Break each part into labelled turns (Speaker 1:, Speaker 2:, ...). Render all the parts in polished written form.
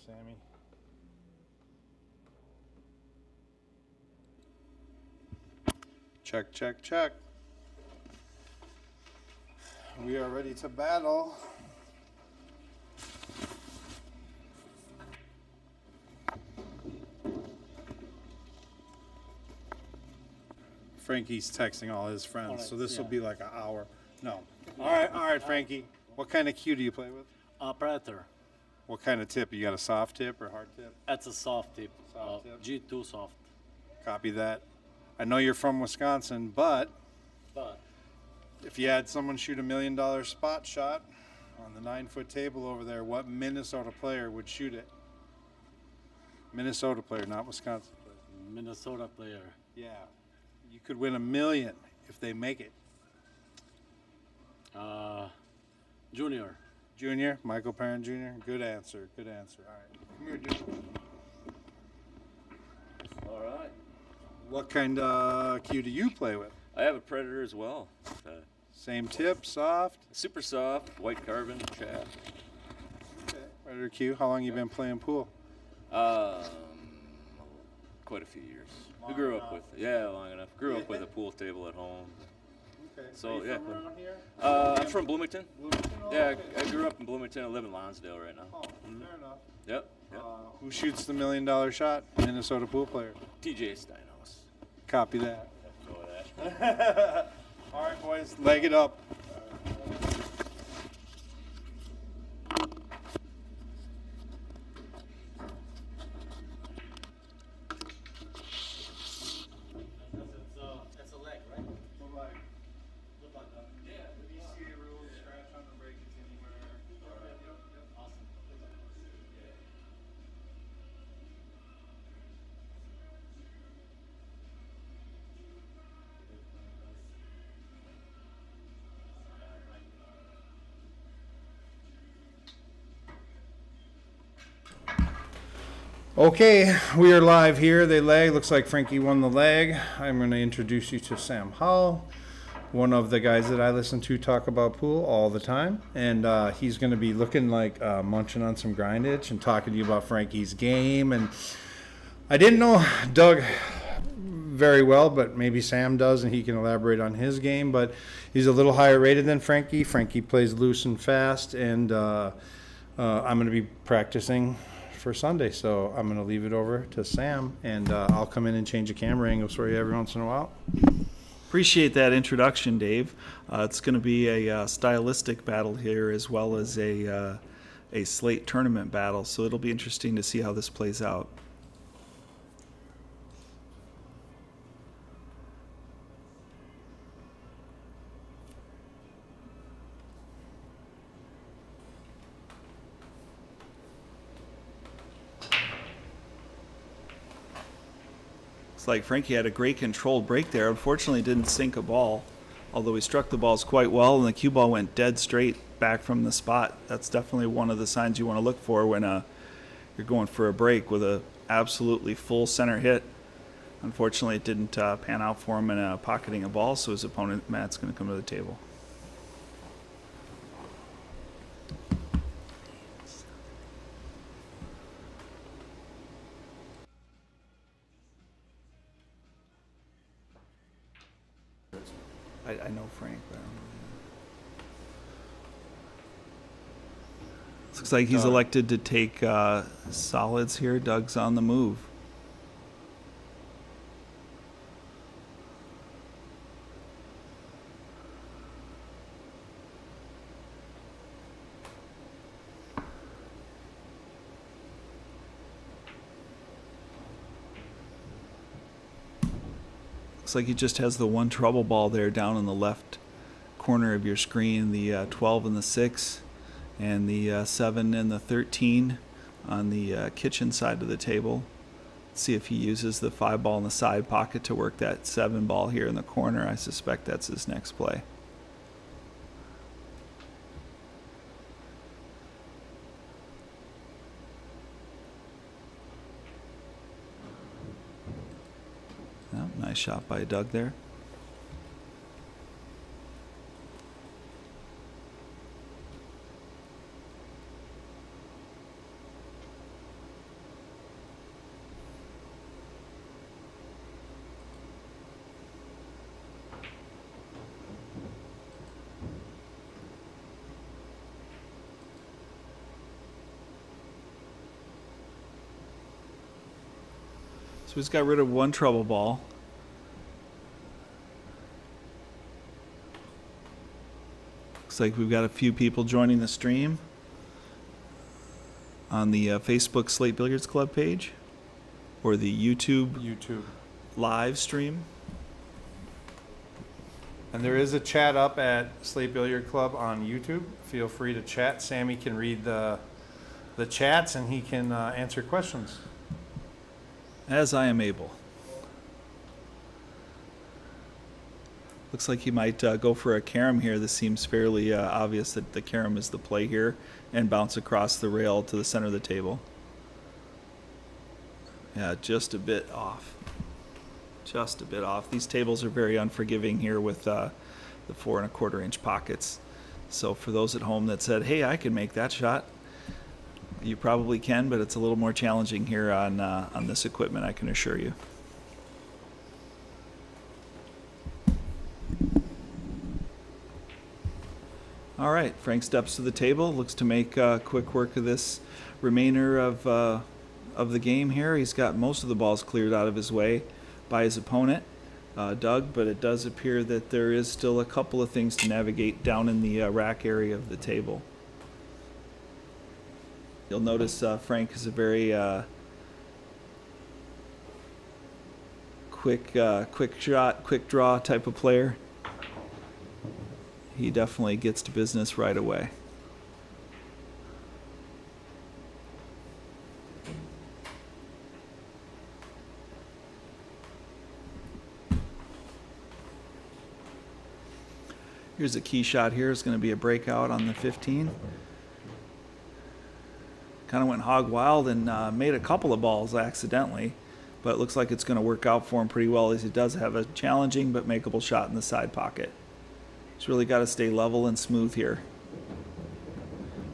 Speaker 1: Sammy. Check, check, check. We are ready to battle. Frankie's texting all his friends, so this will be like an hour. No. All right, Frankie. What kind of cue do you play with?
Speaker 2: Predator.
Speaker 1: What kind of tip? You got a soft tip or hard tip?
Speaker 2: That's a soft tip.
Speaker 1: Soft tip.
Speaker 2: G2 soft.
Speaker 1: Copy that. I know you're from Wisconsin, but if you had someone shoot $1 million spot shot on the 9-foot table over there, what Minnesota player would shoot it? Minnesota player, not Wisconsin player.
Speaker 2: Minnesota player.
Speaker 1: Yeah. You could win $1 million if they make it.
Speaker 2: Junior.
Speaker 1: Junior, Michael Parent Jr. Good answer. Good answer. All right. Come here, dude.
Speaker 3: All right.
Speaker 1: What kind of cue do you play with?
Speaker 3: I have a Predator as well.
Speaker 1: Same tip, soft?
Speaker 3: Super soft, white carbon shaft.
Speaker 1: Okay. Predator cue. How long you been playing pool?
Speaker 3: Quite a few years. We grew up with, long enough. Grew up with a pool table at home.
Speaker 1: Okay.
Speaker 3: So,
Speaker 1: Are you from around here?
Speaker 3: I'm from Bloomington.
Speaker 1: Bloomington?
Speaker 3: Yeah, I grew up in Bloomington. I live in Lonsdale right now.
Speaker 1: Oh, fair enough.
Speaker 3: Yep.
Speaker 1: Who shoots the $1 million shot? Minnesota pool player.
Speaker 3: TJ Steinhaus.
Speaker 1: Copy that.
Speaker 3: Go with that.
Speaker 1: All right, boys, leg it up.
Speaker 2: That's a leg, right?
Speaker 1: Okay, we are live here. They leg. Looks like Frankie won the leg. I'm going to introduce you to Sam Hull, one of the guys that I listen to talk about pool all the time. And he's going to be looking like munching on some grindage and talking to you about Frankie's game. And I didn't know Doug very well, but maybe Sam does, and he can elaborate on his game. But he's a little higher rated than Frankie. Frankie plays loose and fast, and I'm going to be practicing for Sunday, so I'm going to leave it over to Sam, and I'll come in and change the camera angles for you every once in a while.
Speaker 4: Appreciate that introduction, Dave. It's going to be a stylistic battle here as well as a Slate tournament battle, so it'll be interesting to see how this plays out. Looks like Frankie had a great controlled break there. Unfortunately, didn't sink a ball, although he struck the balls quite well, and the cue ball went dead straight back from the spot. That's definitely one of the signs you want to look for when you're going for a break with a absolutely full center hit. Unfortunately, it didn't pan out for him in pocketing a ball, so his opponent, Matt's going to come to the table. I know Frank, but I don't know. Looks like he's elected to take solids here. Doug's on the move. Looks like he just has the one trouble ball there down in the left corner of your screen, the 12 and the 6, and the 7 and the 13 on the kitchen side of the table. Let's see if he uses the 5 ball in the side pocket to work that 7 ball here in the corner. I suspect that's his next play. Oh, nice shot by Doug there. So he's got rid of one trouble ball. Looks like we've got a few people joining the stream on the Facebook Slate Billiards Club page or the YouTube live stream.
Speaker 1: And there is a chat up at Slate Billiard Club on YouTube. Feel free to chat. Sammy can read the chats and he can answer questions.
Speaker 4: As I am able. Looks like he might go for a carom here. This seems fairly obvious that the carom is the play here, and bounce across the rail to the center of the table. Yeah, just a bit off. Just a bit off. These tables are very unforgiving here with the 4 1/4 inch pockets. So for those at home that said, hey, I can make that shot, you probably can, but it's a little more challenging here on this equipment, I can assure you. All right, Frank steps to the table, looks to make quick work of this remainder of the game here. He's got most of the balls cleared out of his way by his opponent, Doug, but it does appear that there is still a couple of things to navigate down in the rack area of the table. You'll notice Frank is a very quick shot, quick draw type of player. He definitely gets to business right away. Here's a key shot here. It's going to be a breakout on the 15. Kind of went hog wild and made a couple of balls accidentally, but it looks like it's going to work out for him pretty well, as he does have a challenging but makeable shot in the side pocket. He's really got to stay level and smooth here.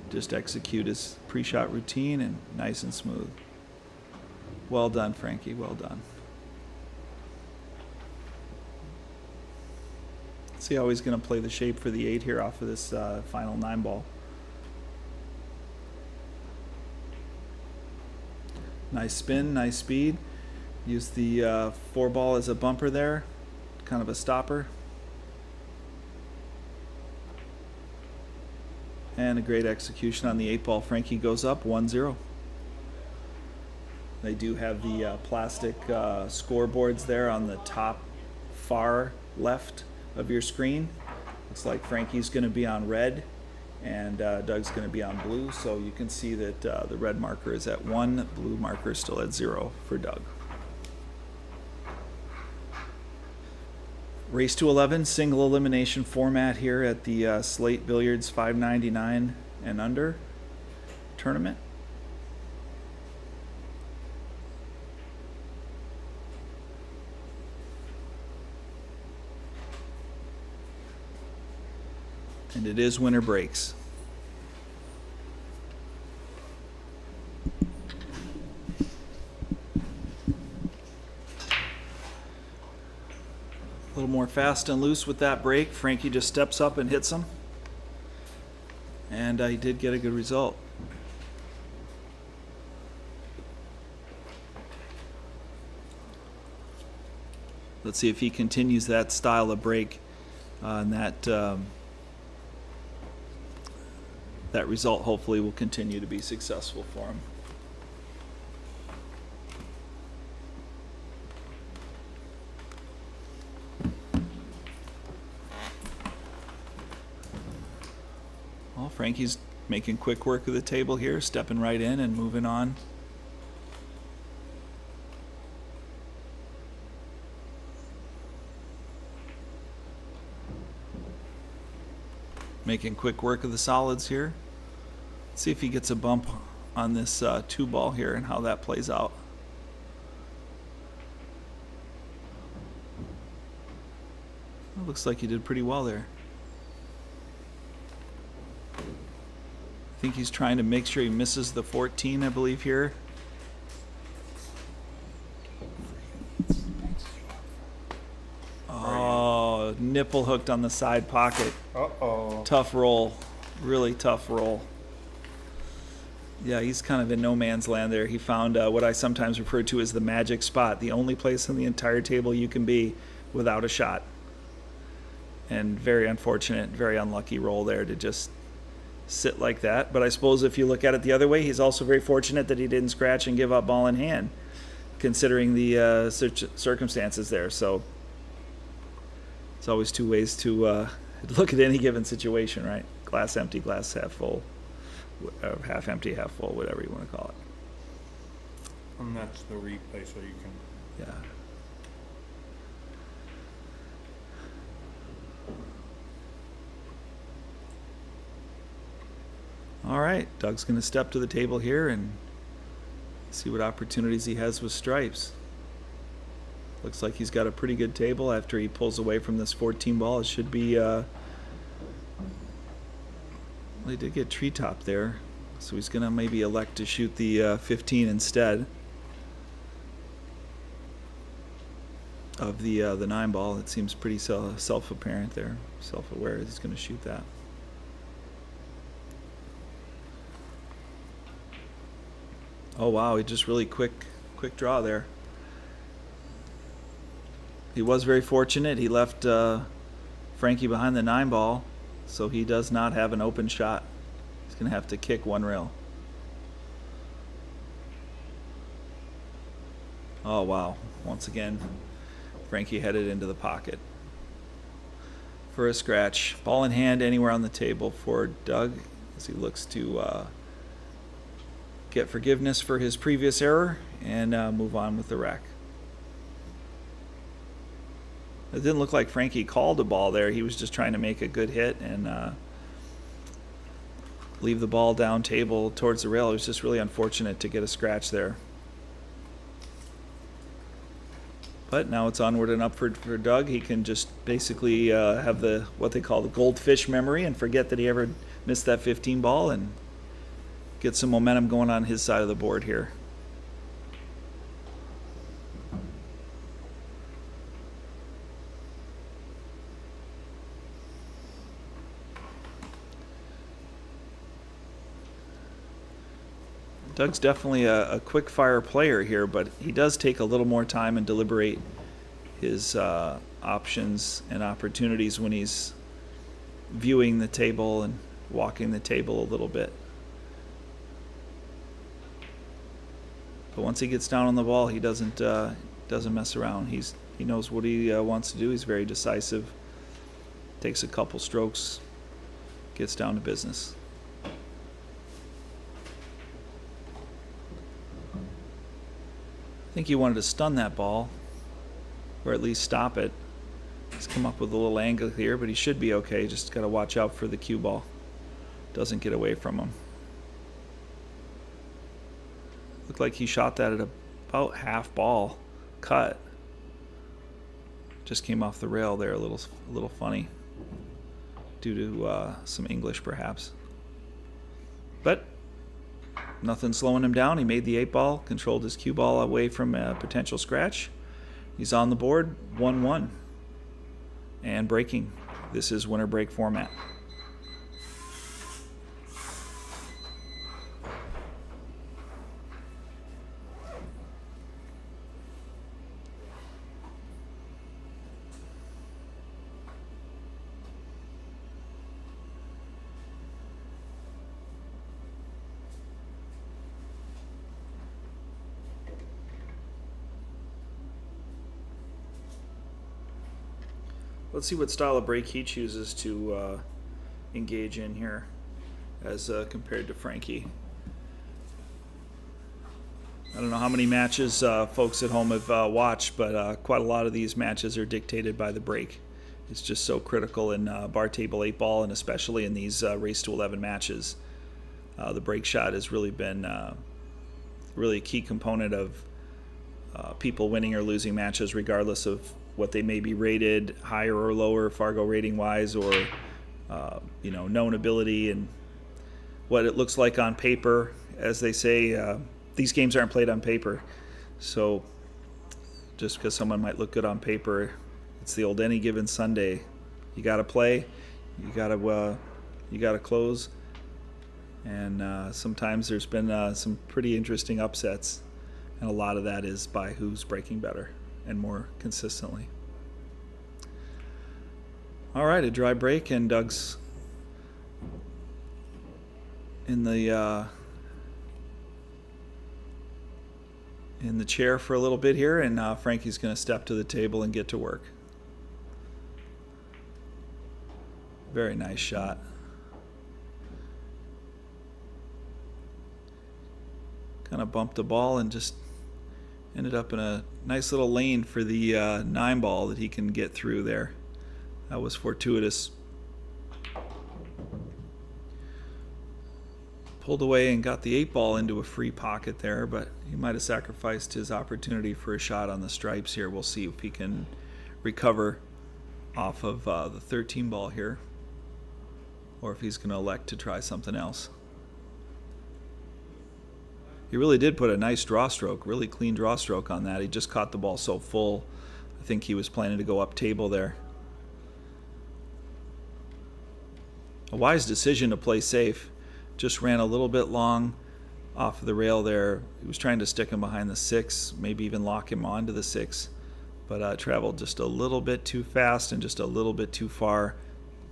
Speaker 4: Just execute his pre-shot routine and nice and smooth. Well done, Frankie. Well done. See how he's going to play the shape for the 8 here off of this final 9 ball. Nice spin, nice speed. Use the 4 ball as a bumper there, kind of a stopper. And a great execution on the 8 ball. Frankie goes up 1-0. They do have the plastic scoreboards there on the top far left of your screen. Looks like Frankie's going to be on red and Doug's going to be on blue, so you can see that the red marker is at 1, blue marker is still at 0 for Doug. Race to 11, single elimination format here at the Slate Billiards 599 and under tournament. And it is winner breaks. A little more fast and loose with that break. Frankie just steps up and hits him. And he did get a good result. Let's see if he continues that style of break and that result hopefully will continue to be successful for him. Well, Frankie's making quick work of the table here, stepping right in and moving on. Making quick work of the solids here. Let's see if he gets a bump on this 2 ball here and how that plays out. It looks like he did pretty well there. I think he's trying to make sure he misses the 14, I believe, here. Oh, nipple hooked on the side pocket.
Speaker 1: Uh-oh.
Speaker 4: Tough roll. Really tough roll. Yeah, he's kind of in no man's land there. He found what I sometimes refer to as the magic spot, the only place on the entire table you can be without a shot. And very unfortunate, very unlucky roll there to just sit like that. But I suppose if you look at it the other way, he's also very fortunate that he didn't scratch and give up ball in hand, considering the circumstances there. So it's always two ways to look at any given situation, right? Glass empty, glass half full, half empty, half full, whatever you want to call it.
Speaker 1: And that's the replay, so you can.
Speaker 4: Yeah. All right, Doug's going to step to the table here and see what opportunities he has with stripes. Looks like he's got a pretty good table after he pulls away from this 14 ball. It should be, well, he did get treetop there, so he's going to maybe elect to shoot the 15 instead of the 9 ball. It seems pretty self-apparent there, self-aware he's going to shoot that. Oh wow, he just really quick draw there. He was very fortunate. He left Frankie behind the 9 ball, so he does not have an open shot. He's going to have to kick one rail. Oh wow, once again, Frankie headed into the pocket for a scratch. Ball in hand anywhere on the table for Doug as he looks to get forgiveness for his previous error and move on with the rack. It didn't look like Frankie called a ball there. He was just trying to make a good hit and leave the ball down table towards the rail. It was just really unfortunate to get a scratch there. But now it's onward and up for Doug. He can just basically have what they call the goldfish memory and forget that he ever missed that 15 ball and get some momentum going on his side of the board here. Doug's definitely a quick fire player here, but he does take a little more time and deliberate his options and opportunities when he's viewing the table and walking the table a little bit. But once he gets down on the ball, he doesn't mess around. He knows what he wants to do. He's very decisive. Takes a couple strokes, gets down to business. I think he wanted to stun that ball, or at least stop it. He's come up with a little angle here, but he should be okay. Just got to watch out for the cue ball. Doesn't get away from him. Looked like he shot that at about half ball cut. Just came off the rail there, a little funny, due to some English perhaps. But nothing slowing him down. He made the 8 ball, controlled his cue ball away from a potential scratch. He's on the board, 1-1, and breaking. This is winner break format. Let's see what style of break he chooses to engage in here as compared to Frankie. I don't know how many matches folks at home have watched, but quite a lot of these matches are dictated by the break. It's just so critical in bar table 8 ball, and especially in these race to 11 matches. The break shot has really been really a key component of people winning or losing matches, regardless of what they may be rated higher or lower Fargo rating wise, or known ability and what it looks like on paper. As they say, these games aren't played on paper, so just because someone might look good on paper, it's the old any given Sunday. You got to play, you got to close, And sometimes there's been some pretty interesting upsets, and a lot of that is by who's breaking better and more consistently. All right, a dry break, and Doug's in the chair for a little bit here, and Frankie's going to step to the table and get to work. Very nice shot. Kind of bumped the ball and just ended up in a nice little lane for the 9-ball that he can get through there. That was fortuitous. Pulled away and got the 8-ball into a free pocket there, but he might have sacrificed his opportunity for a shot on the stripes here. We'll see if he can recover off of the 13-ball here, or if he's going to elect to try something else. He really did put a nice draw stroke, really clean draw stroke on that. He just caught the ball so full. I think he was planning to go up table there. A wise decision to play safe. Just ran a little bit long off of the rail there. He was trying to stick him behind the 6, maybe even lock him onto the 6, but traveled just a little bit too fast and just a little bit too far,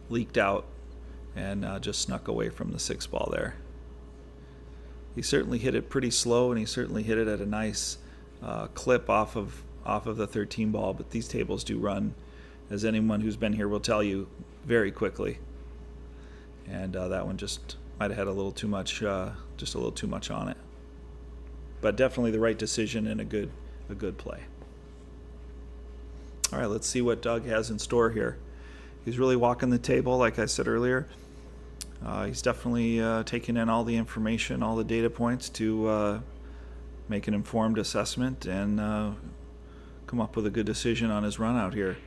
Speaker 4: leaked out, and just snuck away from the 6-ball there. He certainly hit it pretty slow, and he certainly hit it at a nice clip off of the 13-ball, but these tables do run, as anyone who's been here will tell you, very quickly. And that one just might have had a little too much on it. But definitely the right decision and a good play. All right, let's see what Doug has in store here. He's really walking the table, like I said earlier. He's definitely taking in all the information, all the data points to make an informed assessment and come up with a good decision on his run out here.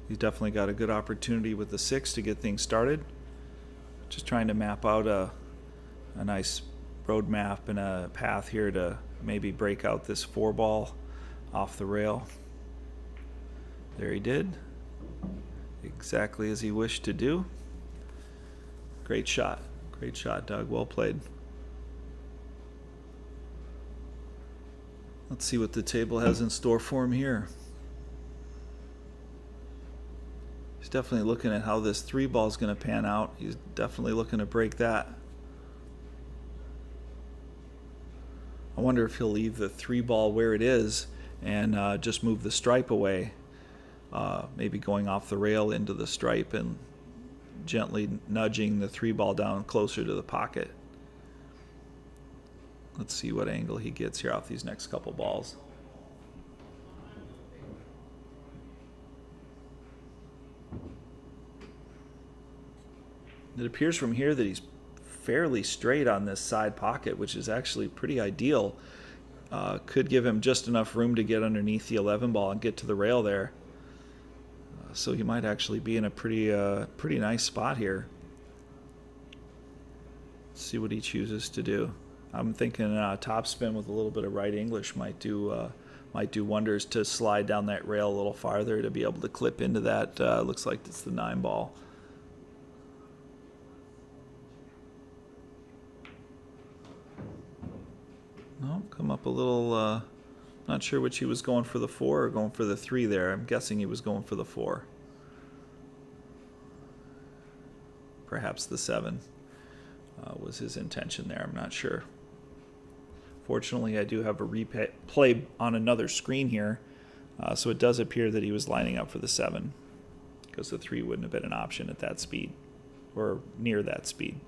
Speaker 4: He's definitely got a good opportunity with the 6 to get things started. Just trying to map out a nice road map and a path here to maybe break out this 4-ball off the rail. There he did. Exactly as he wished to do. Great shot, Doug. Well played. Let's see what the table has in store for him here. He's definitely looking at how this 3-ball is going to pan out. He's definitely looking to break that. I wonder if he'll leave the 3-ball where it is and just move the stripe away. Maybe going off the rail into the stripe and gently nudging the 3-ball down closer to the pocket. Let's see what angle he gets here off these next couple balls. It appears from here that he's fairly straight on this side pocket, which is actually pretty ideal. Could give him just enough room to get underneath the 11-ball and get to the rail there. So he might actually be in a pretty nice spot here. Let's see what he chooses to do. I'm thinking top spin with a little bit of right English might do wonders to slide down that rail a little farther to be able to clip into that. Looks like it's the 9-ball. No, come up a little. Not sure which he was going for, the 4 or going for the 3 there. I'm guessing he was going for the 4. Perhaps the 7 was his intention there. I'm not sure. Fortunately, I do have a replay on another screen here, so it does appear that he was lining up for the 7, because the 3 wouldn't have been an option at that speed, or near that speed.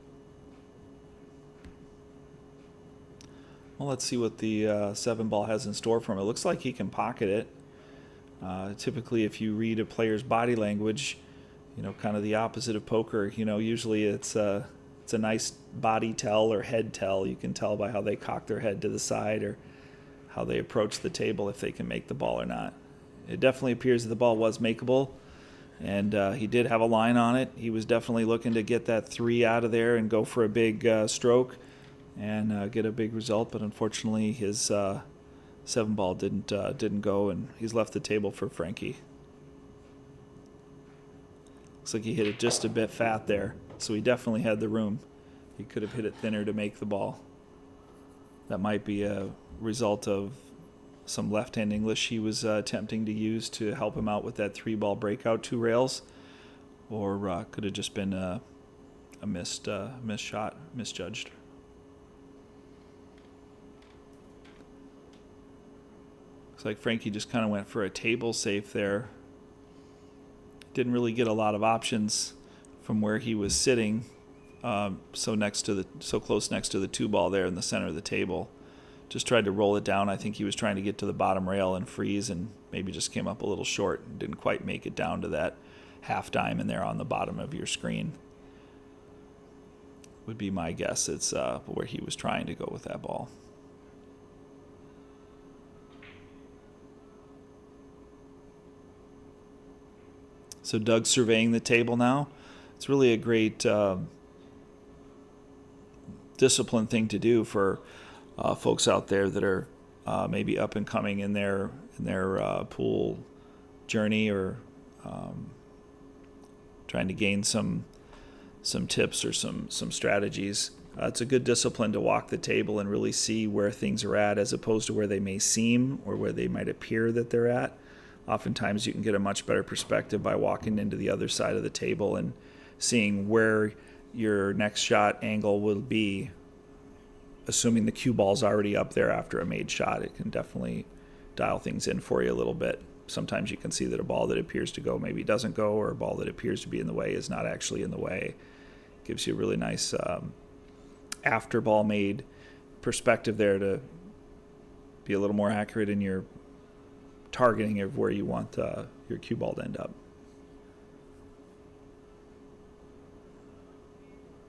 Speaker 4: Well, let's see what the 7-ball has in store for him. It looks like he can pocket it. Typically, if you read a player's body language, kind of the opposite of poker, usually it's a nice body tell or head tell. You can tell by how they cock their head to the side or how they approach the table if they can make the ball or not. It definitely appears that the ball was makeable, and he did have a line on it. He was definitely looking to get that 3 out of there and go for a big stroke and get a big result, but unfortunately his 7-ball didn't go, and he's left the table for Frankie. Looks like he hit it just a bit fat there, so he definitely had the room. He could have hit it thinner to make the ball. That might be a result of some left-hand English he was attempting to use to help him out with that 3-ball breakout 2 rails, or could have just been a missed shot, misjudged. Looks like Frankie just kind of went for a table safe there. Didn't really get a lot of options from where he was sitting, so close next to the 2-ball there in the center of the table. Just tried to roll it down. I think he was trying to get to the bottom rail and freeze, and maybe just came up a little short and didn't quite make it down to that half diamond there on the bottom of your screen. Would be my guess. It's where he was trying to go with that ball. So Doug's surveying the table now. It's really a great discipline thing to do for folks out there that are maybe up and coming in their pool journey, or trying to gain some tips or some strategies. It's a good discipline to walk the table and really see where things are at, as opposed to where they may seem or where they might appear that they're at. Oftentimes you can get a much better perspective by walking into the other side of the table and seeing where your next shot angle will be, assuming the cue ball's already up there after a made shot. It can definitely dial things in for you a little bit. Sometimes you can see that a ball that appears to go maybe doesn't go, or a ball that appears to be in the way is not actually in the way. Gives you a really nice after ball made perspective there to be a little more accurate in your targeting of where you want your cue ball to end up.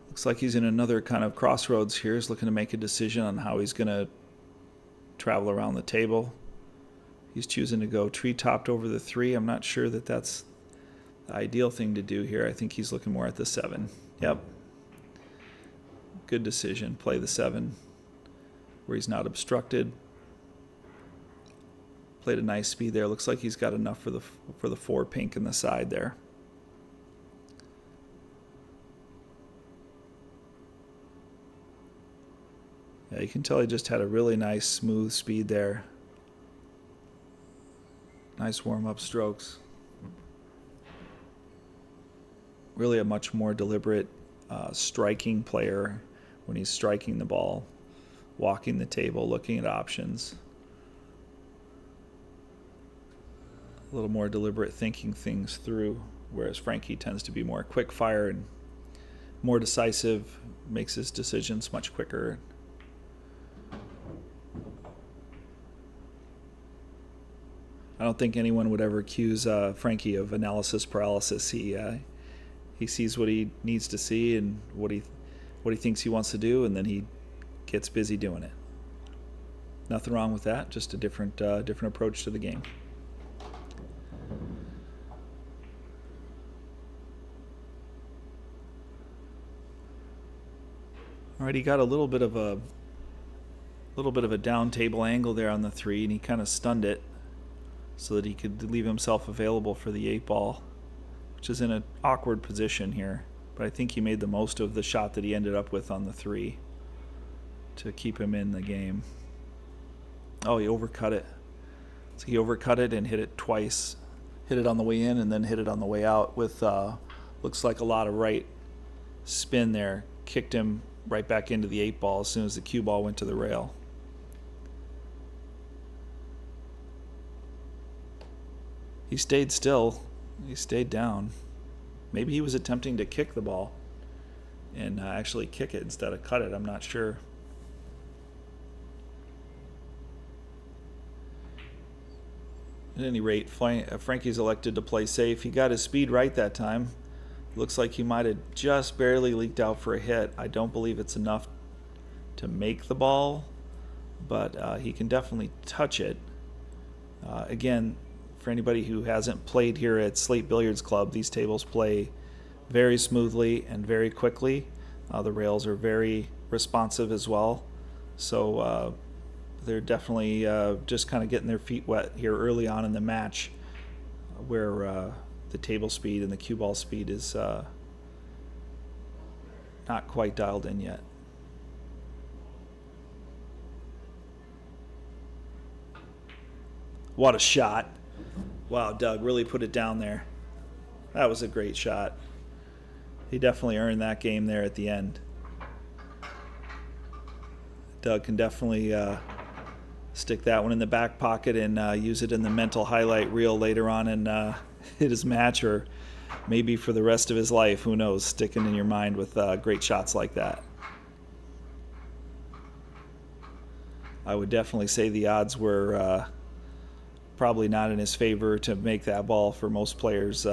Speaker 4: Looks like he's in another kind of crossroads here. He's looking to make a decision on how he's going to travel around the table. He's choosing to go tree-topped over the 3. I'm not sure that that's the ideal thing to do here. I think he's looking more at the 7. Yep. Good decision. Play the 7 where he's not obstructed. Played a nice speed there. Looks like he's got enough for the 4 pink in the side there. Yeah, you can tell he just had a really nice smooth speed there. Nice warm-up strokes. Really a much more deliberate striking player when he's striking the ball, walking the table, looking at options. A little more deliberate, thinking things through, whereas Frankie tends to be more quick fire and more decisive, makes his decisions much quicker. I don't think anyone would ever accuse Frankie of analysis paralysis. He sees what he needs to see and what he thinks he wants to do, and then he gets busy doing it. Nothing wrong with that. Just a different approach to the game. All right, he got a little bit of a down table angle there on the 3, and he kind of stunned it so that he could leave himself available for the 8-ball, which is in an awkward position here. But I think he made the most of the shot that he ended up with on the 3 to keep him in the game. Oh, he overcut it. So he overcut it and hit it twice. Hit it on the way in and then hit it on the way out with looks like a lot of right spin there. Kicked him right back into the 8-ball as soon as the cue ball went to the rail. He stayed still. He stayed down. Maybe he was attempting to kick the ball and actually kick it instead of cut it. I'm not sure. At any rate, Frankie's elected to play safe. He got his speed right that time. Looks like he might have just barely leaked out for a hit. I don't believe it's enough to make the ball, but he can definitely touch it. Again, for anybody who hasn't played here at Slate Billiards Club, these tables play very smoothly and very quickly. The rails are very responsive as well. So they're definitely just kind of getting their feet wet here early on in the match, where the table speed and the cue ball speed is not quite dialed in yet. What a shot. Wow, Doug really put it down there. That was a great shot. He definitely earned that game there at the end. Doug can definitely stick that one in the back pocket and use it in the mental highlight reel later on in his match, or maybe for the rest of his life. Who knows? Sticking in your mind with great shots like that. I would definitely say the odds were probably not in his favor to make that ball for most players.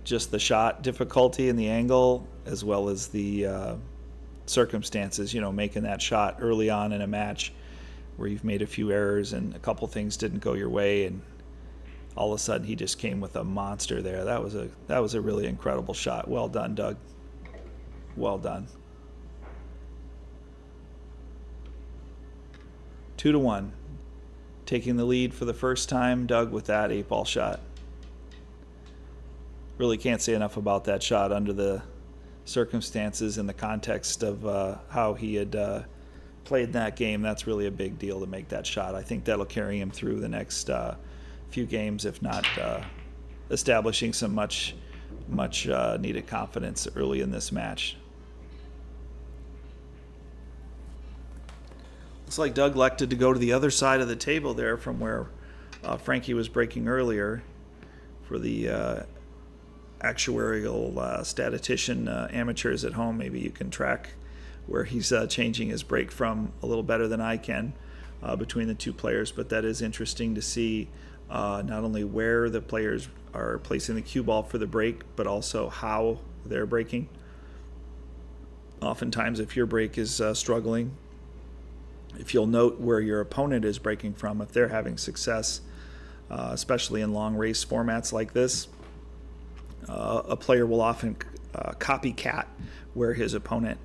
Speaker 4: Just the shot difficulty and the angle, as well as the circumstances, making that shot early on in a match where you've made a few errors and a couple things didn't go your way, and all of a sudden he just came with a monster there. That was a really incredible shot. Well done, Doug. Well done. 2-1. Taking the lead for the first time, Doug, with that 8-ball shot. Really can't say enough about that shot under the circumstances and the context of how he had played that game. That's really a big deal to make that shot. I think that'll carry him through the next few games, if not establishing some much needed confidence early in this match. Looks like Doug elected to go to the other side of the table there from where Frankie was breaking earlier for the actuarial statistician amateurs at home. Maybe you can track where he's changing his break from a little better than I can between the two players, but that is interesting to see not only where the players are placing the cue ball for the break, but also how they're breaking. Oftentimes, if your break is struggling, if you'll note where your opponent is breaking from, if they're having success, especially in long race formats like this, a player will often copycat where his opponent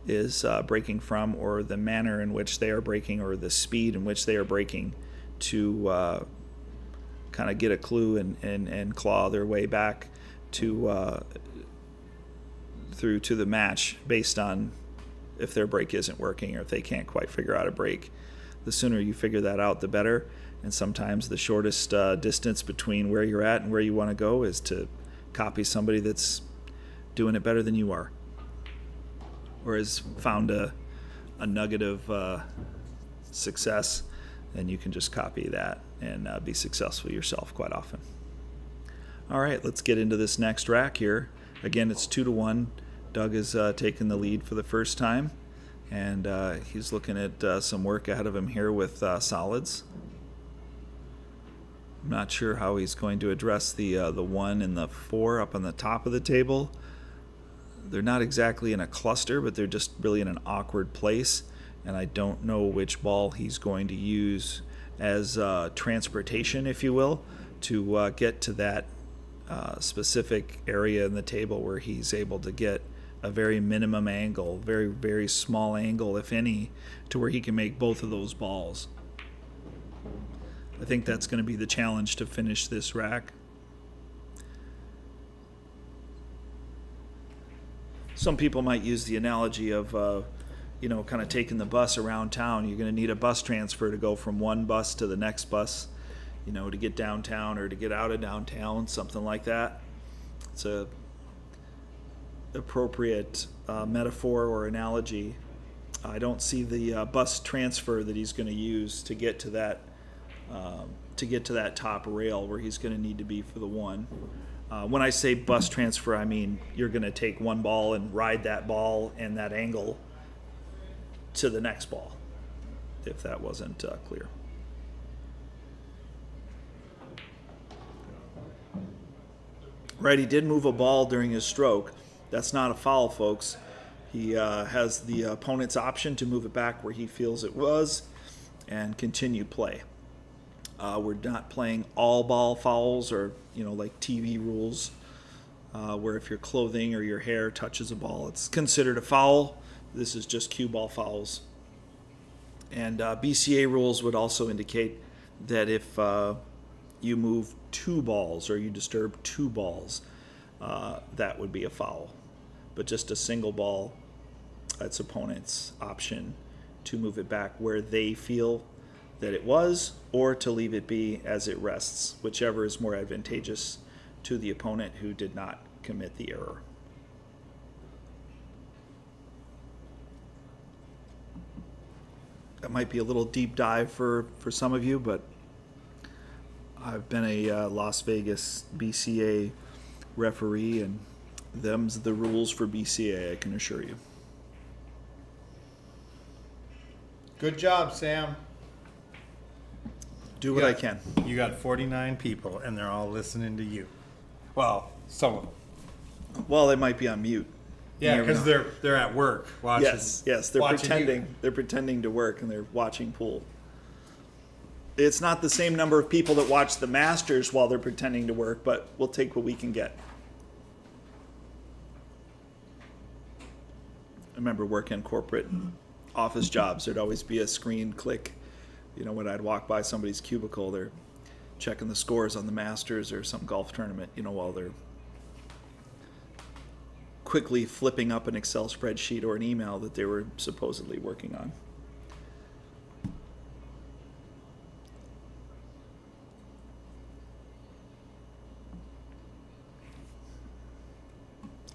Speaker 4: is breaking from, or the manner in which they are breaking, or the speed in which they are breaking, to kind of get a clue and claw their way back to through to the match based on if their break isn't working or if they can't quite figure out a break. The sooner you figure that out, the better. And sometimes the shortest distance between where you're at and where you want to go is to copy somebody that's doing it better than you are, or has found a nugget of success, and you can just copy that and be successful yourself quite often. All right, let's get into this next rack here. Again, it's 2-1. Doug is taking the lead for the first time, and he's looking at some work ahead of him here with solids. I'm not sure how he's going to address the 1 and the 4 up on the top of the table. They're not exactly in a cluster, but they're just really in an awkward place, and I don't know which ball he's going to use as transportation, if you will, to get to that specific area in the table where he's able to get a very minimum angle, very, very small angle, if any, to where he can make both of those balls. I think that's going to be the challenge to finish this rack. Some people might use the analogy of, kind of taking the bus around town. You're going to need a bus transfer to go from one bus to the next bus, to get downtown or to get out of downtown, something like that. It's a appropriate metaphor or analogy. I don't see the bus transfer that he's going to use to get to that top rail where he's going to need to be for the 1. When I say bus transfer, I mean you're going to take one ball and ride that ball and that angle to the next ball, if that wasn't clear. Right, he did move a ball during his stroke. That's not a foul, folks. He has the opponent's option to move it back where he feels it was and continue play. We're not playing all ball fouls or, like TV rules, where if your clothing or your hair touches a ball, it's considered a foul. This is just cue ball fouls. And BCA rules would also indicate that if you move 2 balls or you disturb 2 balls, that would be a foul. but just a single ball, its opponent's option to move it back where they feel that it was, or to leave it be as it rests, whichever is more advantageous to the opponent who did not commit the error. That might be a little deep dive for some of you, but I've been a Las Vegas BCA referee, and them's the rules for BCA, I can assure you.
Speaker 1: Good job, Sam.
Speaker 4: Do what I can.
Speaker 1: You got 49 people, and they're all listening to you. Well, some of them.
Speaker 4: Well, they might be on mute.
Speaker 1: Yeah,
Speaker 4: You never
Speaker 1: because
Speaker 4: know.
Speaker 1: they're at work watching.
Speaker 4: Yes, they're
Speaker 1: watching
Speaker 4: pretending.
Speaker 1: you.
Speaker 4: They're pretending to work, and they're watching pool. It's not the same number of people that watch the Masters while they're pretending to work, but we'll take what we can get. I remember working corporate office jobs. There'd always be a screen click. You know, when I'd walk by somebody's cubicle, they're checking the scores on the Masters or some golf tournament, you know, while they're quickly flipping up an Excel spreadsheet or an email that they were supposedly working on.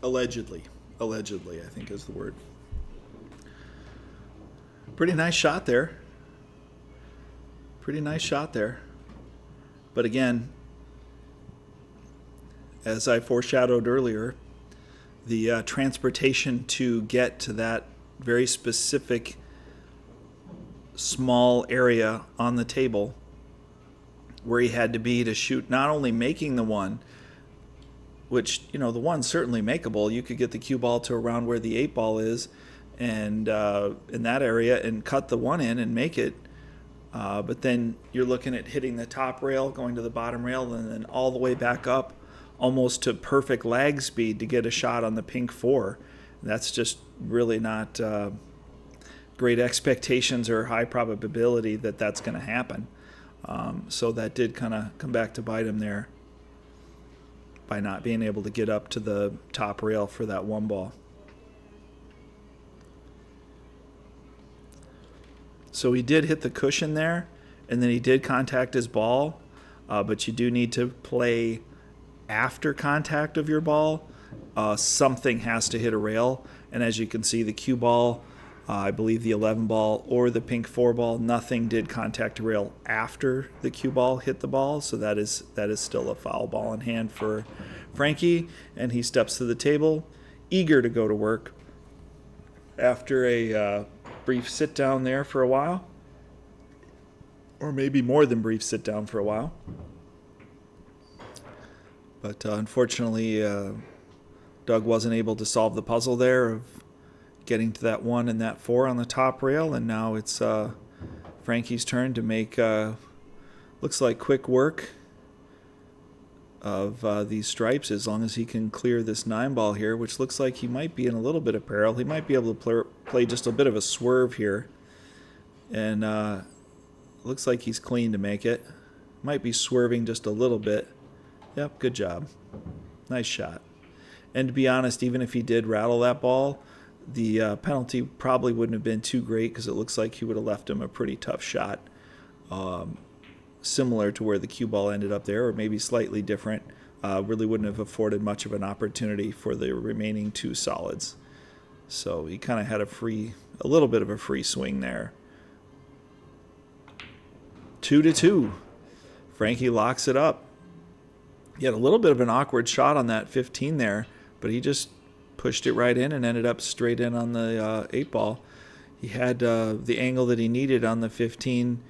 Speaker 4: Allegedly, I think is the word. Pretty nice shot there. But again, as I foreshadowed earlier, the transportation to get to that very specific small area on the table where he had to be to shoot, not only making the one, which, you know, the one's certainly makeable. You could get the cue ball to around where the 8 ball is, and in that area, and cut the one in and make it. But then you're looking at hitting the top rail, going to the bottom rail, and then all the way back up, almost to perfect lag speed to get a shot on the pink 4. That's just really not great expectations or high probability that that's going to happen. So that did kind of come back to bite him there by not being able to get up to the top rail for that 1 ball. So he did hit the cushion there, and then he did contact his ball, but you do need to play after contact of your ball. Something has to hit a rail, and as you can see, the cue ball, I believe the 11 ball or the pink 4 ball, nothing did contact a rail after the cue ball hit the ball, so that is still a foul ball in hand for Frankie, and he steps to the table, eager to go to work after a brief sit down there for a while, or maybe more than brief sit down for a while. But unfortunately, Doug wasn't able to solve the puzzle there of getting to that 1 and that 4 on the top rail, and now it's Frankie's turn to make looks like quick work of these stripes, as long as he can clear this 9 ball here, which looks like he might be in a little bit of peril. He might be able to play just a bit of a swerve here, and looks like he's clean to make it. Might be swerving just a little bit. Yep, good job. Nice shot. And to be honest, even if he did rattle that ball, the penalty probably wouldn't have been too great, because it looks like he would have left him a pretty tough shot, similar to where the cue ball ended up there, or maybe slightly different. Really wouldn't have afforded much of an opportunity for the remaining 2 solids. So he kind of had a little bit of a free swing there. 2-2. Frankie locks it up. He had a little bit of an awkward shot on that 15 there, but he just pushed it right in and ended up straight in on the 8 ball. He had the angle that he needed on the 15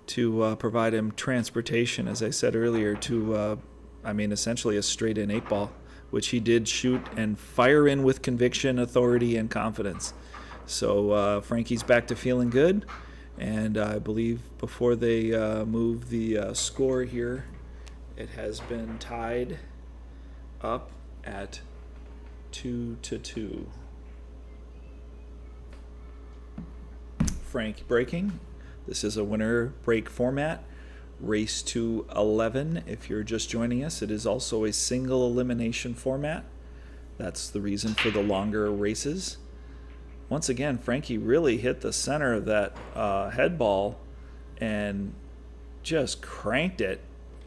Speaker 4: to provide him transportation, as I said earlier, to, essentially a straight in 8 ball, which he did shoot and fire in with conviction, authority, and confidence. So Frankie's back to feeling good, and I believe before they move the score here, it has been tied up at 2-2. Frank breaking. This is a winner break format. Race to 11. If you're just joining us, it is also a single elimination format. That's the reason for the longer races. Once again, Frankie really hit the center of that head ball and just cranked it,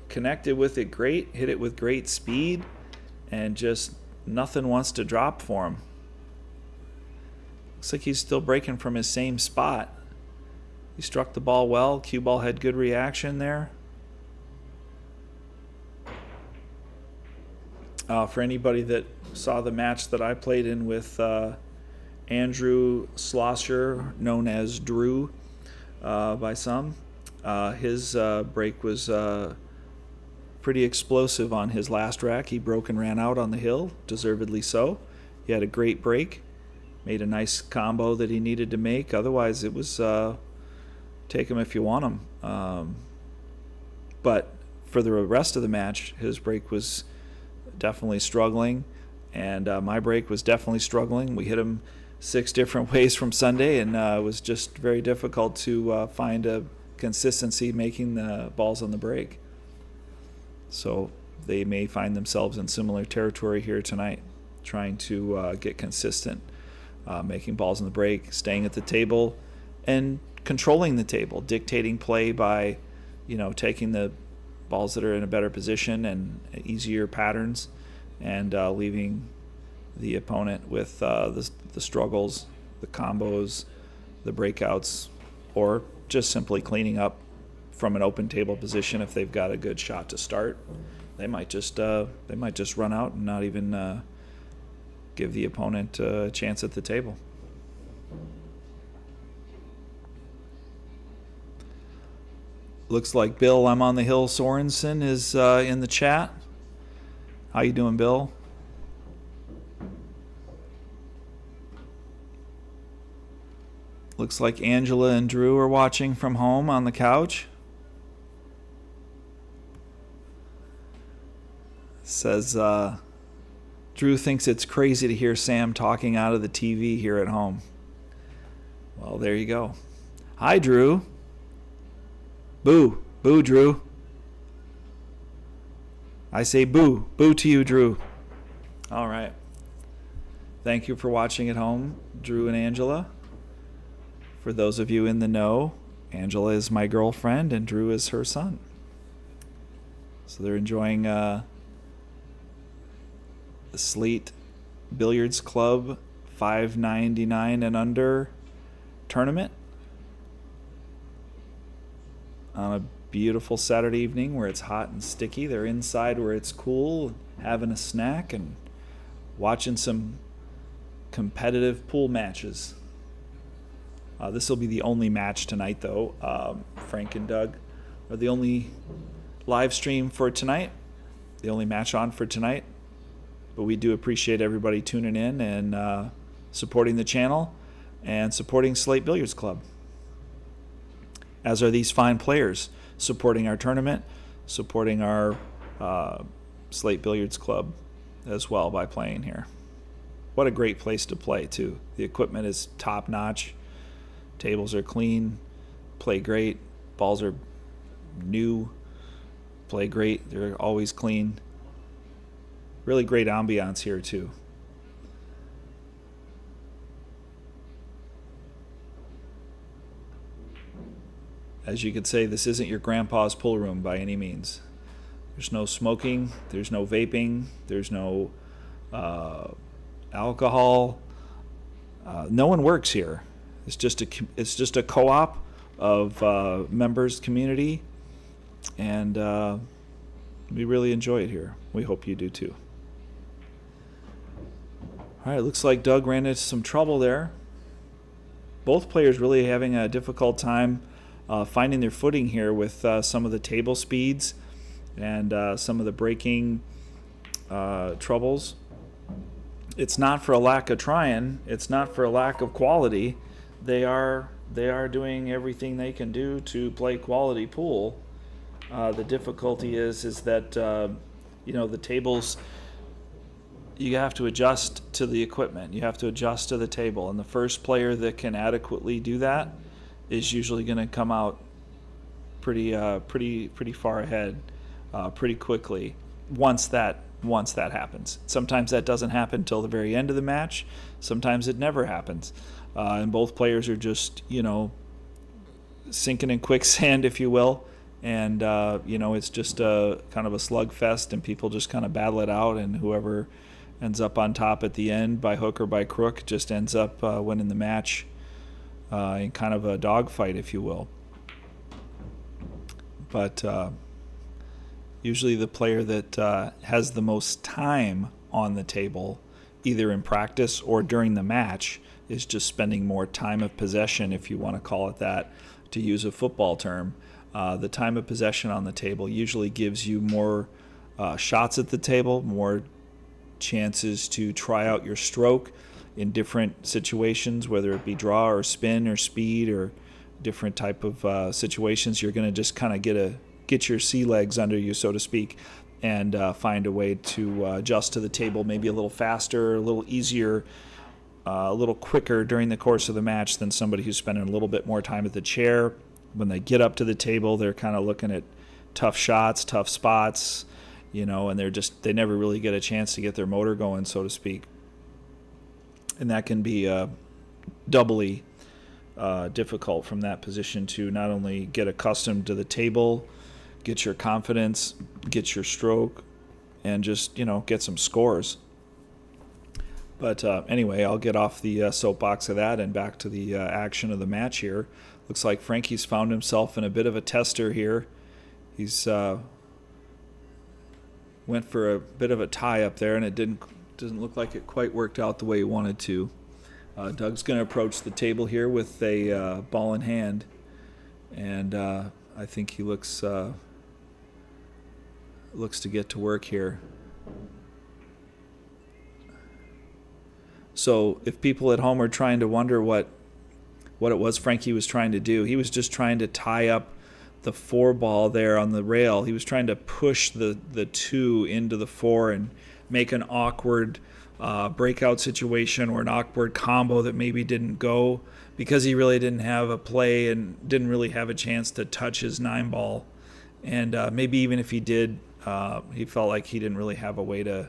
Speaker 4: connected with it great, hit it with great speed, and just nothing wants to drop for him. Looks like he's still breaking from his same spot. He struck the ball well. Cue ball had good reaction there. For anybody that saw the match that I played in with Andrew Schlosser, known as Drew by some, his break was pretty explosive on his last rack. He broke and ran out on the hill, deservedly so. He had a great break, made a nice combo that he needed to make. Otherwise, it was take him if you want him. But for the rest of the match, his break was definitely struggling, and my break was definitely struggling. We hit him 6 different ways from Sunday, and it was just very difficult to find a consistency making the balls on the break. So they may find themselves in similar territory here tonight, trying to get consistent, making balls on the break, staying at the table, and controlling the table, dictating play by, taking the balls that are in a better position and easier patterns, and leaving the opponent with the struggles, the combos, the breakouts, or just simply cleaning up from an open table position. If they've got a good shot to start, they might just run out and not even give the opponent a chance at the table. Looks like Bill I'm on the Hill Sorensen is in the chat. How you doing, Bill? Looks like Angela and Drew are watching from home on the couch. Says Drew thinks it's crazy to hear Sam talking out of the TV here at home. Well, there you go. Hi, Drew. Boo. Boo, Drew. I say boo. Boo to you, Drew. All right. Thank you for watching at home, Drew and Angela. For those of you in the know, Angela is my girlfriend and Drew is her son. So they're enjoying the Slate Billiards Club $5.99 and under tournament on a beautiful Saturday evening where it's hot and sticky. They're inside where it's cool, having a snack and watching some competitive pool matches. This will be the only match tonight, though. Frank and Doug are the only live stream for tonight, the only match on for tonight. But we do appreciate everybody tuning in and supporting the channel and supporting Slate Billiards Club, as are these fine players supporting our tournament, supporting our Slate Billiards Club as well by playing here. What a great place to play, too. The equipment is top-notch. Tables are clean, play great. Balls are new, play great. They're always clean. Really great ambiance here, too. As you could say, this isn't your grandpa's pool room by any means. There's no smoking, there's no vaping, there's no alcohol. No one works here. It's just a co-op of members, community, and we really enjoy it here. We hope you do too. All right, looks like Doug ran into some trouble there. Both players really having a difficult time finding their footing here with some of the table speeds and some of the breaking troubles. It's not for a lack of trying. It's not for a lack of quality. They are doing everything they can do to play quality pool. The difficulty is that the tables, you have to adjust to the equipment. You have to adjust to the table, and the first player that can adequately do that is usually going to come out pretty far ahead, pretty quickly. Once that once that happens. Sometimes that doesn't happen until the very end of the match. Sometimes it never happens. And both players are just, sinking in quicksand, if you will. And, it's just a kind of a slugfest, and people just kind of battle it out, and whoever ends up on top at the end by hook or by crook just ends up winning the match in kind of a dogfight, if you will. But usually the player that has the most time on the table, either in practice or during the match, is just spending more time of possession, if you want to call it that, to use a football term. The time of possession on the table usually gives you more shots at the table, more chances to try out your stroke in different situations, whether it be draw or spin or speed or different type of situations. You're going to just kind of get your sea legs under you, so to speak, and find a way to adjust to the table maybe a little faster, a little easier, a little quicker during the course of the match than somebody who's spending a little bit more time at the chair. When they get up to the table, they're kind of looking at tough shots, tough spots, and they never really get a chance to get their motor going, so to speak. And that can be doubly difficult from that position to not only get accustomed to the table, get your confidence, get your stroke, and just, get some scores. But anyway, I'll get off the soapbox of that and back to the action of the match here. Looks like Frankie's found himself in a bit of a tester here. He's went for a bit of a tie up there, and it doesn't look like it quite worked out the way he wanted to. Doug's going to approach the table here with a ball in hand, and I think he looks to get to work here. So if people at home are trying to wonder what it was Frankie was trying to do, he was just trying to tie up the 4 ball there on the rail. He was trying to push the 2 into the 4 and make an awkward breakout situation or an awkward combo that maybe didn't go because he really didn't have a play and didn't really have a chance to touch his 9 ball. And maybe even if he did, he felt like he didn't really have a way to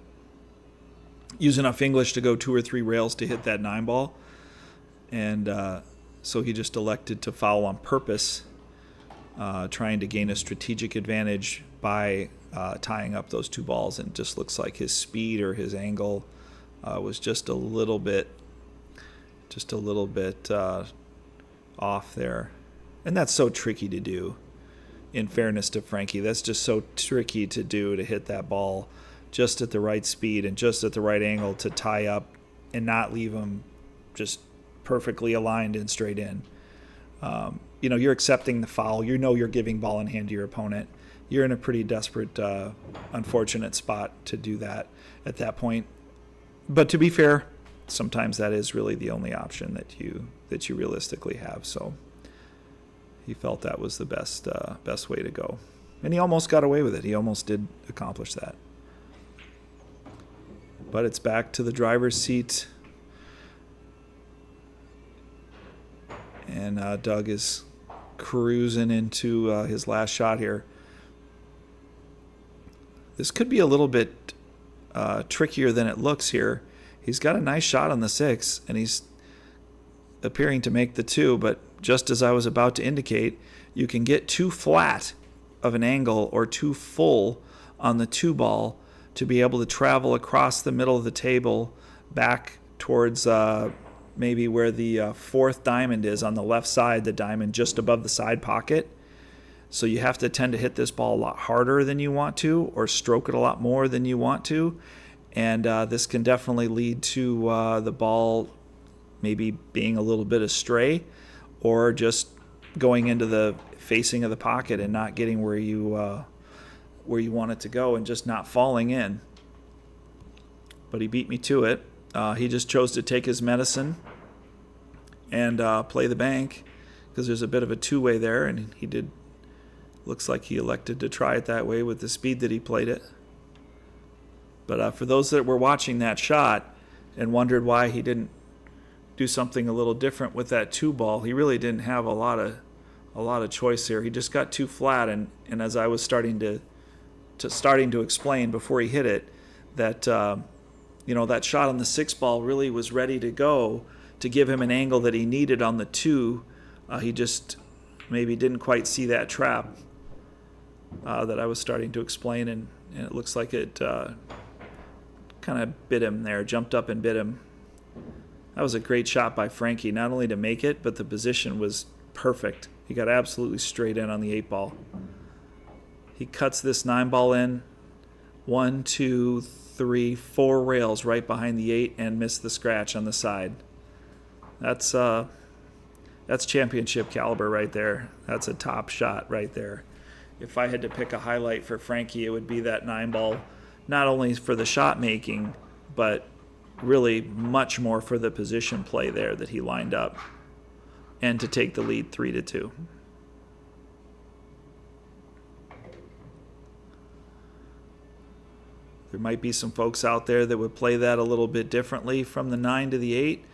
Speaker 4: use enough English to go 2 or 3 rails to hit that 9 ball. And so he just elected to foul on purpose, trying to gain a strategic advantage by tying up those 2 balls. And it just looks like his speed or his angle was just a little bit off there. And that's so tricky to do. In fairness to Frankie, that's just so tricky to do, to hit that ball just at the right speed and just at the right angle to tie up and not leave him just perfectly aligned and straight in. You're accepting the foul. You're giving ball in hand to your opponent. You're in a pretty desperate, unfortunate spot to do that at that point. But to be fair, sometimes that is really the only option that you realistically have. So he felt that was the best way to go. And he almost got away with it. He almost did accomplish that. But it's back to the driver's seat. And Doug is cruising into his last shot here. This could be a little bit trickier than it looks here. He's got a nice shot on the 6, and he's appearing to make the 2, but just as I was about to indicate, you can get too flat of an angle or too full on the 2 ball to be able to travel across the middle of the table back towards maybe where the 4th diamond is on the left side, the diamond just above the side pocket. So you have to tend to hit this ball a lot harder than you want to, or stroke it a lot more than you want to. And this can definitely lead to the ball maybe being a little bit astray, or just going into the facing of the pocket and not getting where you want it to go and just not falling in. But he beat me to it. He just chose to take his medicine and play the bank because there's a bit of a 2-way there, and he did. Looks like he elected to try it that way with the speed that he played it. But for those that were watching that shot and wondered why he didn't do something a little different with that 2 ball, he really didn't have a lot of choice here. He just got too flat, and as I was starting to explain before he hit it, that that shot on the 6 ball really was ready to go to give him an angle that he needed on the 2. He just maybe didn't quite see that trap that I was starting to explain, and it looks like it kind of bit him there, jumped up and bit him. That was a great shot by Frankie, not only to make it, but the position was perfect. He got absolutely straight in on the 8 ball. He cuts this 9 ball in, 1, 2, 3, 4 rails right behind the 8 and missed the scratch on the side. That's championship caliber right there. That's a top shot right there. If I had to pick a highlight for Frankie, it would be that 9 ball, not only for the shot making, but really much more for the position play there that he lined up, and to take the lead 3-2. There might be some folks out there that would play that a little bit differently from the 9 to the 8,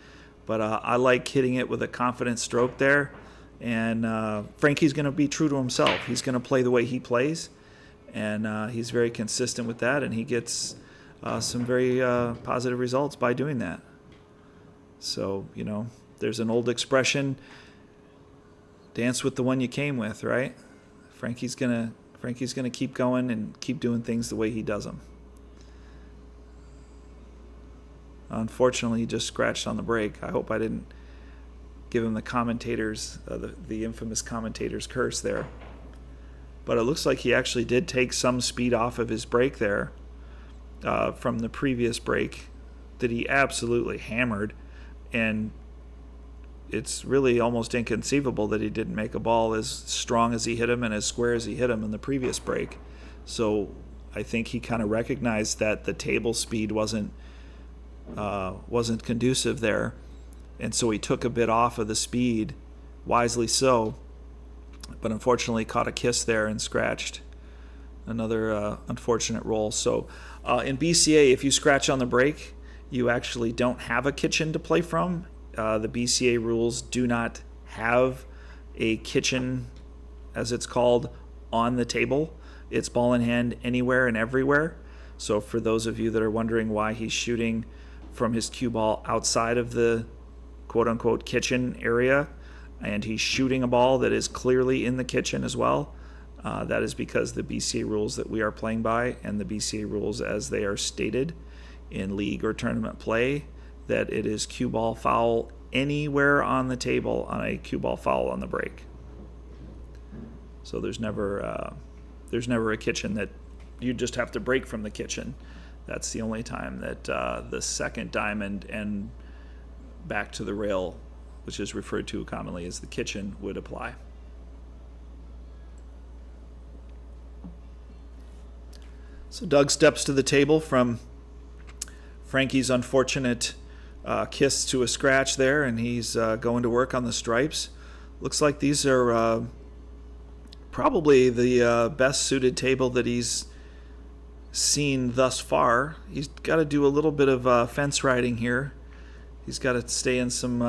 Speaker 4: but I like hitting it with a confident stroke there. And Frankie's going to be true to himself. He's going to play the way he plays, and he's very consistent with that, and he gets some very positive results by doing that. So, there's an old expression, dance with the one you came with, right? Frankie's gonna keep going and keep doing things the way he does them. Unfortunately, he just scratched on the break. I hope I didn't give him the commentators, the infamous commentators curse there. But it looks like he actually did take some speed off of his break there from the previous break that he absolutely hammered. And it's really almost inconceivable that he didn't make a ball as strong as he hit him and as square as he hit him in the previous break. So I think he kind of recognized that the table speed wasn't conducive there, and so he took a bit off of the speed, wisely so, but unfortunately caught a kiss there and scratched. Another unfortunate roll. So in BCA, if you scratch on the break, you actually don't have a kitchen to play from. The BCA rules do not have a kitchen, as it's called, on the table. It's ball in hand anywhere and everywhere. So for those of you that are wondering why he's shooting from his cue ball outside of the quote-unquote kitchen area, and he's shooting a ball that is clearly in the kitchen as well, that is because the BCA rules that we are playing by, and the BCA rules as they are stated in league or tournament play, that it is cue ball foul anywhere on the table on a cue ball foul on the break. So there's never a kitchen that you just have to break from the kitchen. That's the only time that the second diamond and back to the rail, which is referred to commonly as the kitchen, would apply. So Doug steps to the table from Frankie's unfortunate kiss to a scratch there, and he's going to work on the stripes. Looks like these are probably the best suited table that he's seen thus far. He's got to do a little bit of fence riding here. He's got to stay in some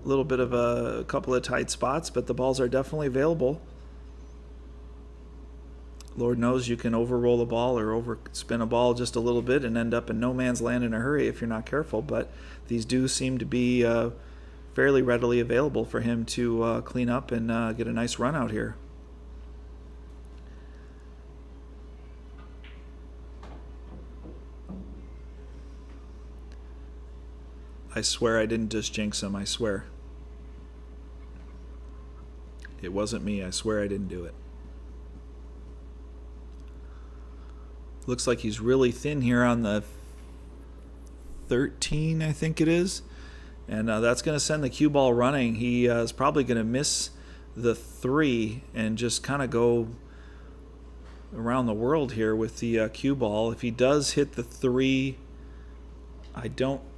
Speaker 4: little bit of a couple of tight spots, but the balls are definitely available. Lord knows you can overroll a ball or overspin a ball just a little bit and end up in no man's land in a hurry if you're not careful, but these do seem to be fairly readily available for him to clean up and get a nice run out here. I swear I didn't just jinx him, I swear. It wasn't me, I swear I didn't do it. Looks like he's really thin here on the 13, I think it is. And that's going to send the cue ball running. He is probably going to miss the 3 and just kind of go around the world here with the cue ball. If he does hit the 3,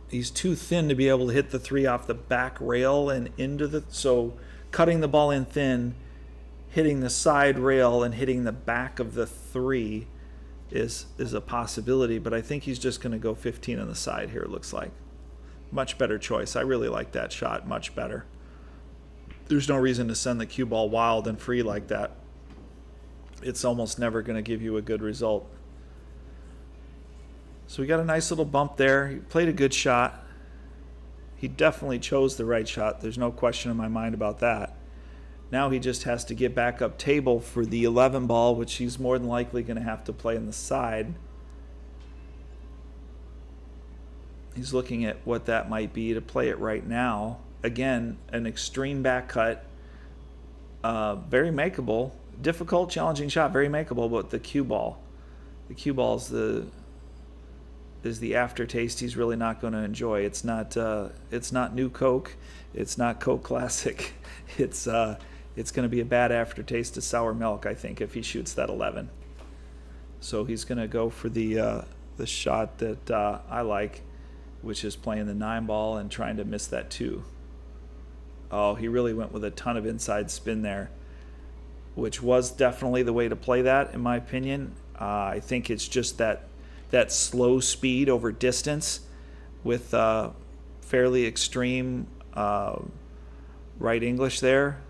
Speaker 4: he's too thin to be able to hit the 3 off the back rail and into the, so cutting the ball in thin, hitting the side rail and hitting the back of the 3 is a possibility, but I think he's just going to go 15 on the side here, it looks like. Much better choice. I really like that shot, much better. There's no reason to send the cue ball wild and free like that. It's almost never going to give you a good result. So we got a nice little bump there. He played a good shot. He definitely chose the right shot. There's no question in my mind about that. Now he just has to get back up table for the 11 ball, which he's more than likely going to have to play on the side. He's looking at what that might be to play it right now. Again, an extreme back cut. Very makeable. Difficult, challenging shot, very makeable, but the cue ball. The cue ball is the aftertaste he's really not going to enjoy. It's not New Coke. It's not Coke Classic. It's going to be a bad aftertaste of sour milk, I think, if he shoots that 11. So he's going to go for the shot that I like, which is playing the 9 ball and trying to miss that 2. Oh, he really went with a ton of inside spin there, which was definitely the way to play that, in my opinion. I think it's just that slow speed over distance with fairly extreme right English there.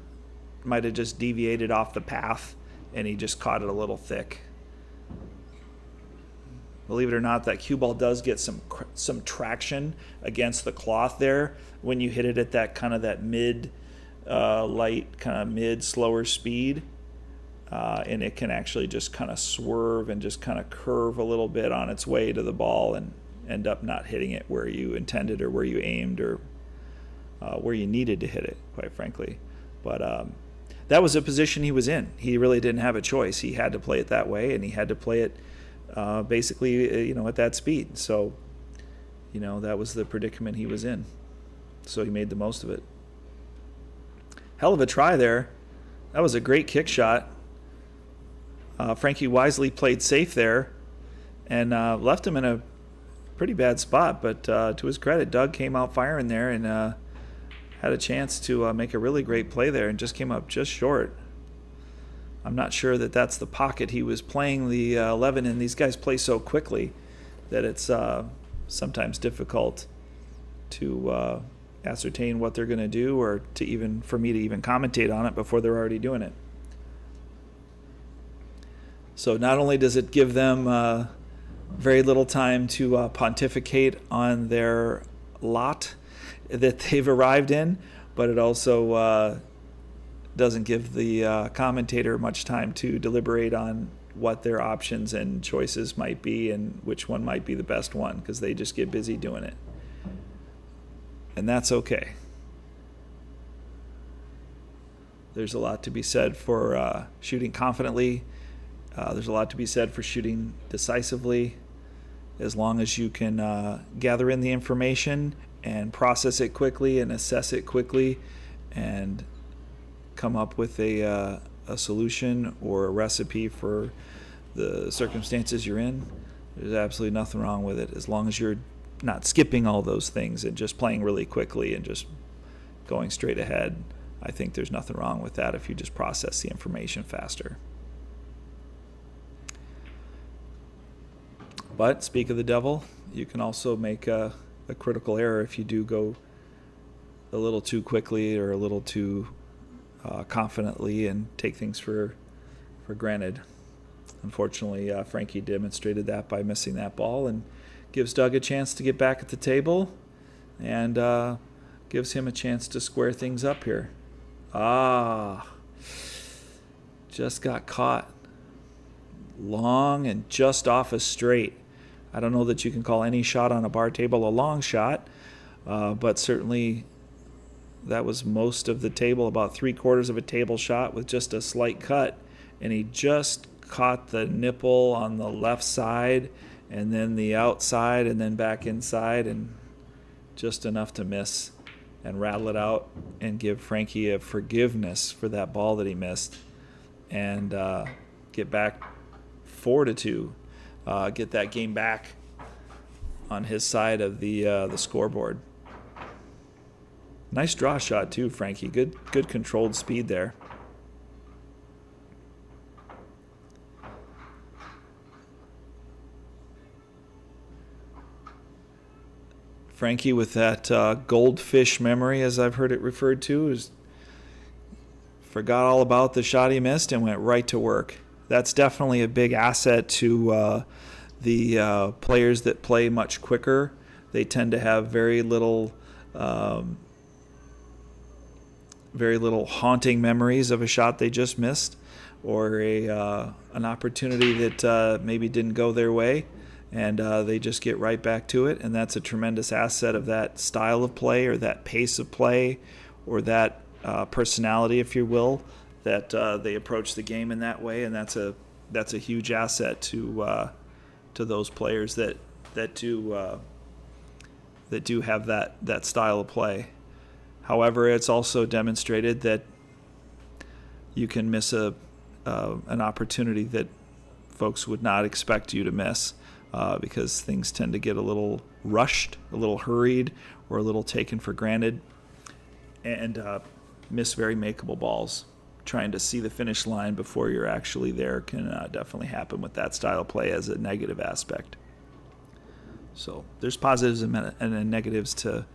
Speaker 4: Might have just deviated off the path, and he just caught it a little thick. Believe it or not, that cue ball does get some traction against the cloth there when you hit it at that mid light, kind of mid slower speed. And it can actually just kind of swerve and just kind of curve a little bit on its way to the ball and end up not hitting it where you intended or where you aimed or where you needed to hit it, quite frankly. But that was a position he was in. He really didn't have a choice. He had to play it that way, and he had to play it basically, at that speed. So, that was the predicament he was in. So he made the most of it. Hell of a try there. That was a great kick shot. Frankie wisely played safe there and left him in a pretty bad spot. But to his credit, Doug came out firing there and had a chance to make a really great play there and just came up just short. I'm not sure that that's the pocket he was playing the 11 in. These guys play so quickly that it's sometimes difficult to ascertain what they're going to do or for me to even commentate on it before they're already doing it. So not only does it give them very little time to pontificate on their lot that they've arrived in, but it also doesn't give the commentator much time to deliberate on what their options and choices might be and which one might be the best one, because they just get busy doing it. And that's okay. There's a lot to be said for shooting confidently. There's a lot to be said for shooting decisively, as long as you can gather in the information and process it quickly and assess it quickly and come up with a solution or a recipe for the circumstances you're in. There's absolutely nothing wrong with it, as long as you're not skipping all those things and just playing really quickly and just going straight ahead. I think there's nothing wrong with that if you just process the information faster. But speak of the devil, you can also make a critical error if you do go a little too quickly or a little too confidently and take things for granted. Unfortunately, Frankie demonstrated that by missing that ball and gives Doug a chance to get back at the table and gives him a chance to square things up here. Just got caught long and just off a straight. I don't know that you can call any shot on a bar table a long shot, but certainly that was most of the table, about 3/4 of a table shot with just a slight cut, and he just caught the nipple on the left side and then the outside and then back inside, and just enough to miss and rattle it out and give Frankie a forgiveness for that ball that he missed and get back 4-2. Get that game back on his side of the scoreboard. Nice draw shot too, Frankie. Good controlled speed there. Frankie with that goldfish memory, as I've heard it referred to, forgot all about the shot he missed and went right to work. That's definitely a big asset to The players that play much quicker, they tend to have very little haunting memories of a shot they just missed, or an opportunity that maybe didn't go their way, and they just get right back to it. And that's a tremendous asset of that style of play, or that pace of play, or that personality, if you will, that they approach the game in that way. And that's a huge asset to those players that do have that style of play. However, it's also demonstrated that you can miss an opportunity that folks would not expect you to miss, because things tend to get a little rushed, a little hurried, or a little taken for granted, and miss very makeable balls. Trying to see the finish line before you're actually there can definitely happen with that style of play as a negative aspect. So there's positives and negatives to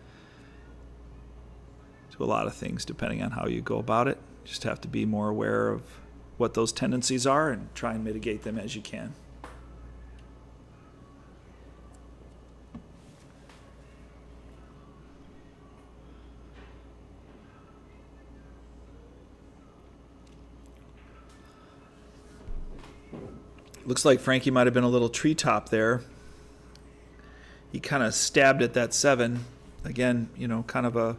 Speaker 4: a lot of things depending on how you go about it. Just have to be more aware of what those tendencies are and try and mitigate them as you can. Looks like Frankie might have been a little treetop there. He kind of stabbed at that 7. Again, kind of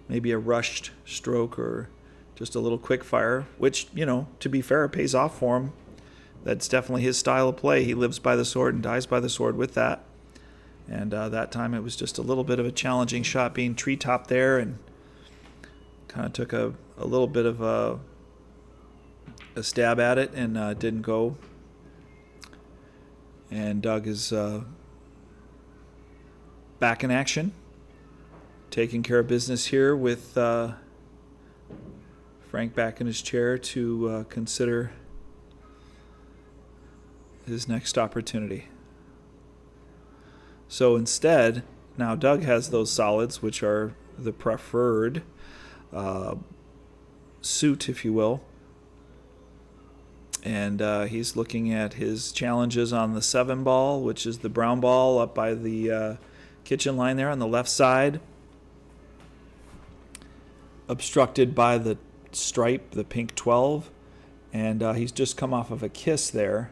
Speaker 4: maybe a rushed stroke or just a little quick fire, which, to be fair, pays off for him. That's definitely his style of play. He lives by the sword and dies by the sword with that. And that time it was just a little bit of a challenging shot being treetop there, and kind of took a little bit of a stab at it and didn't go. And Doug is back in action, taking care of business here with Frank back in his chair to consider his next opportunity. So instead, now Doug has those solids, which are the preferred suit, if you will. And he's looking at his challenges on the 7 ball, which is the brown ball up by the kitchen line there on the left side, obstructed by the stripe, the pink 12. And he's just come off of a kiss there.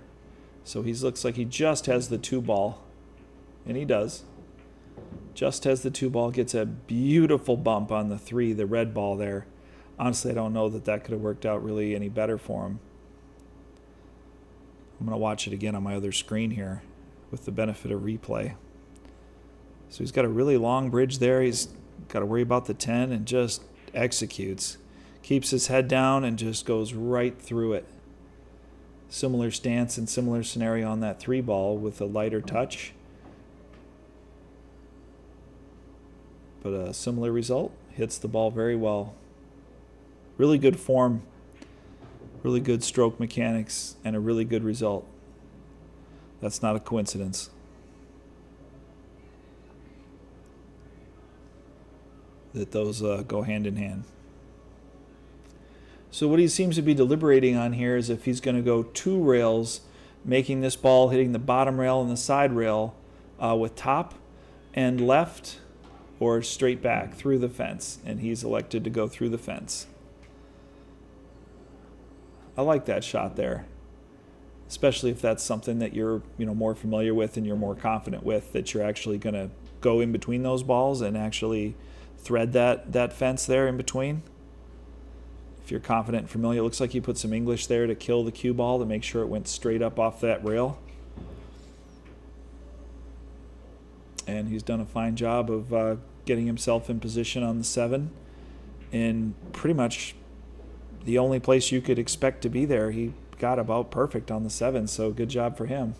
Speaker 4: So he looks like he just has the 2 ball. And he does. Just has the 2 ball, gets a beautiful bump on the 3, the red ball there. Honestly, I don't know that could have worked out really any better for him. I'm going to watch it again on my other screen here with the benefit of replay. So he's got a really long bridge there. He's got to worry about the 10 and just executes. Keeps his head down and just goes right through it. Similar stance and similar scenario on that 3 ball with a lighter touch. But a similar result. Hits the ball very well. Really good form. Really good stroke mechanics, and a really good result. That's not a coincidence. That those go hand in hand. So what he seems to be deliberating on here is if he's going to go 2 rails, making this ball hitting the bottom rail and the side rail with top and left, or straight back through the fence. And he's elected to go through the fence. I like that shot there, especially if that's something that you're more familiar with and you're more confident with, that you're actually going to go in between those balls and actually thread that fence there in between. If you're confident and familiar, it looks like you put some English there to kill the cue ball to make sure it went straight up off that rail. And he's done a fine job of getting himself in position on the 7 in pretty much the only place you could expect to be there. He got about perfect on the 7, so good job for him.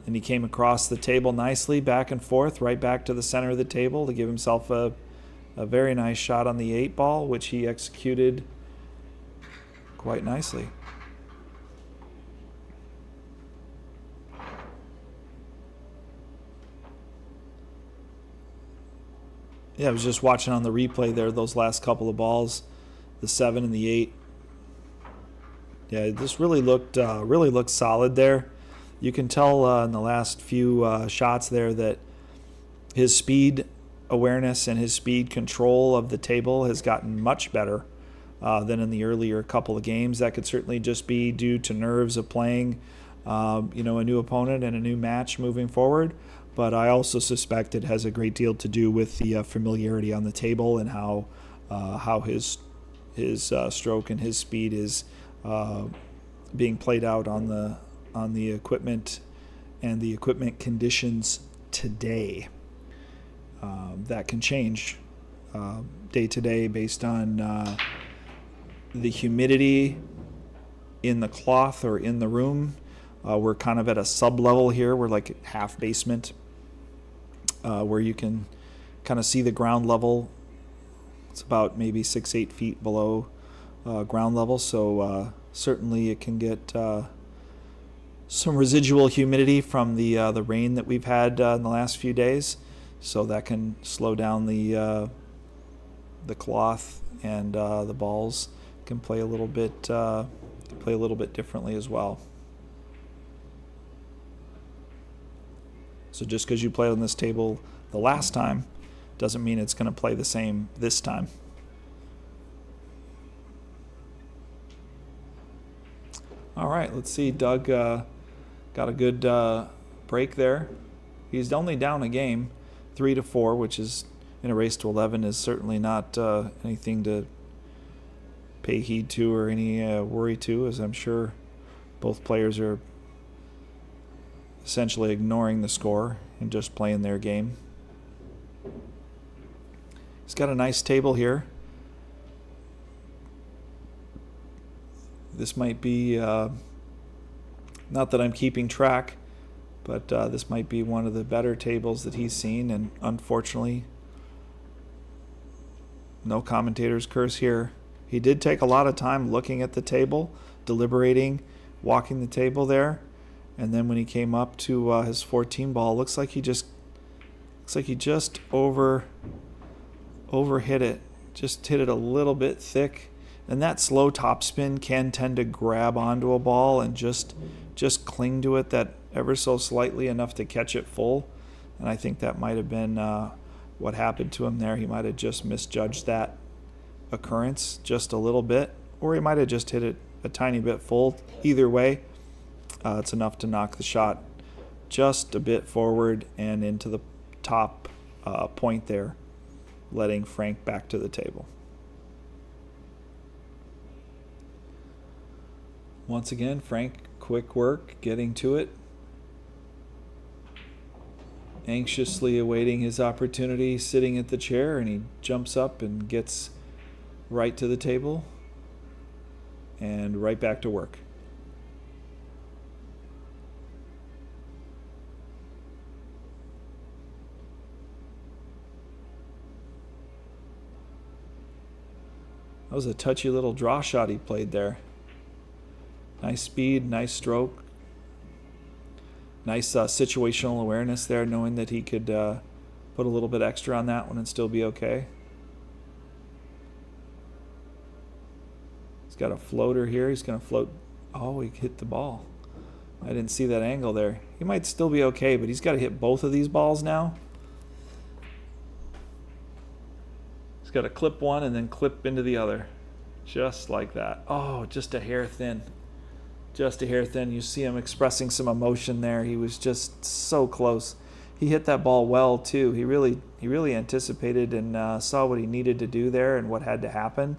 Speaker 4: And he came across the table nicely, back and forth, right back to the center of the table to give himself a very nice shot on the 8 ball, which he executed quite nicely. Yeah, I was just watching on the replay there, those last couple of balls. The 7 and the 8. Yeah, this really looked solid there. You can tell in the last few shots there that his speed awareness and his speed control of the table has gotten much better than in the earlier couple of games. That could certainly just be due to nerves of playing, a new opponent and a new match moving forward. But I also suspect it has a great deal to do with the familiarity on the table and how his stroke and his speed is being played out on the equipment and the equipment conditions today. That can change day to day based on the humidity in the cloth or in the room. We're kind of at a sub-level here. We're like half basement, where you can kind of see the ground level. It's about maybe 6-8 feet below ground level, so certainly it can get some residual humidity from the rain that we've had in the last few days. So that can slow down the cloth, and the balls can play a little bit differently as well. So just because you played on this table the last time doesn't mean it's going to play the same this time. All right, let's see. Doug got a good break there. He's only down a game, 3-4, which is in a race to 11 is certainly not anything to pay heed to or any worry to, as I'm sure both players are essentially ignoring the score and just playing their game. He's got a nice table here. This might be, not that I'm keeping track, but this might be one of the better tables that he's seen, and unfortunately, no commentator's curse here. He did take a lot of time looking at the table, deliberating, walking the table there, and then when he came up to his 14 ball, looks like he just overhit it, just hit it a little bit thick. And that slow topspin can tend to grab onto a ball and just cling to it that ever so slightly enough to catch it full. And I think that might have been what happened to him there. He might have just misjudged that occurrence just a little bit, or he might have just hit it a tiny bit full. Either way, it's enough to knock the shot just a bit forward and into the top point there, letting Frank back to the table. Once again, Frank, quick work, getting to it. Anxiously awaiting his opportunity, sitting at the chair, and he jumps up and gets right to the table and right back to work. That was a touchy little draw shot he played there. Nice speed, nice stroke. Nice situational awareness there, knowing that he could put a little bit extra on that one and still be okay. He's got a floater here. He's going to float. Oh, he hit the ball. I didn't see that angle there. He might still be okay, but he's got to hit both of these balls now. He's got to clip one and then clip into the other. Just like that. Oh, just a hair thin. Just a hair thin. You see him expressing some emotion there. He was just so close. He hit that ball well too. He really anticipated and saw what he needed to do there and what had to happen.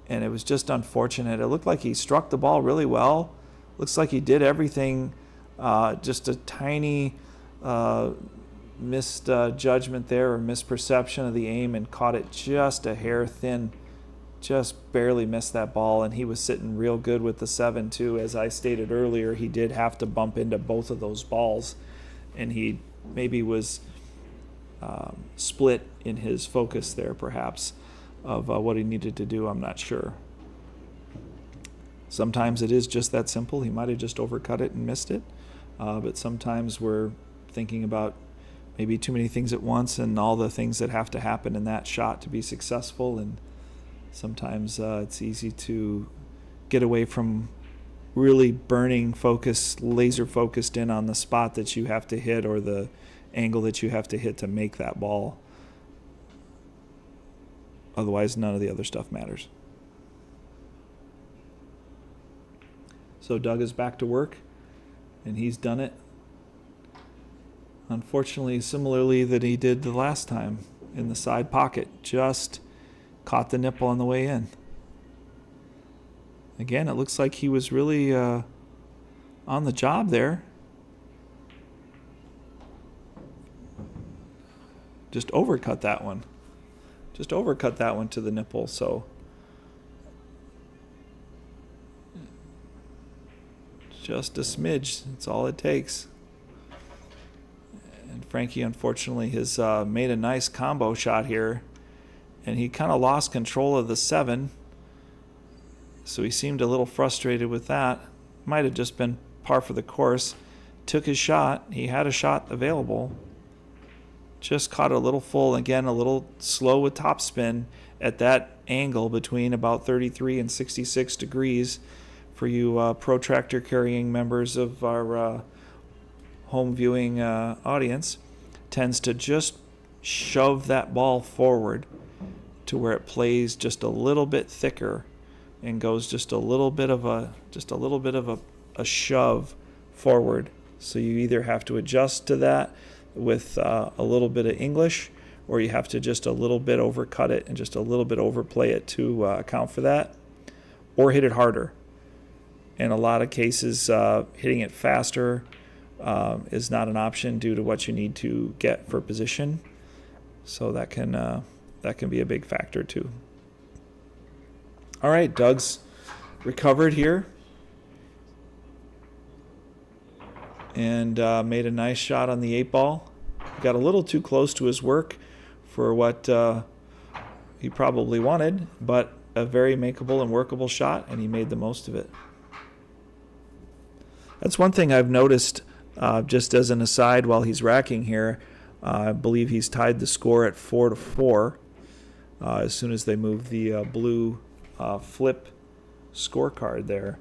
Speaker 4: And it was just unfortunate. It looked like he struck the ball really well. Looks like he did everything. Just a tiny missed judgment there, or misperception of the aim, and caught it just a hair thin. Just barely missed that ball, and he was sitting real good with the 7 too. As I stated earlier, he did have to bump into both of those balls, and he maybe was split in his focus there, perhaps, of what he needed to do. I'm not sure. Sometimes it is just that simple. He might have just overcut it and missed it, but sometimes we're thinking about maybe too many things at once and all the things that have to happen in that shot to be successful, and sometimes it's easy to get away from really burning focus, laser focused in on the spot that you have to hit or the angle that you have to hit to make that ball. Otherwise, none of the other stuff matters. So Doug is back to work, and he's done it. Unfortunately, similarly that he did the last time in the side pocket, just caught the nipple on the way in. Again, it looks like he was really on the job there. Just overcut that one. Just overcut that one to the nipple, so just a smidge. That's all it takes. And Frankie, unfortunately, has made a nice combo shot here, and he kind of lost control of the 7. So he seemed a little frustrated with that. Might have just been par for the course. Took his shot. He had a shot available. Just caught it a little full. Again, a little slow with topspin at that angle between about 33 and 66 degrees for you protractor carrying members of our home viewing audience. Tends to just shove that ball forward to where it plays just a little bit thicker and goes just a little bit of a shove forward. So you either have to adjust to that with a little bit of English, or you have to just a little bit overcut it and just a little bit overplay it to account for that, or hit it harder. In a lot of cases, hitting it faster is not an option due to what you need to get for position. So that can be a big factor too. All right, Doug's recovered here and made a nice shot on the 8 ball. Got a little too close to his work for what he probably wanted, but a very makeable and workable shot, and he made the most of it. That's one thing I've noticed, just as an aside while he's racking here. I believe he's tied the score at 4-4 as soon as they move the blue flip scorecard there.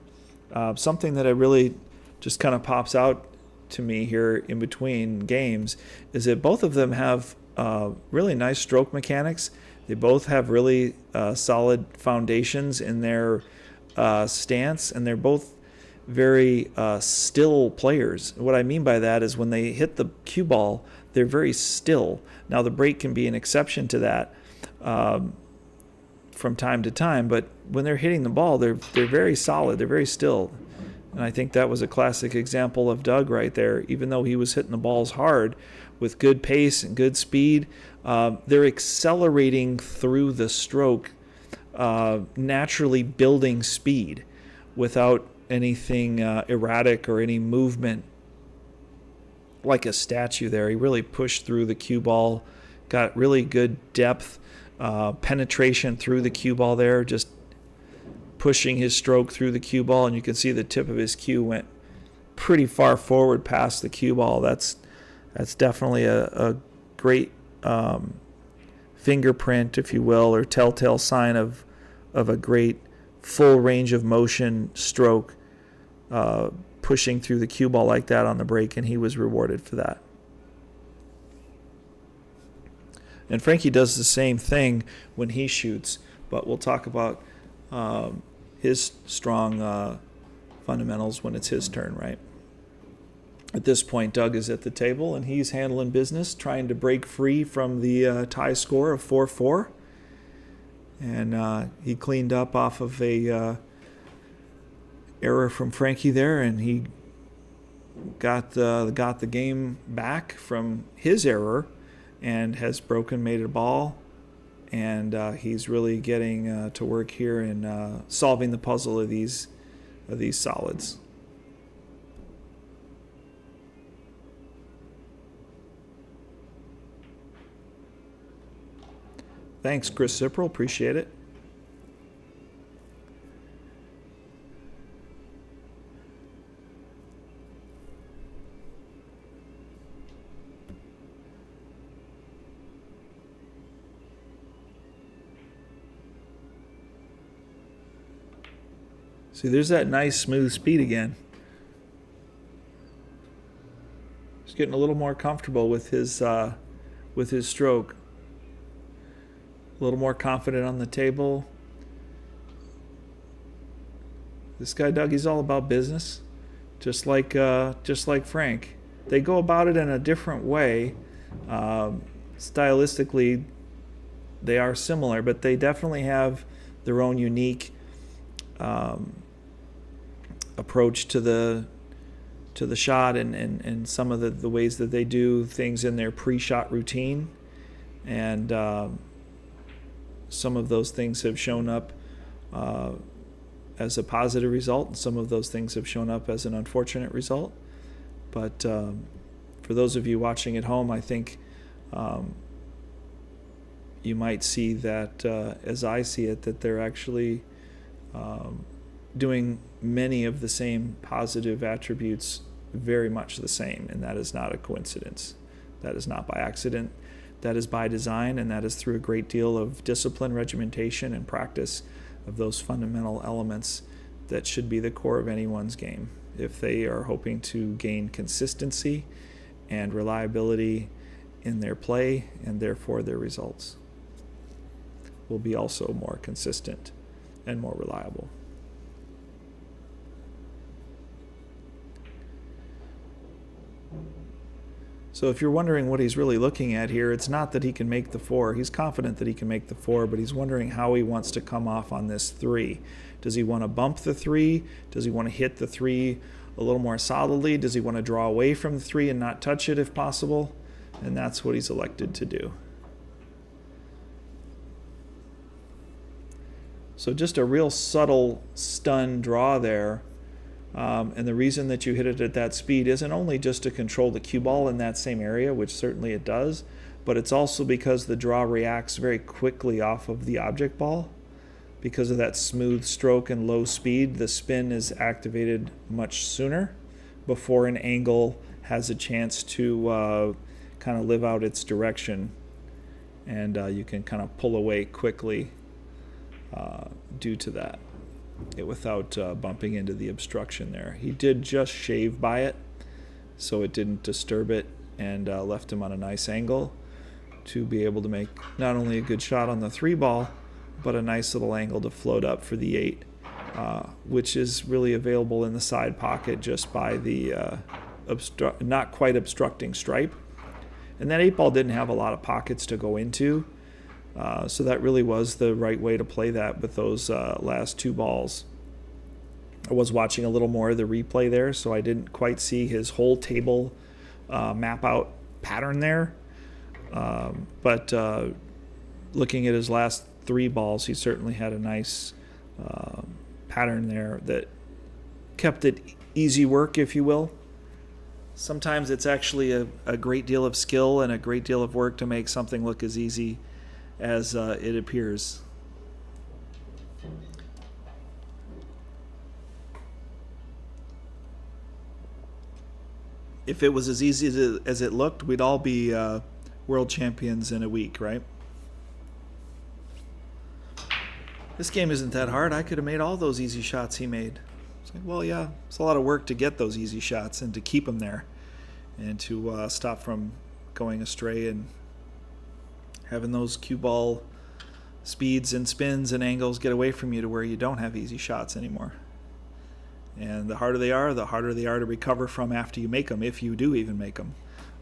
Speaker 4: Something that I really just kind of pops out to me here in between games is that both of them have really nice stroke mechanics. They both have really solid foundations in their stance, and they're both very still players. What I mean by that is when they hit the cue ball, they're very still. Now the break can be an exception to that from time to time, but when they're hitting the ball, they're very solid. They're very still. And I think that was a classic example of Doug right there. Even though he was hitting the balls hard with good pace and good speed, they're accelerating through the stroke, naturally building speed without anything erratic or any movement like a statue there. He really pushed through the cue ball, got really good depth, penetration through the cue ball there, just pushing his stroke through the cue ball, and you can see the tip of his cue went pretty far forward past the cue ball. That's definitely a great fingerprint, if you will, or telltale sign of a great full range of motion stroke, pushing through the cue ball like that on the break, and he was rewarded for that. And Frankie does the same thing when he shoots, but we'll talk about his strong fundamentals when it's his turn, right? At this point, Doug is at the table, and he's handling business, trying to break free from the tie score of 4-4. And he cleaned up off of a error from Frankie there, and he got the game back from his error and has made a ball. And he's really getting to work here in solving the puzzle of these solids. Thanks, Chris Cipral. Appreciate it. See, there's that nice smooth speed again. He's getting a little more comfortable with his stroke. A little more confident on the table. This guy, Doug, he's all about business, just like Frank. They go about it in a different way. Stylistically, they are similar, but they definitely have their own unique approach to the shot and some of the ways that they do things in their pre-shot routine. And some of those things have shown up as a positive result, and some of those things have shown up as an unfortunate result. But for those of you watching at home, I think you might see that, as I see it, that they're actually doing many of the same positive attributes very much the same, and that is not a coincidence. That is not by accident. That is by design, and that is through a great deal of discipline, regimentation, and practice of those fundamental elements that should be the core of anyone's game if they are hoping to gain consistency and reliability in their play, and therefore their results will be also more consistent and more reliable. So if you're wondering what he's really looking at here, it's not that he can make the 4. He's confident that he can make the 4, but he's wondering how he wants to come off on this 3. Does he want to bump the 3? Does he want to hit the 3 a little more solidly? Does he want to draw away from the 3 and not touch it if possible? And that's what he's elected to do. So just a real subtle stun draw there. And the reason that you hit it at that speed isn't only just to control the cue ball in that same area, which certainly it does, but it's also because the draw reacts very quickly off of the object ball. Because of that smooth stroke and low speed, the spin is activated much sooner before an angle has a chance to kind of live out its direction. And you can kind of pull away quickly due to that, without bumping into the obstruction there. He did just shave by it, so it didn't disturb it, and left him on a nice angle to be able to make not only a good shot on the 3 ball, but a nice little angle to float up for the 8, which is really available in the side pocket just by the not quite obstructing stripe. And that 8 ball didn't have a lot of pockets to go into, so that really was the right way to play that with those last 2 balls. I was watching a little more of the replay there, so I didn't quite see his whole table map out pattern there. But looking at his last 3 balls, he certainly had a nice pattern there that kept it easy work, if you will. Sometimes it's actually a great deal of skill and a great deal of work to make something look as easy as it appears. If it was as easy as it looked, we'd all be world champions in a week, right? This game isn't that hard. I could have made all those easy shots he made. It's like, well, yeah, it's a lot of work to get those easy shots and to keep them there and to stop from going astray and having those cue ball speeds and spins and angles get away from you to where you don't have easy shots anymore. And the harder they are to recover from after you make them, if you do even make them.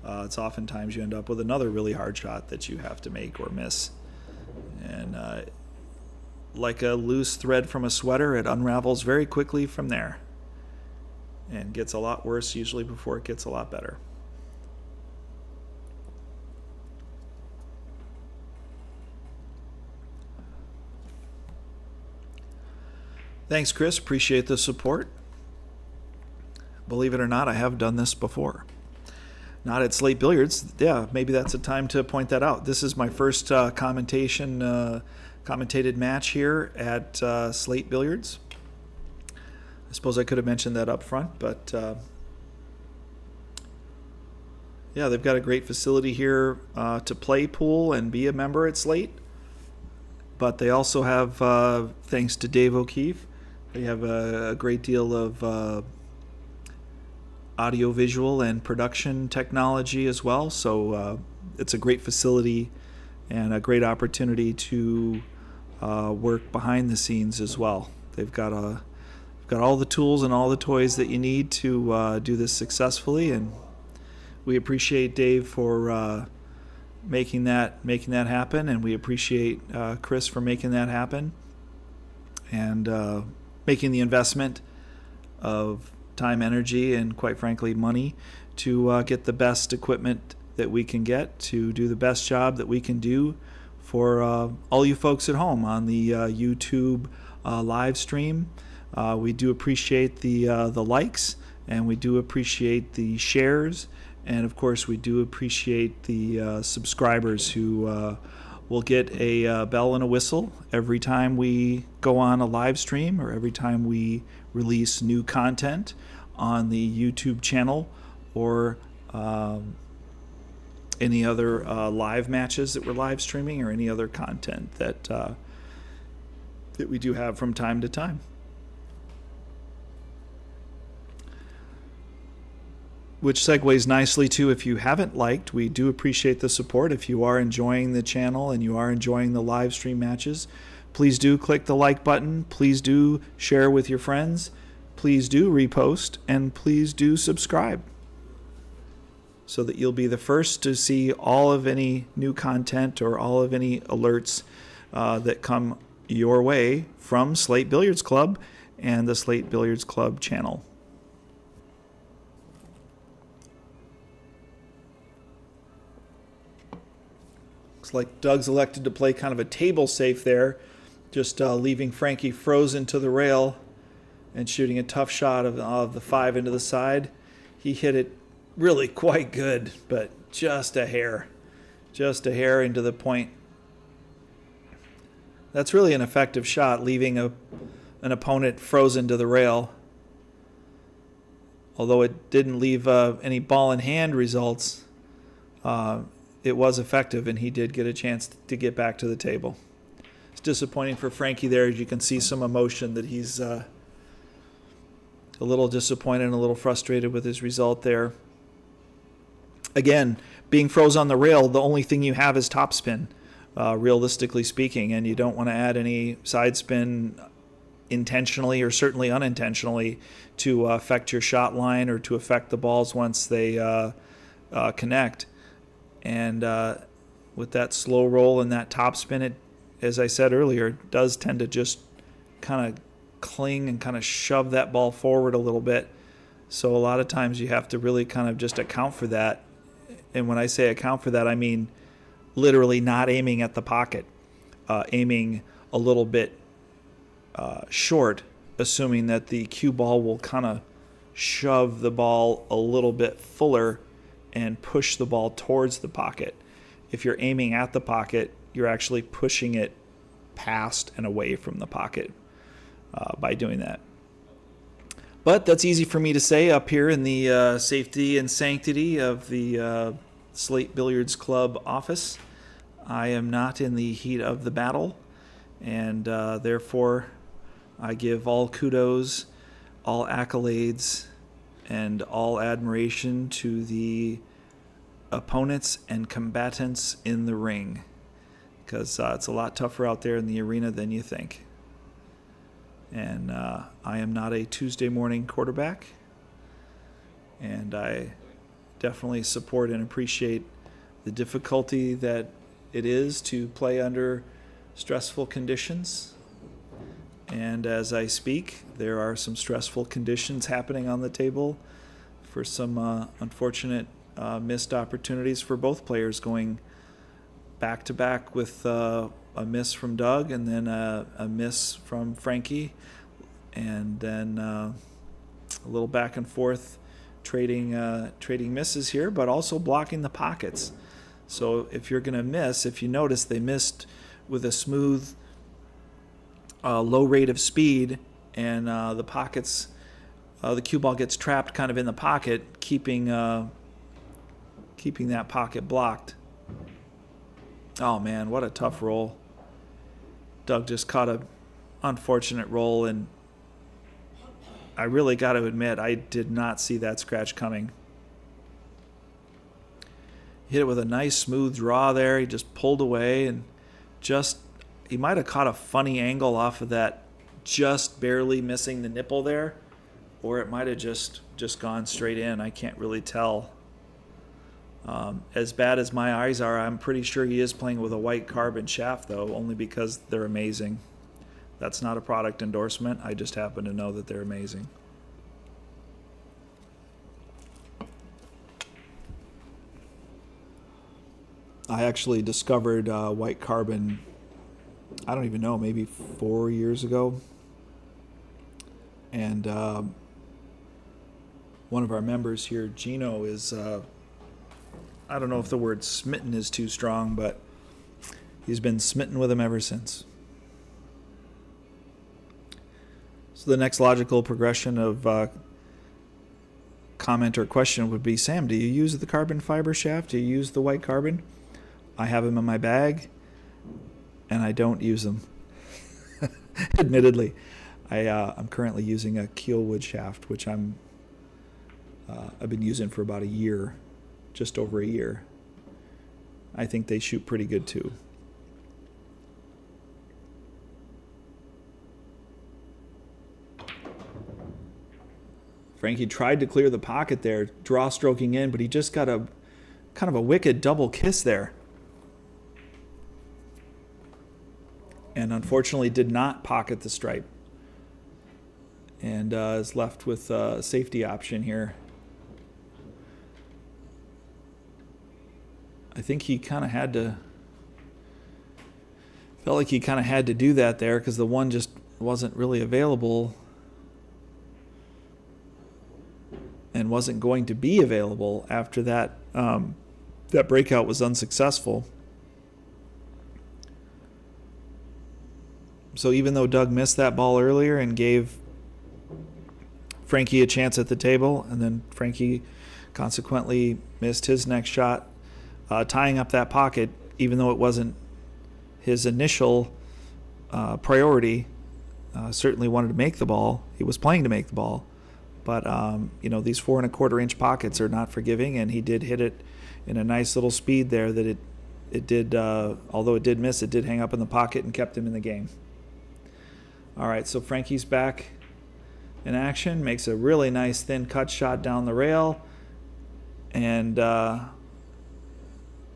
Speaker 4: It's oftentimes you end up with another really hard shot that you have to make or miss. And like a loose thread from a sweater, it unravels very quickly from there and gets a lot worse usually before it gets a lot better. Thanks, Chris. Appreciate the support. Believe it or not, I have done this before. Not at Slate Billiards. Yeah, maybe that's a time to point that out. This is my first commentated match here at Slate Billiards. I suppose I could have mentioned that up front, but yeah, they've got a great facility here to play pool and be a member at Slate. But they also have, thanks to Dave O'Keefe, They have a great deal of audiovisual and production technology as well. So it's a great facility and a great opportunity to work behind the scenes as well. They've got all the tools and all the toys that you need to do this successfully, and we appreciate Dave for making that happen, and we appreciate Chris for making that happen, and making the investment of time, energy, and quite frankly money to get the best equipment that we can get to do the best job that we can do for all you folks at home on the YouTube live stream. We do appreciate the likes, and we do appreciate the shares, and of course we do appreciate the subscribers who will get a bell and a whistle every time we go on a live stream or every time we release new content on the YouTube channel or any other live matches that we're live streaming or any other content that we do have from time to time. Which segues nicely to, if you haven't liked, we do appreciate the support. If you are enjoying the channel and you are enjoying the live stream matches, please do click the like button. Please do share with your friends. Please do repost, and please do subscribe so that you'll be the first to see all of any new content or all of any alerts that come your way from Slate Billiards Club and the Slate Billiards Club channel. Looks like Doug's elected to play kind of a table safe there, just leaving Frankie frozen to the rail and shooting a tough shot of the 5 into the side. He hit it really quite good, but just a hair into the point. That's really an effective shot, leaving an opponent frozen to the rail. Although it didn't leave any ball in hand results, it was effective, and he did get a chance to get back to the table. It's disappointing for Frankie there. As you can see some emotion that he's a little disappointed and a little frustrated with his result there. Again, being froze on the rail, the only thing you have is topspin, realistically speaking, and you don't want to add any side spin intentionally or certainly unintentionally to affect your shot line or to affect the balls once they connect. And with that slow roll and that topspin, it, as I said earlier, does tend to just kind of cling and kind of shove that ball forward a little bit. So a lot of times you have to really kind of just account for that. And when I say account for that, I mean literally not aiming at the pocket, aiming a little bit short, assuming that the cue ball will kind of shove the ball a little bit fuller and push the ball towards the pocket. If you're aiming at the pocket, you're actually pushing it past and away from the pocket by doing that. But that's easy for me to say up here in the safety and sanctity of the Slate Billiards Club office. I am not in the heat of the battle, and therefore I give all kudos, all accolades, and all admiration to the opponents and combatants in the ring, because it's a lot tougher out there in the arena than you think. And I am not a Tuesday morning quarterback, and I definitely support and appreciate the difficulty that it is to play under stressful conditions. And as I speak, there are some stressful conditions happening on the table for some unfortunate missed opportunities for both players, going back to back with a miss from Doug and then a miss from Frankie, and then a little back and forth trading misses here, but also blocking the pockets. So if you're going to miss, if you notice they missed with a smooth low rate of speed, and the pockets, the cue ball gets trapped kind of in the pocket, keeping that pocket blocked. Oh man, what a tough roll. Doug just caught a unfortunate roll and I really got to admit, I did not see that scratch coming. Hit it with a nice smooth draw there. He just pulled away and he might have caught a funny angle off of that, just barely missing the nipple there, or it might have just gone straight in. I can't really tell. As bad as my eyes are, I'm pretty sure he is playing with a white carbon shaft, though, only because they're amazing. That's not a product endorsement. I just happen to know that they're amazing. I actually discovered white carbon, I don't even know, maybe 4 years ago. And one of our members here, Gino, is, I don't know if the word smitten is too strong, but he's been smitten with them ever since. So the next logical progression of comment or question would be, Sam, do you use the carbon fiber shaft? Do you use the white carbon? I have them in my bag, and I don't use them. Admittedly, I'm currently using a Keelwood shaft, which I've been using for about a year, just over a year. I think they shoot pretty good too. Frankie tried to clear the pocket there, draw stroking in, but he just got a kind of a wicked double kiss there. And unfortunately did not pocket the stripe. And is left with a safety option here. I think he kind of felt like he kind of had to do that there because the one just wasn't really available and wasn't going to be available after that that breakout was unsuccessful. So even though Doug missed that ball earlier and gave Frankie a chance at the table, and then Frankie consequently missed his next shot, tying up that pocket, even though it wasn't his initial priority, certainly wanted to make the ball. He was playing to make the ball. But, these 4 1/4-inch pockets are not forgiving, and he did hit it in a nice little speed there that it did, although it did miss, it did hang up in the pocket and kept him in the game. All right, so Frankie's back in action, makes a really nice thin cut shot down the rail, and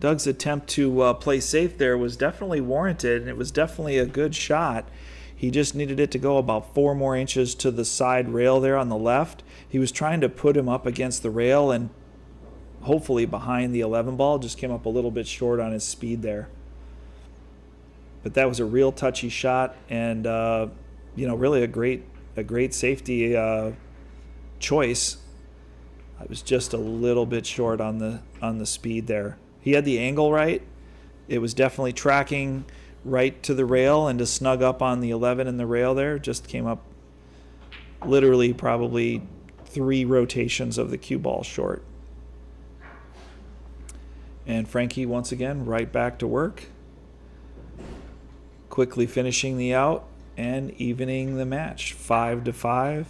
Speaker 4: Doug's attempt to play safe there was definitely warranted, and it was definitely a good shot. He just needed it to go about 4 more inches to the side rail there on the left. He was trying to put him up against the rail and hopefully behind the 11 ball, just came up a little bit short on his speed there. But that was a real touchy shot, and really a great safety choice. I was just a little bit short on the speed there. He had the angle right. It was definitely tracking right to the rail, and to snug up on the 11 and the rail there, just came up literally probably 3 rotations of the cue ball short. And Frankie once again right back to work, quickly finishing the out and evening the match 5-5.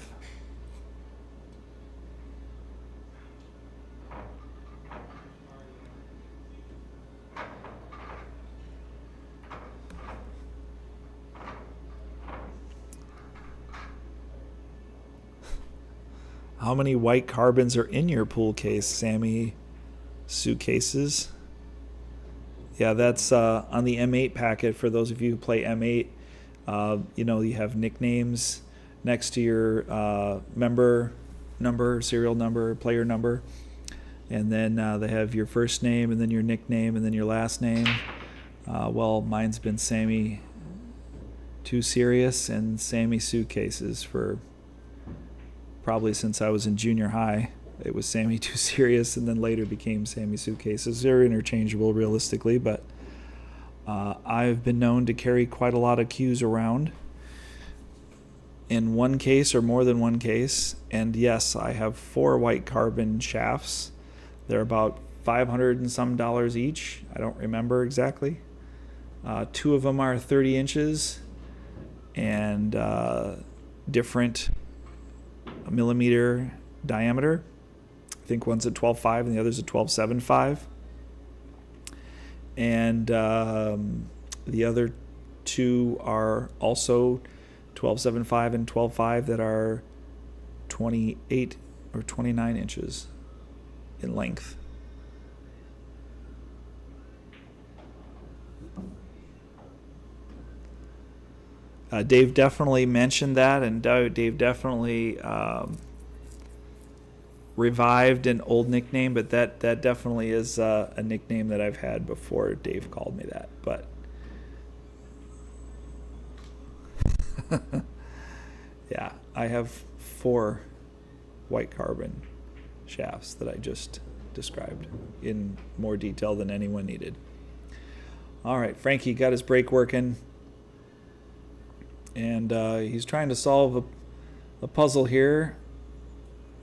Speaker 4: How many white carbons are in your pool case, Sammy Suitcases? Yeah, that's on the M8 packet. For those of you who play M8, you have nicknames next to your member number, serial number, player number. And then they have your first name, and then your nickname, and then your last name. Mine's been Sammy Too Serious and Sammy Suitcases for probably since I was in junior high. It was Sammy Too Serious, and then later became Sammy Suitcases. They're interchangeable realistically, but I've been known to carry quite a lot of cues around in one case or more than one case. And yes, I have 4 white carbon shafts. They're about $500 and some each. I don't remember exactly. 2 of them are 30 inches and different a millimeter diameter. I think one's a 12.5 and the other's a 12.75. And the other two are also 12.75 and 12.5 that are 28 or 29 inches in length. Dave definitely mentioned that, and Dave definitely revived an old nickname, but that definitely is a nickname that I've had before Dave called me that. But yeah, I have 4 white carbon shafts that I just described in more detail than anyone needed. All right, Frankie got his break working, and he's trying to solve a puzzle here.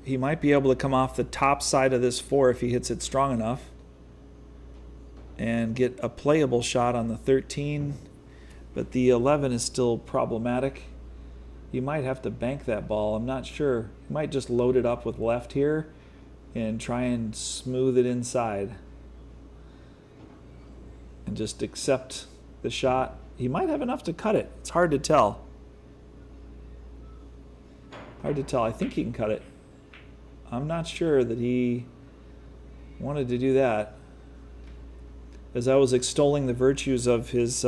Speaker 4: He might be able to come off the top side of this 4 if he hits it strong enough and get a playable shot on the 13, but the 11 is still problematic. You might have to bank that ball. I'm not sure. You might just load it up with left here and try and smooth it inside and just accept the shot. He might have enough to cut it. It's hard to tell. Hard to tell. I think he can cut it. I'm not sure that he wanted to do that. As I was extolling the virtues of his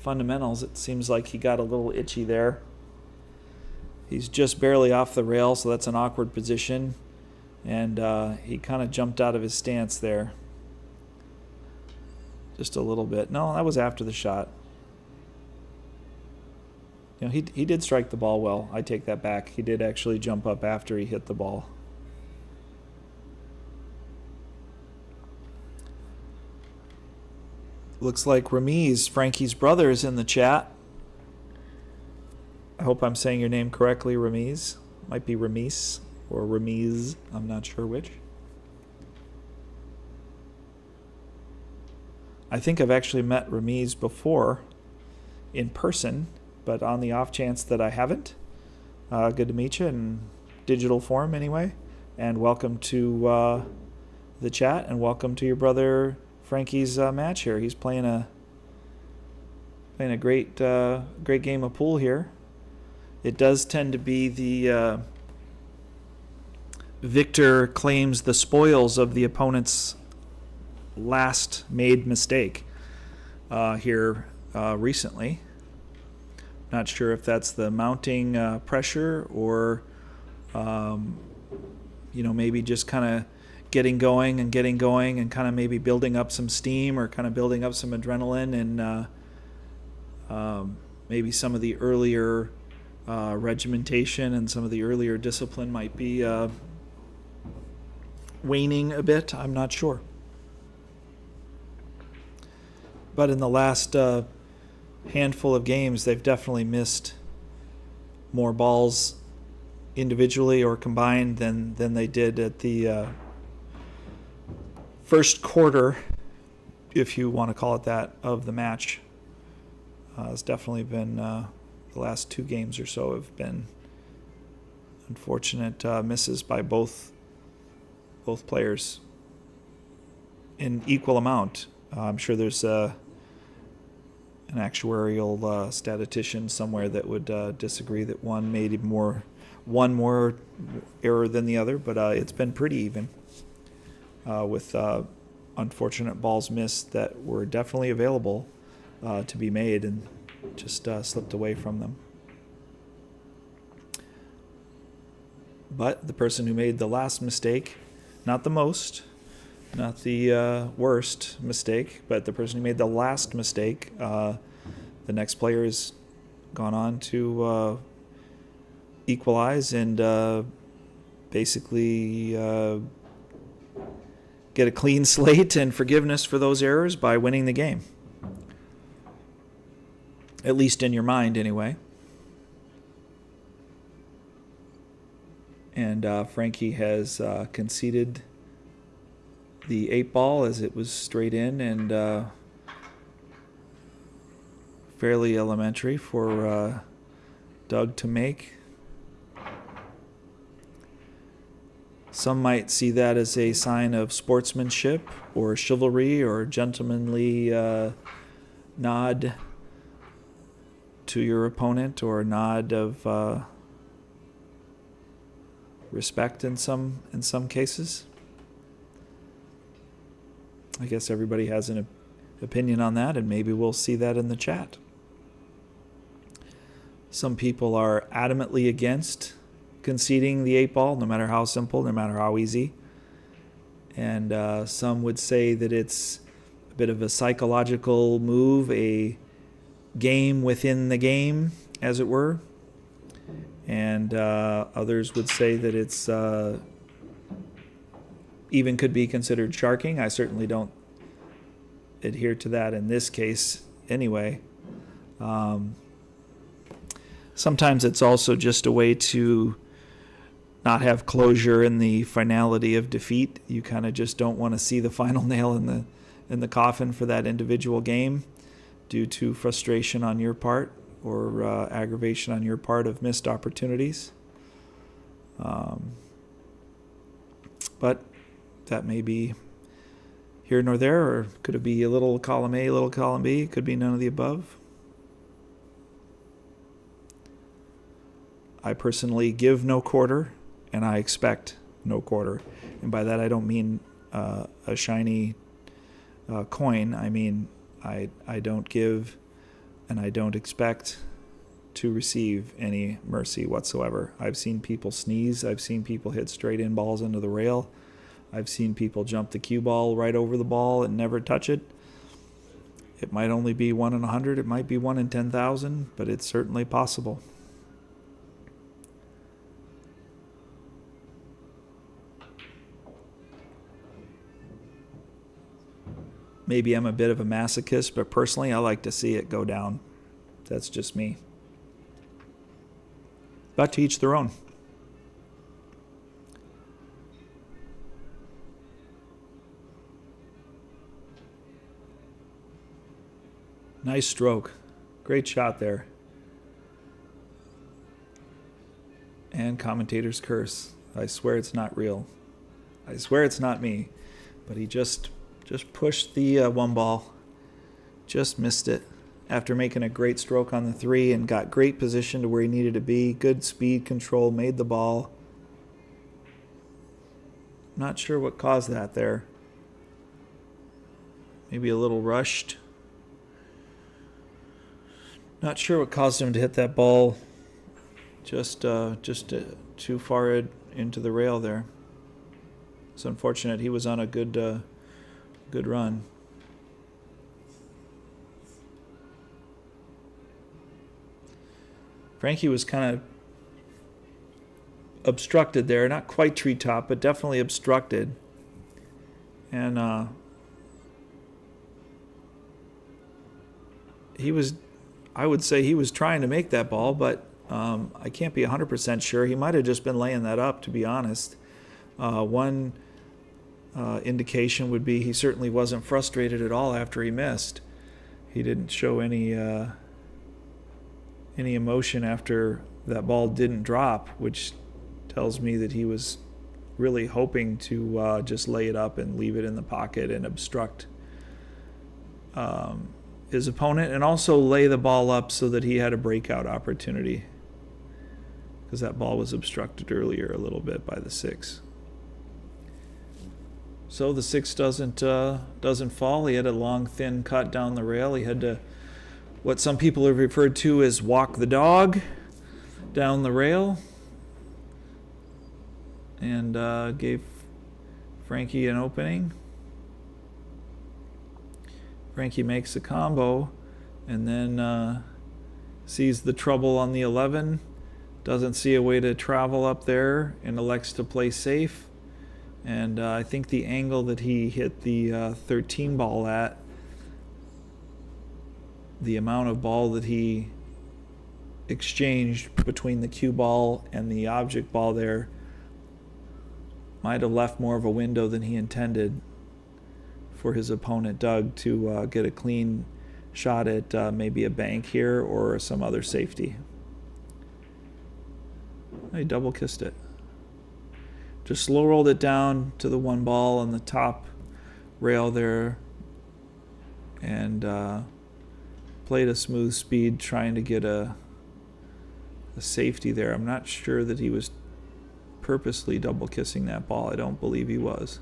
Speaker 4: fundamentals, it seems like he got a little itchy there. He's just barely off the rail, so that's an awkward position. And he kind of jumped out of his stance there. Just a little bit. No, that was after the shot. You know, he did strike the ball well. I take that back. He did actually jump up after he hit the ball. Looks like Ramiz, Frankie's brother, is in the chat. I hope I'm saying your name correctly, Ramiz. Might be Ramiz or Ramiz. I'm not sure which. I think I've actually met Ramiz before in person, but on the off chance that I haven't, good to meet you in digital form anyway. And welcome to the chat, and welcome to your brother Frankie's match here. He's playing a great game of pool here. It does tend to be the victor claims the spoils of the opponent's last made mistake here recently. Not sure if that's the mounting pressure or maybe just kind of getting going and kind of maybe building up some steam or kind of building up some adrenaline, and maybe some of the earlier regimentation and some of the earlier discipline might be waning a bit. I'm not sure. But in the last handful of games, they've definitely missed more balls individually or combined than they did at the first quarter, if you want to call it that, of the match. It's definitely been the last 2 games or so have been unfortunate misses by both players in equal amount. I'm sure there's an actuarial statistician somewhere that would disagree that one made more error than the other, but it's been pretty even with unfortunate balls missed that were definitely available to be made and just slipped away from them. But the person who made the last mistake, not the most, not the worst mistake, but the person who made the last mistake, the next player has gone on to equalize and basically get a clean slate and forgiveness for those errors by winning the game. At least in your mind, anyway. And Frankie has conceded the 8 ball as it was straight in and fairly elementary for Doug to make. Some might see that as a sign of sportsmanship or chivalry or gentlemanly nod to your opponent, or a nod of respect in some cases. I guess everybody has an opinion on that, and maybe we'll see that in the chat. Some people are adamantly against conceding the 8-ball, no matter how simple, no matter how easy. And some would say that it's a bit of a psychological move, a game within the game, as it were. And others would say that it's even could be considered sharking. I certainly don't adhere to that in this case anyway. Sometimes it's also just a way to not have closure in the finality of defeat. You kind of just don't want to see the final nail in the coffin for that individual game due to frustration on your part or aggravation on your part of missed opportunities. But that may be here nor there, or could it be a little column A, a little column B? Could be none of the above. I personally give no quarter, and I expect no quarter. And by that I don't mean a shiny coin. I mean I don't give and I don't expect to receive any mercy whatsoever. I've seen people sneeze. I've seen people hit straight in balls into the rail. I've seen people jump the cue ball right over the ball and never touch it. It might only be 1 in 100. It might be 1 in 10,000, but it's certainly possible. Maybe I'm a bit of a masochist, but personally I like to see it go down. That's just me. But to each their own. Nice stroke. Great shot there. And commentators curse. I swear it's not real. I swear it's not me. But he just pushed the 1 ball. Just missed it after making a great stroke on the 3 and got great position to where he needed to be. Good speed control, made the ball. Not sure what caused that there. Maybe a little rushed. Not sure what caused him to hit that ball just too far into the rail there. It's unfortunate. He was on a good run. Frankie was kind of obstructed there, not quite treetop, but definitely obstructed. And I would say he was trying to make that ball, but I can't be 100% sure. He might have just been laying that up, to be honest. One indication would be he certainly wasn't frustrated at all after he missed. He didn't show any emotion after that ball didn't drop, which tells me that he was really hoping to just lay it up and leave it in the pocket and obstruct his opponent, and also lay the ball up so that he had a breakout opportunity, because that ball was obstructed earlier a little bit by the 6. So the 6 doesn't fall. He had a long, thin cut down the rail. He had to, what some people have referred to as walk the dog down the rail, and gave Frankie an opening. Frankie makes a combo and then sees the trouble on the 11, doesn't see a way to travel up there, and elects to play safe. And I think the angle that he hit the 13 ball at, the amount of ball that he exchanged between the cue ball and the object ball there, might have left more of a window than he intended for his opponent, Doug, to get a clean shot at maybe a bank here or some other safety. He double kissed it. just slow rolled it down to the one ball on the top rail there, and played a smooth speed trying to get a safety there. I'm not sure that he was purposely double kissing that ball. I don't believe he was.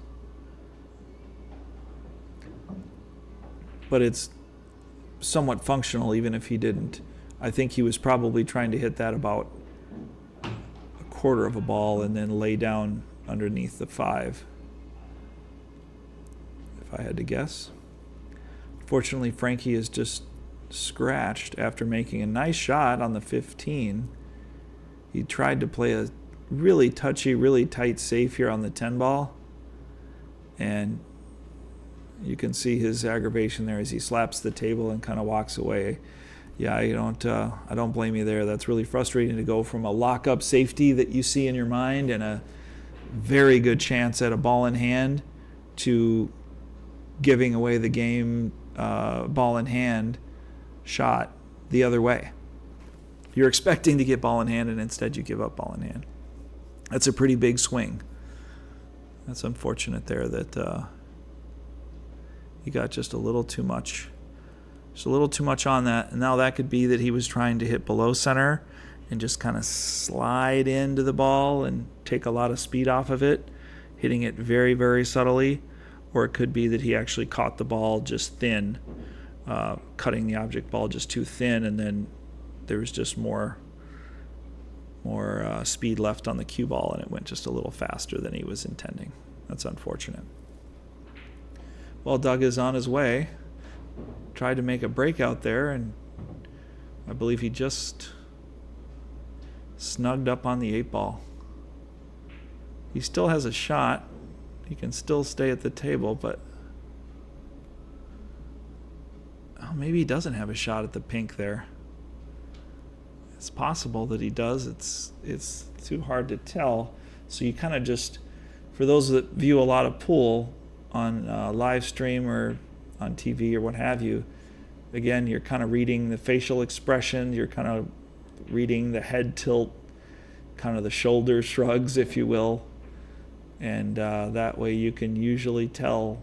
Speaker 4: But it's somewhat functional even if he didn't. I think he was probably trying to hit that about a quarter of a ball and then lay down underneath the 5, if I had to guess. Fortunately, Frankie is just scratched after making a nice shot on the 15. He tried to play a really touchy, really tight save here on the 10 ball, and you can see his aggravation there as he slaps the table and kind of walks away. Yeah, I don't blame you there. That's really frustrating to go from a lock-up safety that you see in your mind and a very good chance at a ball in hand to giving away the game ball in hand shot the other way. You're expecting to get ball in hand, and instead you give up ball in hand. That's a pretty big swing. That's unfortunate there that he got just a little too much. Just a little too much on that. And now that could be that he was trying to hit below center and just kind of slide into the ball and take a lot of speed off of it, hitting it very, very subtly. Or it could be that he actually caught the ball just thin, cutting the object ball just too thin, and then there was just more speed left on the cue ball, and it went just a little faster than he was intending. That's unfortunate. Well, Doug is on his way. Tried to make a break out there, and I believe he just snugged up on the 8 ball. He still has a shot. He can still stay at the table, but maybe he doesn't have a shot at the pink there. It's possible that he does. It's too hard to tell. So you kind of just, for those that view a lot of pool on live stream or on TV or what have you, again, you're kind of reading the facial expression. You're kind of reading the head tilt, kind of the shoulder shrugs, if you will. And that way you can usually tell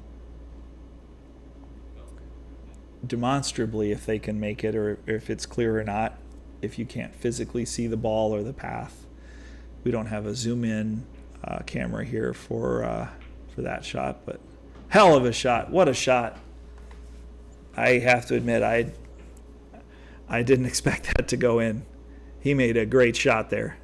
Speaker 4: demonstrably if they can make it or if it's clear or not, if you can't physically see the ball or the path. We don't have a zoom in camera here for that shot, but hell of a shot. What a shot. I have to admit, I didn't expect that to go in. He made a great shot there.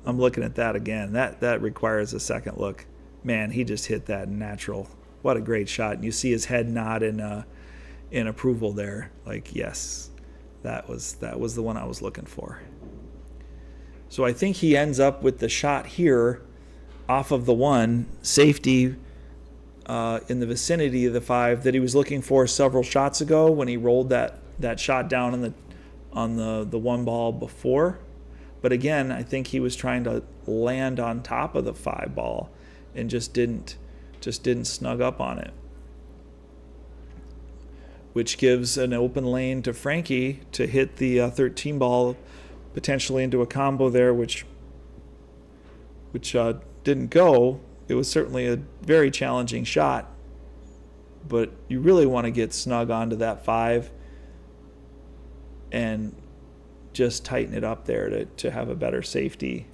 Speaker 4: I'm looking at that again. That requires a second look. Man, he just hit that natural. What a great shot. And you see his head nod in approval there. Like, yes, that was the one I was looking for. So I think he ends up with the shot here off of the 1, safety in the vicinity of the 5 that he was looking for several shots ago when he rolled that shot down on the 1 ball before. But again, I think he was trying to land on top of the 5 ball and just didn't snug up on it, which gives an open lane to Frankie to hit the 13 ball potentially into a combo there, which didn't go. It was certainly a very challenging shot, but you really want to get snug onto that 5 and just tighten it up there to have a better safety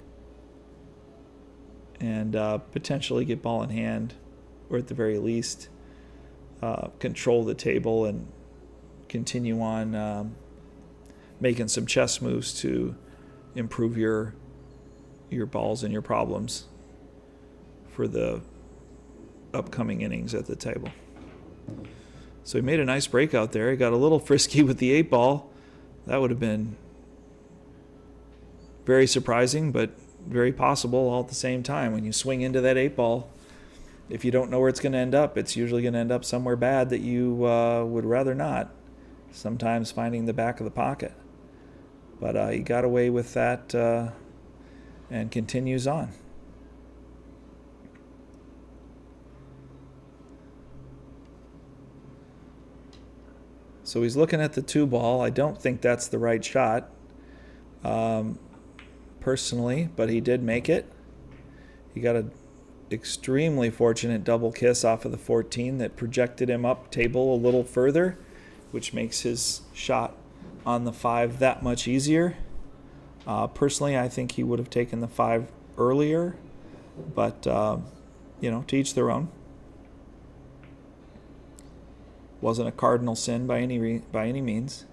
Speaker 4: and potentially get ball in hand, or at the very least control the table and continue on making some chess moves to improve your balls and your problems for the upcoming innings at the table. So he made a nice breakout there. He got a little frisky with the 8 ball. That would have been very surprising, but very possible all at the same time. When you swing into that 8 ball, if you don't know where it's going to end up, it's usually going to end up somewhere bad that you would rather not, sometimes finding the back of the pocket. But he got away with that and continues on. So he's looking at the 2 ball. I don't think that's the right shot, personally, but he did make it. He got an extremely fortunate double kiss off of the 14 that projected him up table a little further, which makes his shot on the 5 that much easier. Personally, I think he would have taken the 5 earlier, but to each their own. Wasn't a cardinal sin by any means,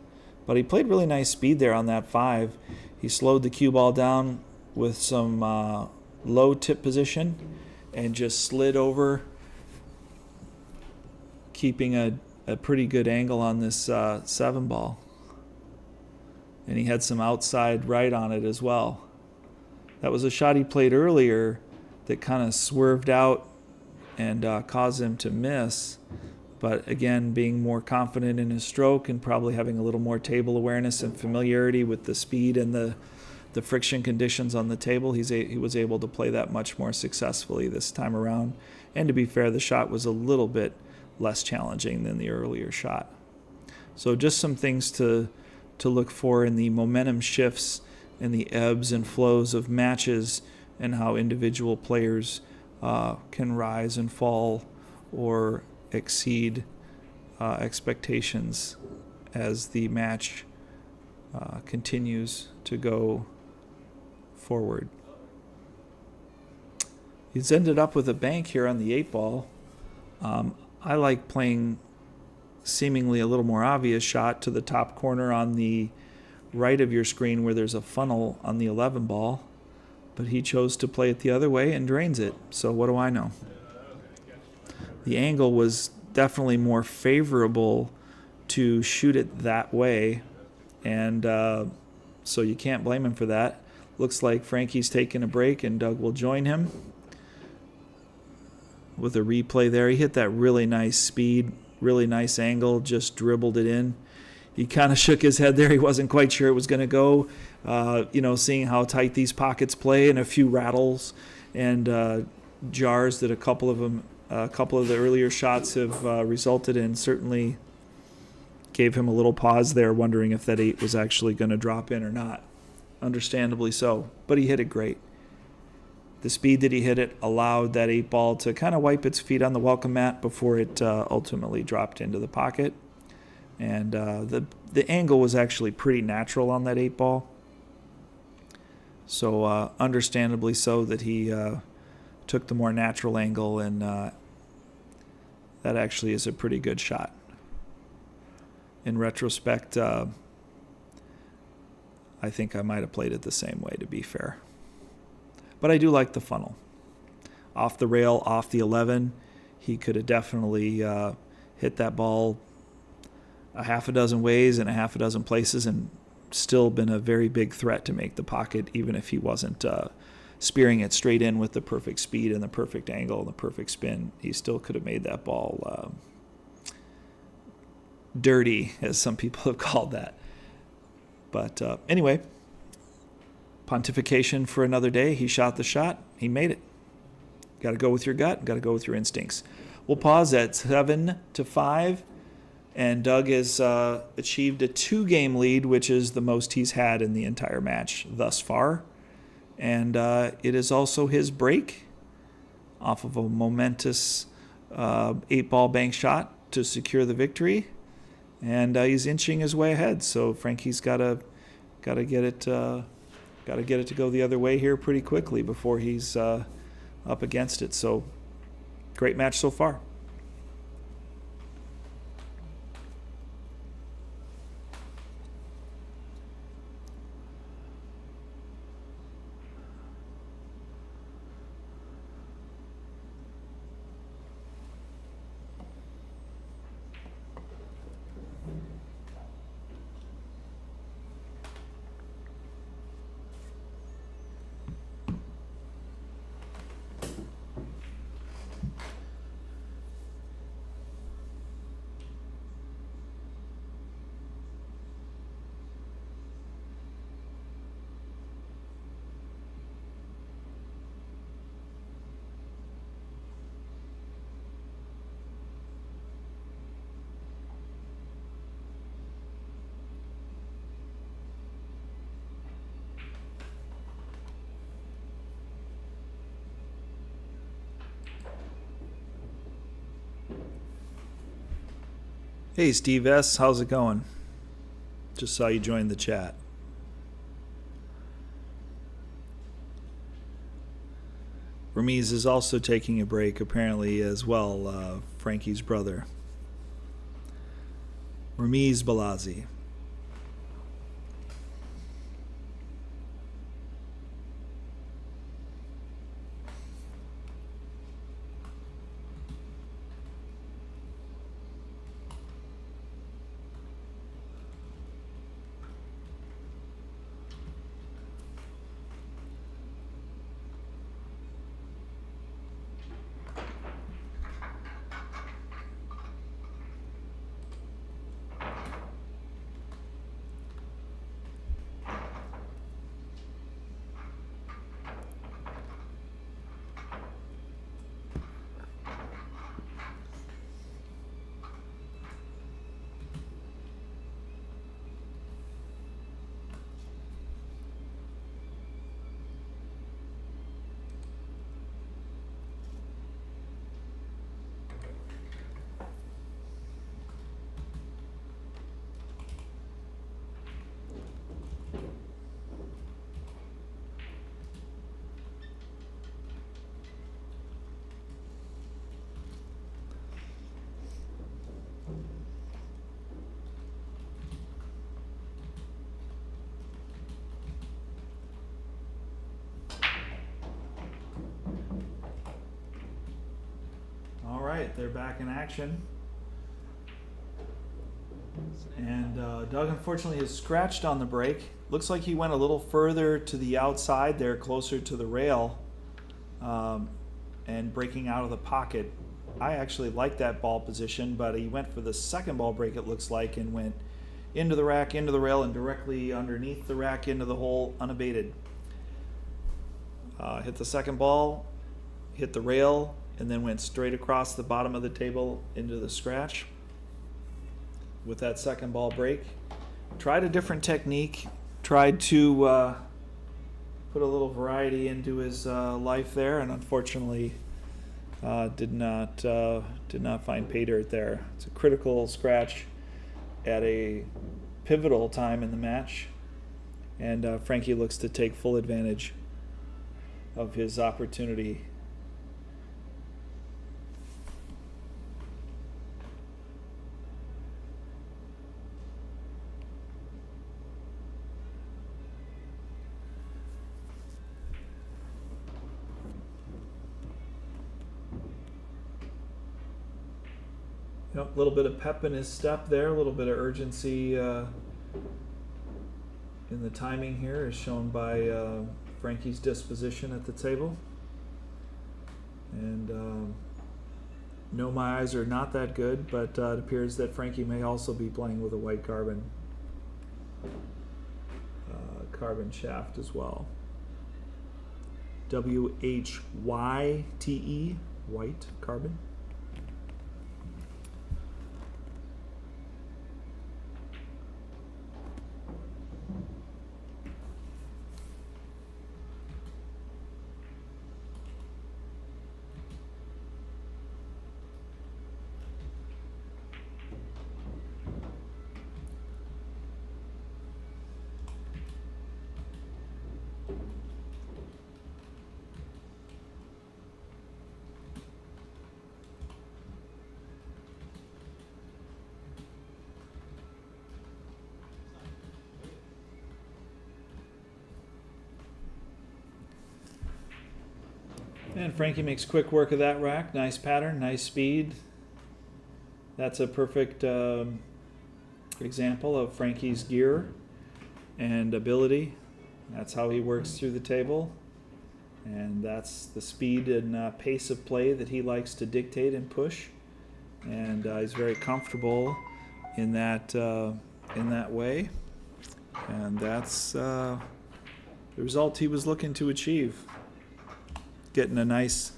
Speaker 4: but he played really nice speed there on that 5. He slowed the cue ball down with some low tip position and just slid over, keeping a pretty good angle on this 7 ball. And he had some outside right on it as well. That was a shot he played earlier that kind of swerved out and caused him to miss. But again, being more confident in his stroke and probably having a little more table awareness and familiarity with the speed and the friction conditions on the table, he was able to play that much more successfully this time around. And to be fair, the shot was a little bit less challenging than the earlier shot. So just some things to look for in the momentum shifts and the ebbs and flows of matches and how individual players can rise and fall or exceed expectations as the match continues to go forward. He's ended up with a bank here on the 8 ball. I like playing seemingly a little more obvious shot to the top corner on the right of your screen where there's a funnel on the 11 ball, but he chose to play it the other way and drains it. So what do I know? The angle was definitely more favorable to shoot it that way, and so you can't blame him for that. Looks like Frankie's taking a break and Doug will join him with a replay there. He hit that really nice speed, really nice angle, just dribbled it in. He kind of shook his head there. He wasn't quite sure it was going to go, seeing how tight these pockets play and a few rattles and jars that a couple of the earlier shots have resulted in certainly gave him a little pause there, wondering if that 8 was actually going to drop in or not. Understandably so, but he hit it great. The speed that he hit it allowed that 8 ball to kind of wipe its feet on the welcome mat before it ultimately dropped into the pocket. And the angle was actually pretty natural on that 8 ball. So understandably so that he took the more natural angle, and that actually is a pretty good shot. In retrospect, I think I might have played it the same way, to be fair. But I do like the funnel. Off the rail, off the 11, he could have definitely hit that ball a half a dozen ways in a half a dozen places and still been a very big threat to make the pocket, even if he wasn't spearing it straight in with the perfect speed and the perfect angle and the perfect spin. He still could have made that ball dirty, as some people have called that. But anyway, pontification for another day. He shot the shot. He made it. Got to go with your gut. Got to go with your instincts. We'll pause at 7-5. And Doug has achieved a 2-game lead, which is the most he's had in the entire match thus far. And it is also his break off of a momentous 8-ball bank shot to secure the victory. And he's inching his way ahead. So Frankie's got to get it to go the other way here pretty quickly before he's up against it. So great match so far. Hey, Steve S., how's it going? Just saw you join the chat. Ramiz is also taking a break, apparently, as well, Frankie's brother. Ramiz Balazi. All right, they're back in action. And Doug, unfortunately, is scratched on the break. Looks like he went a little further to the outside there, closer to the rail, and breaking out of the pocket. I actually like that ball position, but he went for the second ball break, it looks like, and went into the rack, into the rail, and directly underneath the rack into the hole unabated. Hit the second ball, hit the rail, and then went straight across the bottom of the table into the scratch with that second ball break. Tried a different technique, tried to put a little variety into his life there, and unfortunately did not find pay dirt there. It's a critical scratch at a pivotal time in the match, and Frankie looks to take full advantage of his opportunity. Yep, a little bit of pep in his step there, a little bit of urgency in the timing here is shown by Frankie's disposition at the table. And no, my eyes are not that good, but it appears that Frankie may also be playing with a white carbon shaft as well. WHYTE, white carbon. And Frankie makes quick work of that rack. Nice pattern, nice speed. That's a perfect example of Frankie's gear and ability. That's how he works through the table. And that's the speed and pace of play that he likes to dictate and push. And he's very comfortable in that way. And that's the result he was looking to achieve. Getting a nice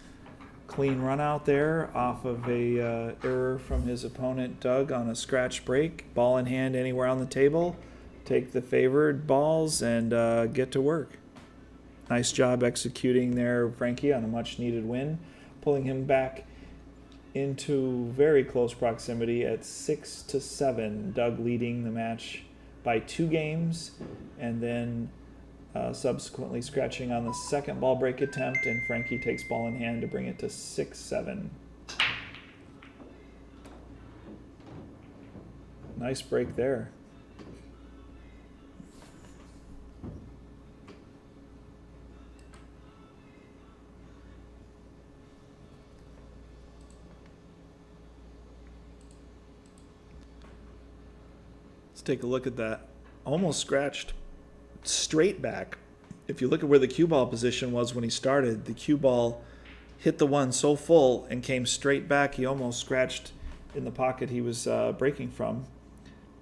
Speaker 4: clean run out there off of a error from his opponent Doug on a scratch break. Ball in hand anywhere on the table. Take the favored balls and get to work. Nice job executing there, Frankie, on a much needed win, pulling him back into very close proximity at 6-7. Doug leading the match by 2 games, and then subsequently scratching on the second ball break attempt, and Frankie takes ball in hand to bring it to 6-7. Nice break there. Let's take a look at that. Almost scratched straight back. If you look at where the cue ball position was when he started, the cue ball hit the one so full and came straight back. He almost scratched in the pocket he was breaking from,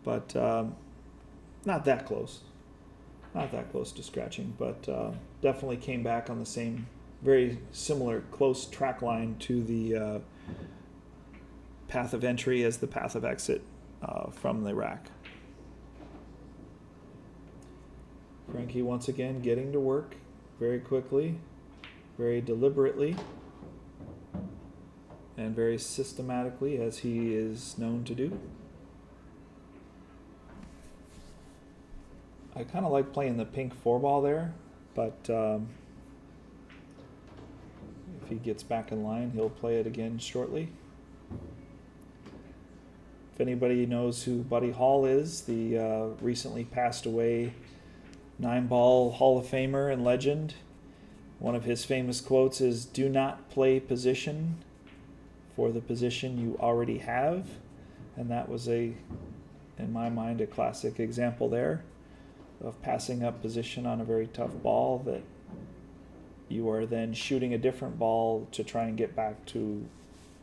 Speaker 4: but not that close. Not that close to scratching, but definitely came back on the same, very similar, close track line to the path of entry as the path of exit from the rack. Frankie once again getting to work very quickly, very deliberately, and very systematically, as he is known to do. I kind of like playing the pink 4-ball there, but if he gets back in line, he'll play it again shortly. If anybody knows who Buddy Hall is, the recently passed away 9-ball Hall of Famer and legend, one of his famous quotes is, "Do not play position for the position you already have." And that was in my mind, a classic example there of passing up position on a very tough ball that you are then shooting a different ball to try and get back to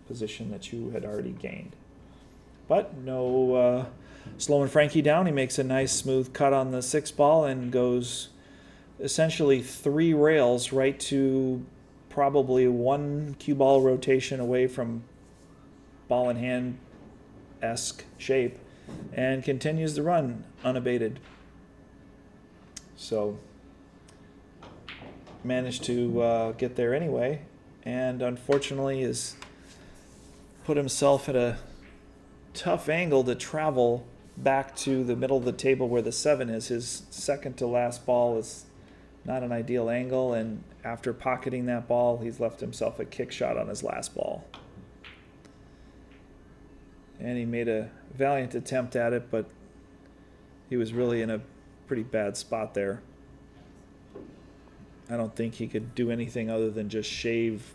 Speaker 4: position that you had already gained. But no slowing Frankie down. He makes a nice smooth cut on the 6-ball and goes essentially 3 rails right to probably 1 cue ball rotation away from ball in hand-esque shape, and continues the run unabated. So managed to get there anyway, and unfortunately has put himself at a tough angle to travel back to the middle of the table where the 7 is. His second to last ball is not an ideal angle, and after pocketing that ball, he's left himself a kick shot on his last ball. And he made a valiant attempt at it, but he was really in a pretty bad spot there. I don't think he could do anything other than just shave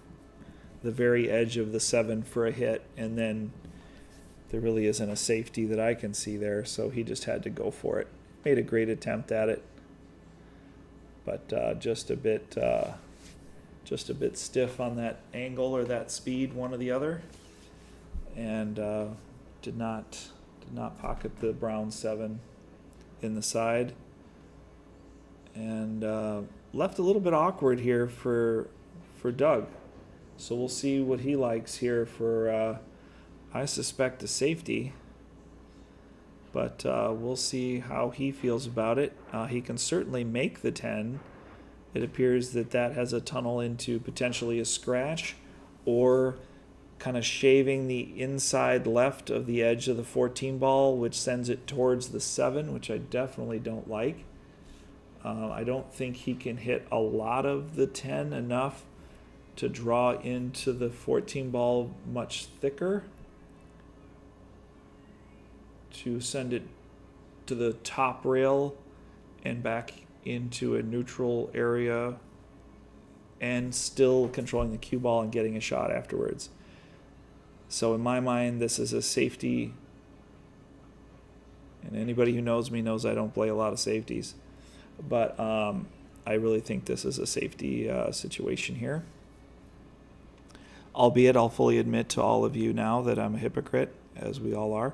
Speaker 4: the very edge of the 7 for a hit, and then there really isn't a safety that I can see there, so he just had to go for it. Made a great attempt at it, but just a bit stiff on that angle or that speed, one or the other, and did not pocket the brown 7 in the side, and left a little bit awkward here for Doug. So we'll see what he likes here for. I suspect a safety, but we'll see how he feels about it. He can certainly make the 10. It appears that has a tunnel into potentially a scratch, or kind of shaving the inside left of the edge of the 14 ball, which sends it towards the 7, which I definitely don't like. I don't think he can hit a lot of the 10 enough to draw into the 14 ball much thicker, to send it to the top rail and back into a neutral area, and still controlling the cue ball and getting a shot afterwards. So in my mind, this is a safety, and anybody who knows me knows I don't play a lot of safeties, but I really think this is a safety situation here. Albeit I'll fully admit to all of you now that I'm a hypocrite, as we all are,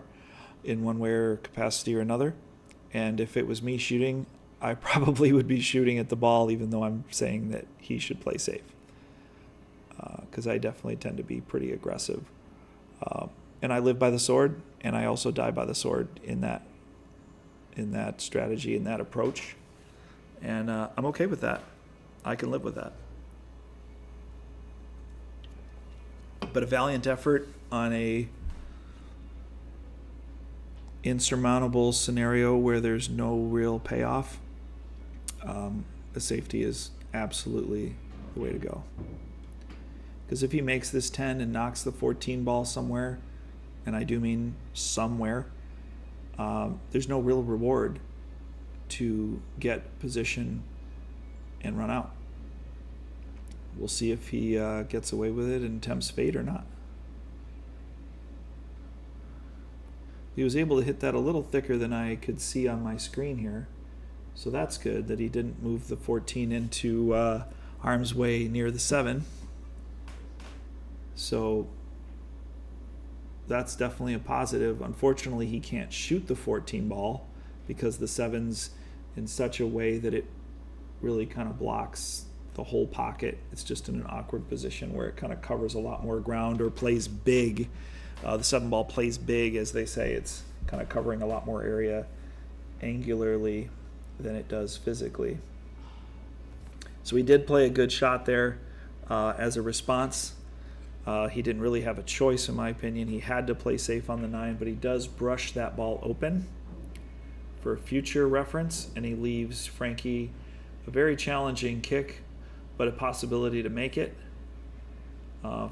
Speaker 4: in one way or capacity or another. And if it was me shooting, I probably would be shooting at the ball, even though I'm saying that he should play safe. Because I definitely tend to be pretty aggressive. And I live by the sword, and I also die by the sword in that strategy, in that approach. And I'm okay with that. I can live with that. But a valiant effort on a insurmountable scenario where there's no real payoff. The safety is absolutely the way to go. Because if he makes this 10 and knocks the 14 ball somewhere, and I do mean somewhere, there's no real reward to get position and run out. We'll see if he gets away with it and tempts fate or not. He was able to hit that a little thicker than I could see on my screen here. So that's good that he didn't move the 14 into harm's way near the 7. So that's definitely a positive. Unfortunately, he can't shoot the 14 ball because the 7's in such a way that it really kind of blocks the whole pocket. It's just in an awkward position where it kind of covers a lot more ground or plays big. The 7 ball plays big, as they say. It's kind of covering a lot more area angularly than it does physically. So he did play a good shot there as a response. He didn't really have a choice, in my opinion. He had to play safe on the 9, but he does brush that ball open for future reference, and he leaves Frankie a very challenging kick, but a possibility to make it.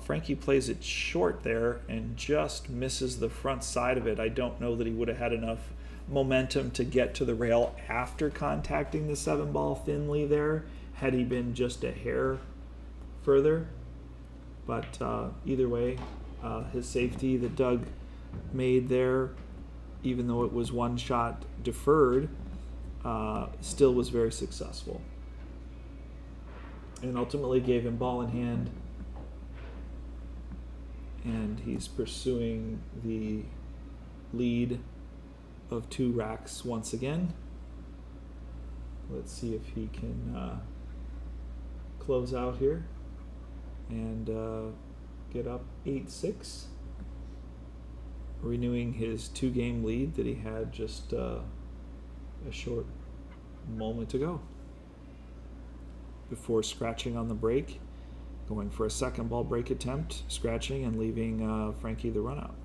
Speaker 4: Frankie plays it short there and just misses the front side of it. I don't know that he would have had enough momentum to get to the rail after contacting the 7 ball thinly there, had he been just a hair further. But either way, his safety that Doug made there, even though it was one shot deferred, still was very successful. And ultimately gave him ball in hand. And he's pursuing the lead of 2 racks once again. Let's see if he can close out here and get up 8-6, renewing his 2-game lead that he had just a short moment ago before scratching on the break, going for a 2nd ball break attempt, scratching and leaving Frankie the run out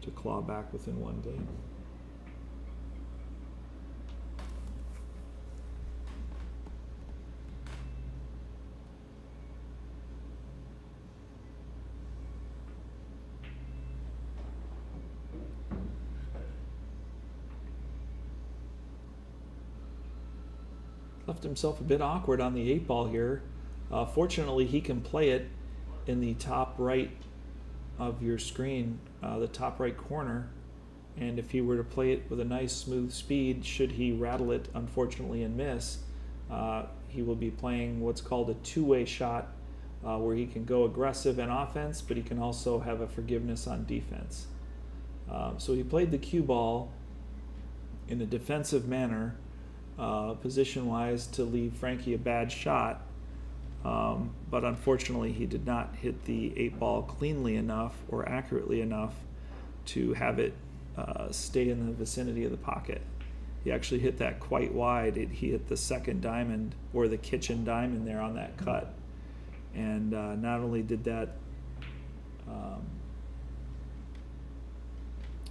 Speaker 4: to claw back within 1 game. Left himself a bit awkward on the 8 ball here. Fortunately, he can play it in the top right of your screen, the top right corner. And if he were to play it with a nice smooth speed, should he rattle it, unfortunately, and miss, he will be playing what's called a 2-way shot, where he can go aggressive in offense, but he can also have a forgiveness on defense. So he played the cue ball in a defensive manner, position-wise, to leave Frankie a bad shot. But unfortunately, he did not hit the 8 ball cleanly enough or accurately enough to have it stay in the vicinity of the pocket. He actually hit that quite wide. He hit the 2nd diamond, or the kitchen diamond there on that cut. And not only did that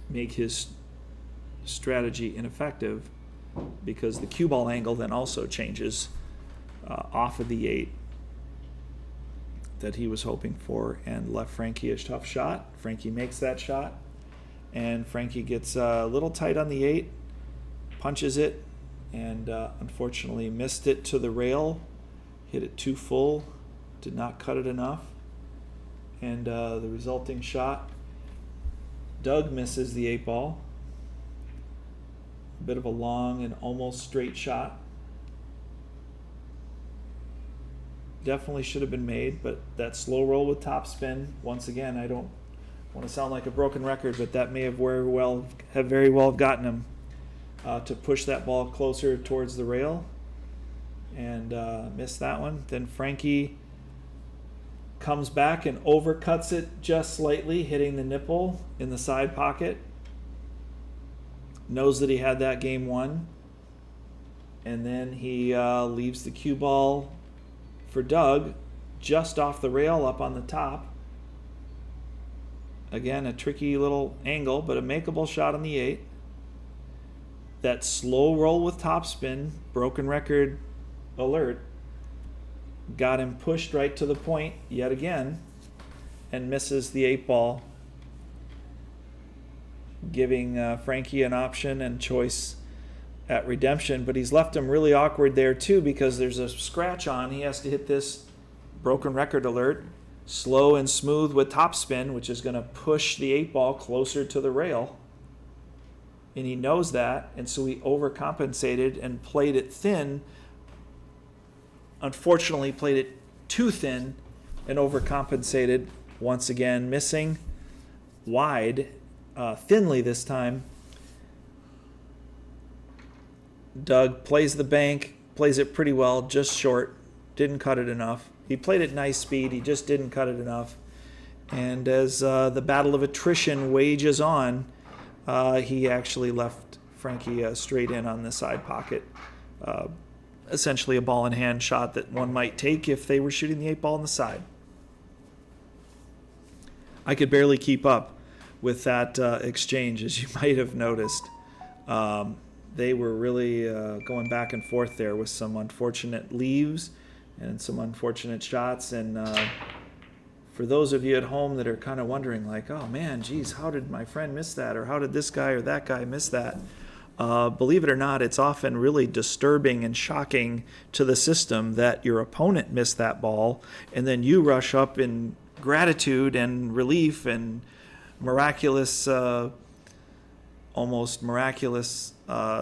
Speaker 4: make his strategy ineffective, because the cue ball angle then also changes off of the 8 that he was hoping for, and left Frankie a tough shot. Frankie makes that shot, and Frankie gets a little tight on the 8, punches it, and unfortunately missed it to the rail, hit it too full, did not cut it enough, and the resulting shot, Doug misses the 8 ball. A bit of a long and almost straight shot. Definitely should have been made, but that slow roll with topspin, once again, I don't want to sound like a broken record, but that may have very well gotten him to push that ball closer towards the rail, and missed that one. Then Frankie comes back and overcuts it just slightly, hitting the nipple in the side pocket. Knows that he had that game won, and then he leaves the cue ball for Doug just off the rail up on the top, Again, a tricky little angle, but a makeable shot on the 8. That slow roll with topspin, broken record alert, got him pushed right to the point yet again and misses the 8 ball, giving Frankie an option and choice at redemption. But he's left him really awkward there too, because there's a scratch on. He has to hit this broken record alert slow and smooth with topspin, which is going to push the 8 ball closer to the rail. And he knows that, and so he overcompensated and played it thin. Unfortunately, played it too thin and overcompensated, once again missing wide, thinly this time. Doug plays the bank, plays it pretty well, just short, didn't cut it enough. He played at nice speed, he just didn't cut it enough. And as the battle of attrition wages on, he actually left Frankie straight in on the side pocket. Essentially a ball in hand shot that one might take if they were shooting the 8 ball on the side. I could barely keep up with that exchange, as you might have noticed. They were really going back and forth there with some unfortunate leaves and some unfortunate shots. And for those of you at home that are kind of wondering, like, oh man, geez, how did my friend miss that? Or how did this guy or that guy miss that? Believe it or not, it's often really disturbing and shocking to the system that your opponent missed that ball, and then you rush up in gratitude and relief and miraculous, almost miraculous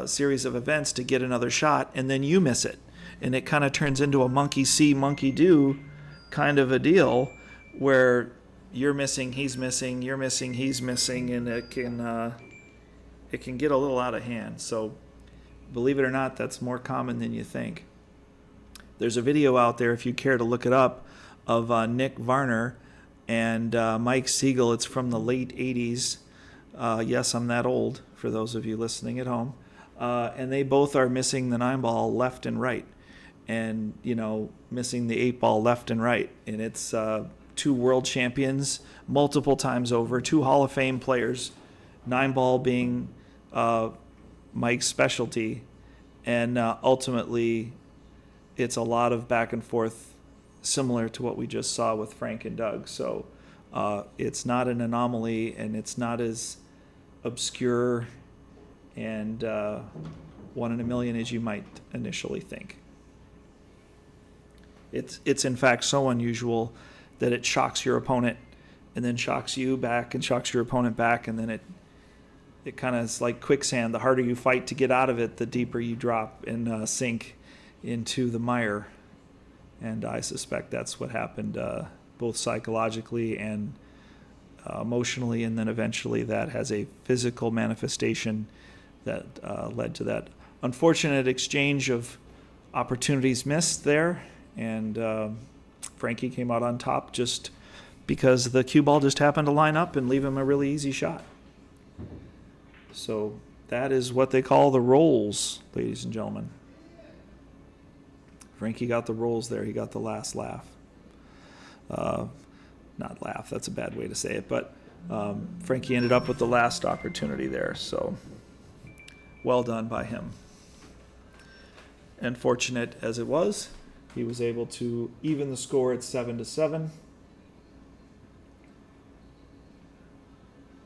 Speaker 4: series of events to get another shot, and then you miss it. And it kind of turns into a monkey see, monkey do kind of a deal where you're missing, he's missing, you're missing, he's missing, and it can get a little out of hand. So believe it or not, that's more common than you think. There's a video out there, if you care to look it up, of Nick Varner and Mike Siegel. It's from the late 80s. Yes, I'm that old, for those of you listening at home. And they both are missing the 9 ball left and right. And, you know, missing the 8 ball left and right. And it's 2 world champions multiple times over, 2 Hall of Fame players, 9 ball being Mike's specialty. And ultimately, it's a lot of back and forth, similar to what we just saw with Frank and Doug. So it's not an anomaly, and it's not as obscure and 1 in a million as you might initially think. It's in fact so unusual that it shocks your opponent and then shocks you back and shocks your opponent back, and then it kind of is like quicksand. The harder you fight to get out of it, the deeper you drop and sink into the mire. And I suspect that's what happened both psychologically and emotionally, and then eventually that has a physical manifestation that led to that unfortunate exchange of opportunities missed there. And Frankie came out on top just because the cue ball just happened to line up and leave him a really easy shot. So that is what they call the rolls, ladies and gentlemen. Frankie got the rolls there. He got the last laugh. Not laugh, that's a bad way to say it, but Frankie ended up with the last opportunity there. So well done by him. And fortunate as it was, he was able to even the score at 7-7.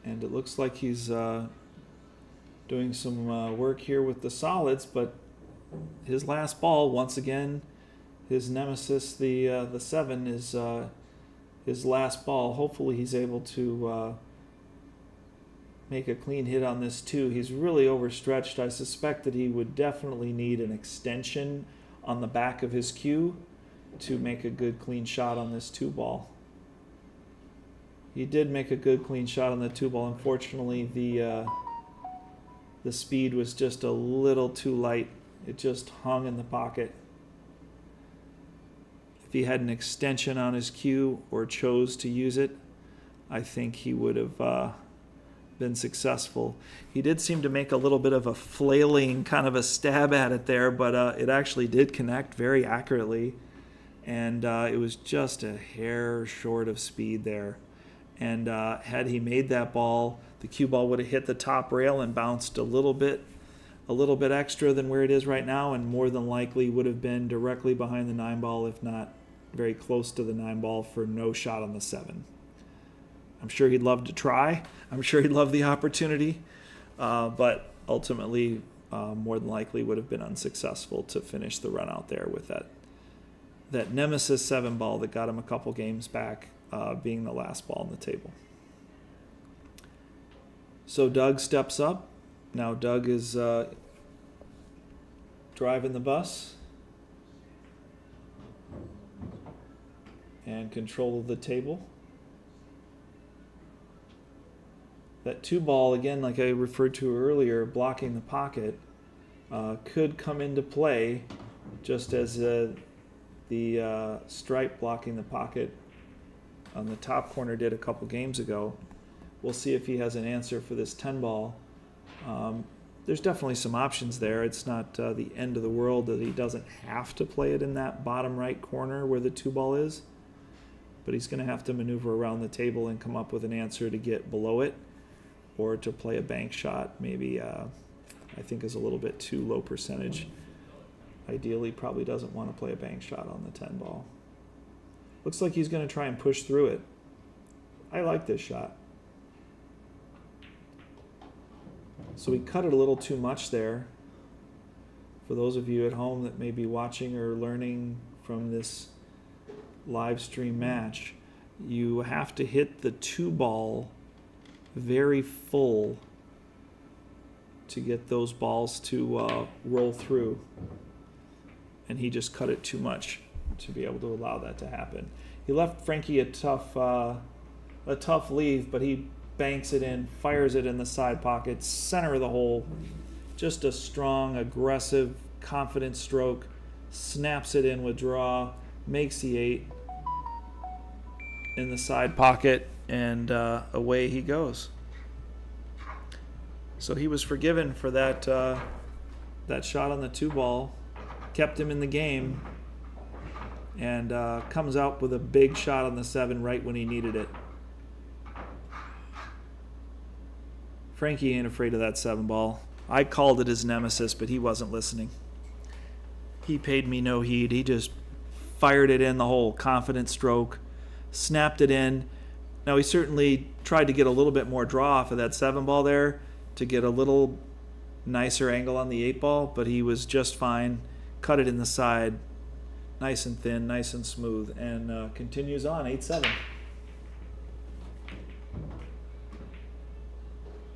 Speaker 4: And it looks like he's doing some work here with the solids, but his last ball, once again, his nemesis, the 7, is his last ball. Hopefully he's able to make a clean hit on this too. He's really overstretched. I suspect that he would definitely need an extension on the back of his cue to make a good clean shot on this 2 ball. He did make a good clean shot on the 2 ball. Unfortunately, the speed was just a little too light. It just hung in the pocket. If he had an extension on his cue or chose to use it, I think he would have been successful. He did seem to make a little bit of a flailing kind of a stab at it there, but it actually did connect very accurately, and it was just a hair short of speed there. And had he made that ball, the cue ball would have hit the top rail and bounced a little bit extra than where it is right now, and more than likely would have been directly behind the 9 ball, if not very close to the 9 ball, for no shot on the 7. I'm sure he'd love to try. I'm sure he'd love the opportunity, but ultimately, more than likely would have been unsuccessful to finish the run out there with that nemesis 7 ball that got him a couple games back, being the last ball on the table. So Doug steps up. Now Doug is driving the bus and control of the table. That 2 ball, again, like I referred to earlier, blocking the pocket, could come into play just as the stripe blocking the pocket on the top corner did a couple games ago. We'll see if he has an answer for this 10 ball. There's definitely some options there. It's not the end of the world that he doesn't have to play it in that bottom right corner where the 2 ball is, but he's going to have to maneuver around the table and come up with an answer to get below it, or to play a bank shot, maybe I think is a little bit too low percentage. Ideally, probably doesn't want to play a bank shot on the 10 ball. Looks like he's going to try and push through it. I like this shot. So he cut it a little too much there. For those of you at home that may be watching or learning from this live stream match, you have to hit the 2 ball very full to get those balls to roll through. And he just cut it too much to be able to allow that to happen. He left Frankie a tough leave, but he banks it in, fires it in the side pocket, center of the hole. Just a strong, aggressive, confident stroke. Snaps it in with draw, makes the 8 in the side pocket, and away he goes. So he was forgiven for that shot on the 2 ball, kept him in the game, and comes out with a big shot on the 7 right when he needed it. Frankie ain't afraid of that 7 ball. I called it his nemesis, but he wasn't listening. He paid me no heed. He just fired it in the hole, confident stroke, snapped it in. Now he certainly tried to get a little bit more draw off of that 7 ball there to get a little nicer angle on the 8 ball, but he was just fine. Cut it in the side, nice and thin, nice and smooth, and continues on, 8-7.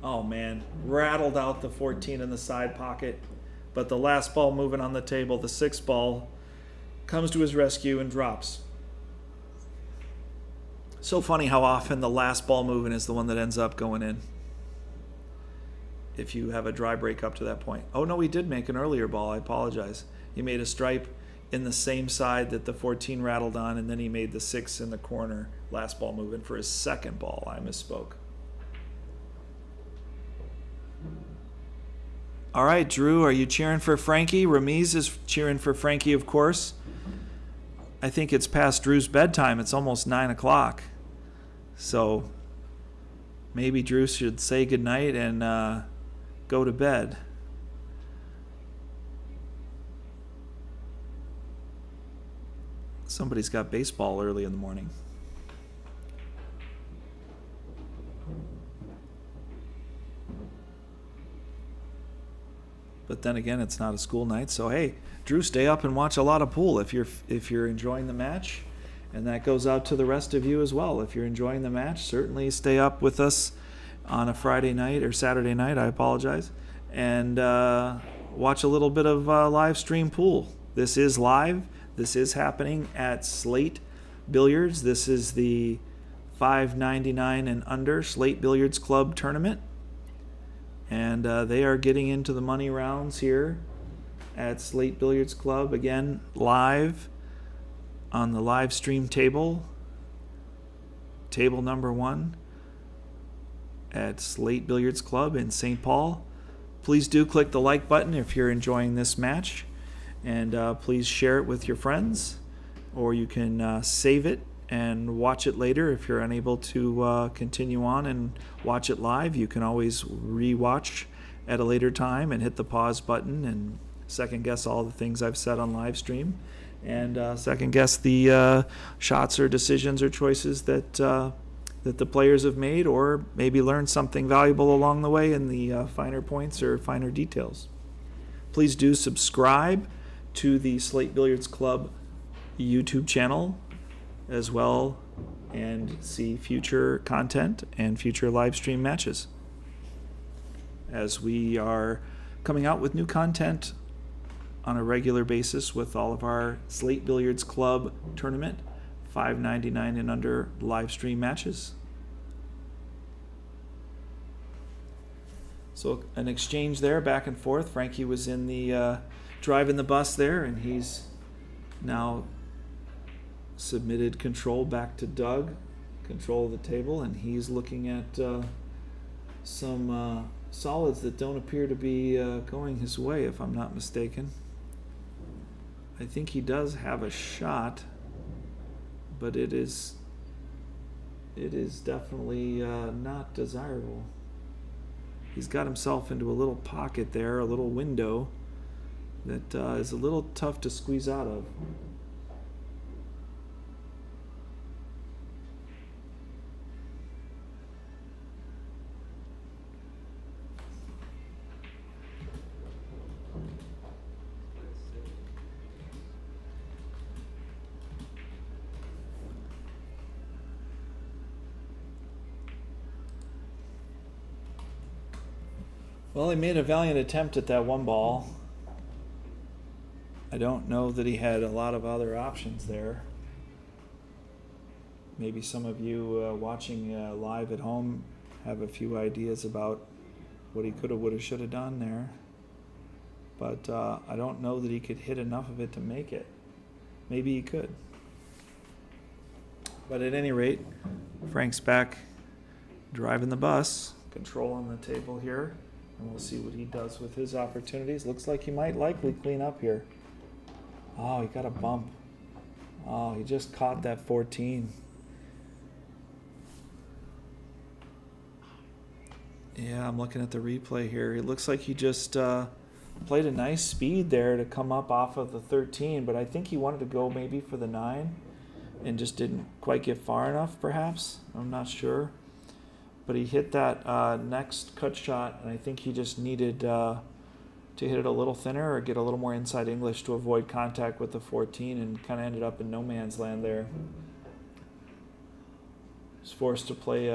Speaker 4: Oh man, rattled out the 14 in the side pocket, but the last ball moving on the table, the 6 ball, comes to his rescue and drops. So funny how often the last ball moving is the one that ends up going in, if you have a dry break up to that point. Oh no, he did make an earlier ball, I apologize. He made a stripe in the same side that the 14 rattled on, and then he made the 6 in the corner, last ball moving, for his 2nd ball. I misspoke. All right, Drew, are you cheering for Frankie? Ramiz is cheering for Frankie, of course. I think it's past Drew's bedtime. It's almost 9 o'clock. So maybe Drew should say goodnight and go to bed. Somebody's got baseball early in the morning. But then again, it's not a school night, so hey, Drew, stay up and watch a lot of pool if you're enjoying the match, and that goes out to the rest of you as well. If you're enjoying the match, certainly stay up with us on a Friday night or Saturday night. I apologize, and watch a little bit of live stream pool. This is live. This is happening at Slate Billiards. This is the $5.99 and under Slate Billiards Club tournament. And they are getting into the money rounds here at Slate Billiards Club. Again, live on the live stream table. Table number 1 at Slate Billiards Club in St. Paul. Please do click the like button if you're enjoying this match. And please share it with your friends. Or you can save it and watch it later. If you're unable to continue on and watch it live, you can always re-watch at a later time and hit the pause button and second guess all the things I've said on live stream, and second guess the shots or decisions or choices that the players have made, or maybe learn something valuable along the way in the finer points or finer details. Please do subscribe to the Slate Billiards Club YouTube channel as well, and see future content and future live stream matches, as we are coming out with new content on a regular basis with all of our Slate Billiards Club tournament $5.99 and under live stream matches. So an exchange there back and forth. Frankie was in the driving the bus there, and he's now submitted control back to Doug, control of the table, and he's looking at some solids that don't appear to be going his way, if I'm not mistaken. I think he does have a shot, but it is definitely not desirable. He's got himself into a little pocket there, a little window that is a little tough to squeeze out of. Well, he made a valiant attempt at that one ball. I don't know that he had a lot of other options there. Maybe some of you watching live at home have a few ideas about what he could have, would have, should have done there. But I don't know that he could hit enough of it to make it. Maybe he could. But at any rate, Frank's back driving the bus, control on the table here. And we'll see what he does with his opportunities. Looks like he might likely clean up here. Oh, he got a bump. Oh, he just caught that 14. Yeah, I'm looking at the replay here. It looks like he just played a nice speed there to come up off of the 13, but I think he wanted to go maybe for the 9 and just didn't quite get far enough, perhaps. I'm not sure. But he hit that next cut shot, and I think he just needed to hit it a little thinner or get a little more inside English to avoid contact with the 14, and kind of ended up in no man's land there. Was forced to play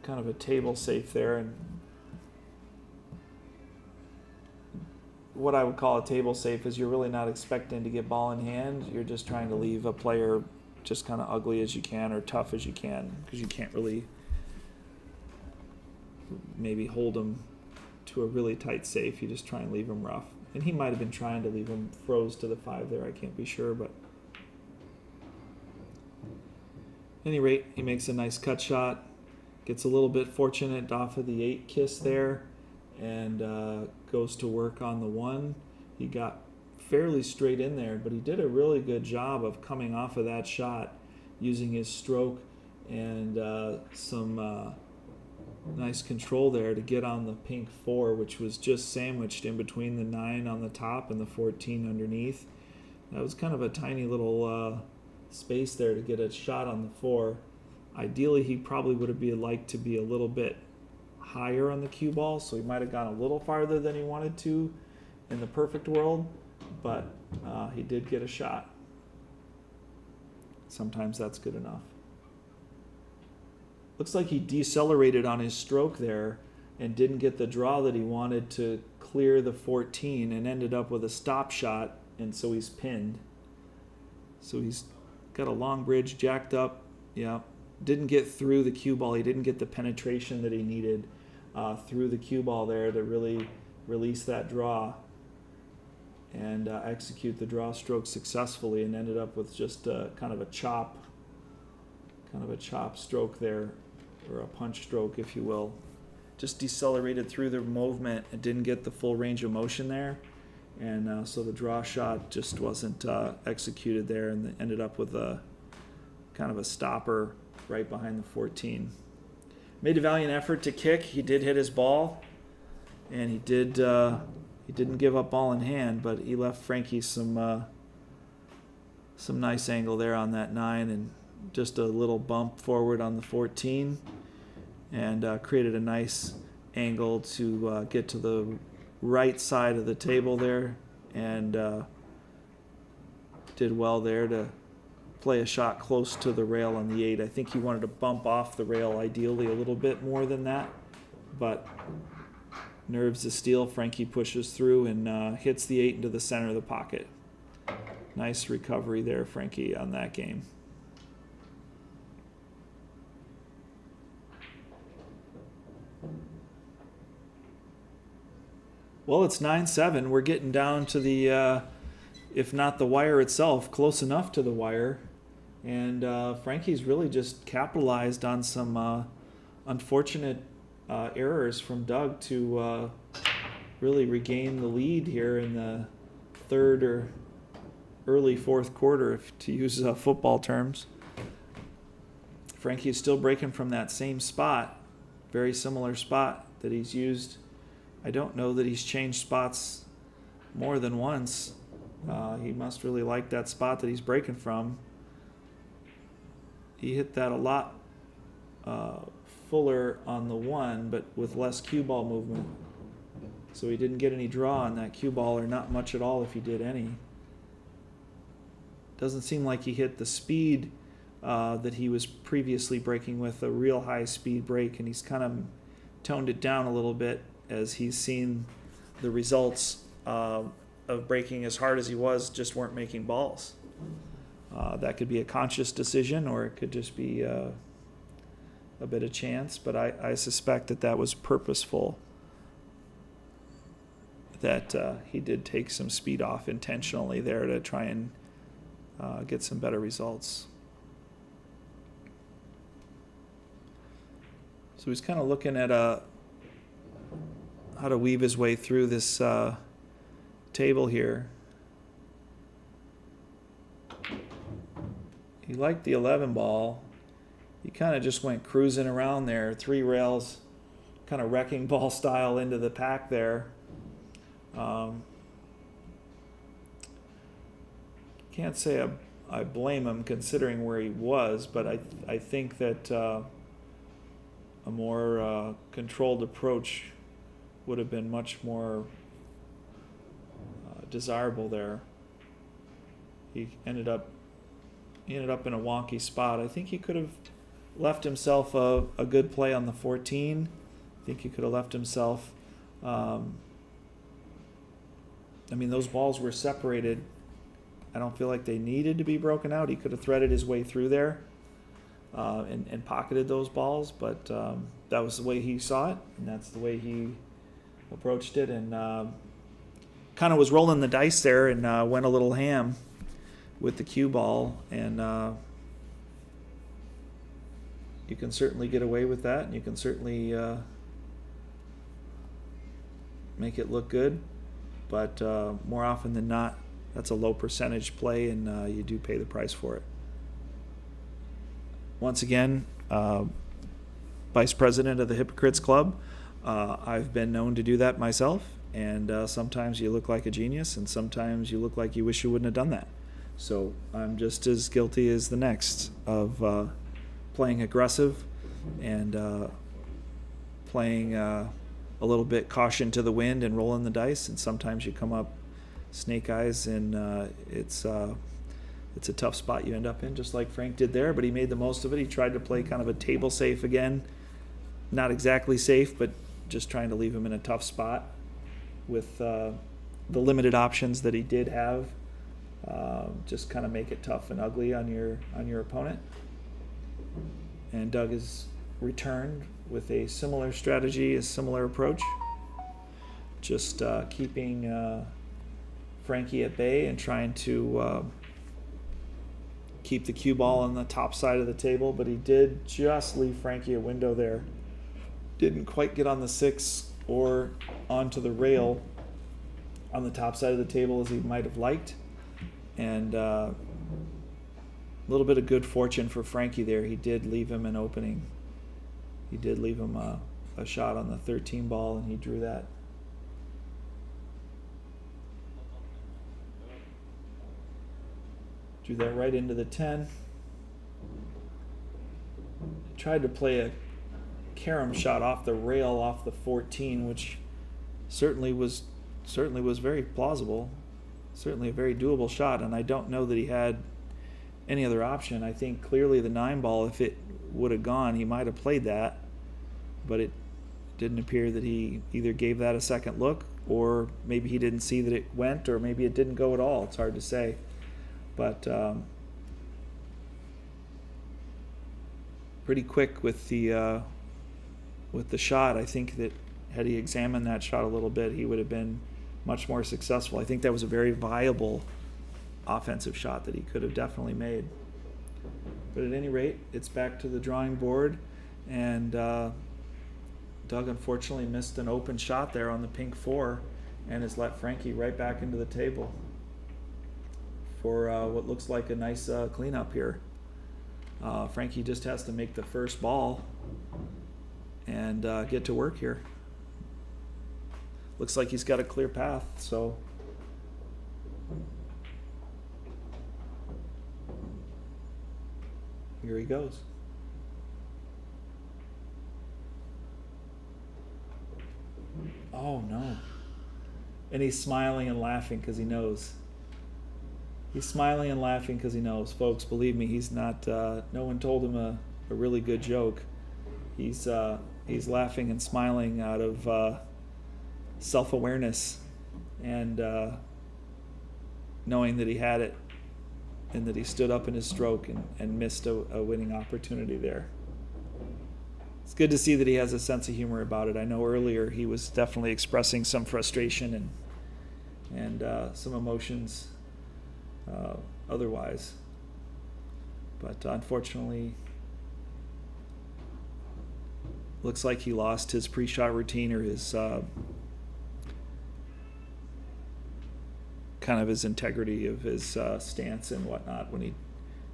Speaker 4: kind of a table safe there, and what I would call a table safe is you're really not expecting to get ball in hand. You're just trying to leave a player just kind of ugly as you can or tough as you can, because you can't really maybe hold him to a really tight safe. You just try and leave him rough. And he might have been trying to leave him froze to the 5 there. I can't be sure, but at any rate, he makes a nice cut shot, gets a little bit fortunate off of the 8 kiss there, and goes to work on the 1. He got fairly straight in there, but he did a really good job of coming off of that shot using his stroke and some nice control there to get on the pink 4, which was just sandwiched in between the 9 on the top and the 14 underneath. That was kind of a tiny little space there to get a shot on the 4. Ideally, he probably would have liked to be a little bit higher on the cue ball, so he might have gone a little farther than he wanted to in the perfect world, but he did get a shot. Sometimes that's good enough. Looks like he decelerated on his stroke there and didn't get the draw that he wanted to clear the 14, and ended up with a stop shot, and so he's pinned. So he's got a long bridge jacked up. Yeah, didn't get through the cue ball. He didn't get the penetration that he needed through the cue ball there to really release that draw and execute the draw stroke successfully, and ended up with just kind of a chop stroke there, or a punch stroke, if you will. Just decelerated through the movement and didn't get the full range of motion there, and so the draw shot just wasn't executed there, and ended up with a kind of a stopper right behind the 14. Made a valiant effort to kick. He did hit his ball, and he didn't give up ball in hand, but he left Frankie some nice angle there on that 9, and just a little bump forward on the 14, and created a nice angle to get to the right side of the table there, and did well there to play a shot close to the rail on the 8. I think he wanted to bump off the rail ideally a little bit more than that, but nerves of steel. Frankie pushes through and hits the 8 into the center of the pocket. Nice recovery there, Frankie, on that game. Well, it's 9-7. We're getting down to the, if not the wire itself, close enough to the wire. And Frankie's really just capitalized on some unfortunate errors from Doug to really regain the lead here in the third or early fourth quarter, if to use football terms. Frankie is still breaking from that same spot, very similar spot that he's used. I don't know that he's changed spots more than once. He must really like that spot that he's breaking from. He hit that a lot fuller on the 1, but with less cue ball movement. So he didn't get any draw on that cue ball, or not much at all if he did any. Doesn't seem like he hit the speed that he was previously breaking with, a real high speed break, and he's kind of toned it down a little bit as he's seen the results of breaking as hard as he was, just weren't making balls. That could be a conscious decision, or it could just be a bit of chance, but I suspect that was purposeful, that he did take some speed off intentionally there to try and get some better results. So he's kind of looking at how to weave his way through this table here. He liked the 11 ball. He kind of just went cruising around there, 3 rails, kind of wrecking ball style into the pack there. Can't say I blame him considering where he was, but I think that a more controlled approach would have been much more desirable there. He ended up in a wonky spot. I think he could have left himself a good play on the 14. I think he could have left himself. I mean, those balls were separated. I don't feel like they needed to be broken out. He could have threaded his way through there and pocketed those balls, but that was the way he saw it, and that's the way he approached it, and kind of was rolling the dice there and went a little ham with the cue ball, and you can certainly get away with that, and you can certainly make it look good, but more often than not, that's a low percentage play, and you do pay the price for it. Once again, Vice President of the Hypocrites Club, I've been known to do that myself, and sometimes you look like a genius, and sometimes you look like you wish you wouldn't have done that. So I'm just as guilty as the next of playing aggressive and playing a little bit caution to the wind and rolling the dice, and sometimes you come up snake eyes, and it's a tough spot you end up in, just like Frank did there, but he made the most of it. He tried to play kind of a table safe again, not exactly safe, but just trying to leave him in a tough spot with the limited options that he did have. Just kind of make it tough and ugly on your opponent. And Doug has returned with a similar strategy, a similar approach, just keeping Frankie at bay and trying to keep the cue ball on the top side of the table, but he did just leave Frankie a window there. Didn't quite get on the 6 or onto the rail on the top side of the table as he might have liked, and little bit of good fortune for Frankie there. He did leave him an opening. He did leave him a shot on the 13 ball, and he drew that. Drew that right into the 10. Tried to play a carom shot off the rail off the 14, which certainly was very plausible. Certainly a very doable shot, and I don't know that he had any other option. I think clearly the 9 ball, if it would have gone, he might have played that, but it didn't appear that he either gave that a second look, or maybe he didn't see that it went, or maybe it didn't go at all. It's hard to say. But pretty quick with the shot. I think that had he examined that shot a little bit, he would have been much more successful. I think that was a very viable offensive shot that he could have definitely made. But at any rate, it's back to the drawing board, and Doug unfortunately missed an open shot there on the pink 4 and has let Frankie right back into the table for what looks like a nice cleanup here. Frankie just has to make the first ball and get to work here. Looks like he's got a clear path, so here he goes. Oh no. And he's smiling and laughing because he knows. He's smiling and laughing because he knows. Folks, believe me, he's not, no one told him a really good joke. He's laughing and smiling out of self-awareness and knowing that he had it and that he stood up in his stroke and missed a winning opportunity there. It's good to see that he has a sense of humor about it. I know earlier he was definitely expressing some frustration and some emotions otherwise. But unfortunately, looks like he lost his pre-shot routine or his kind of his integrity of his stance and whatnot when he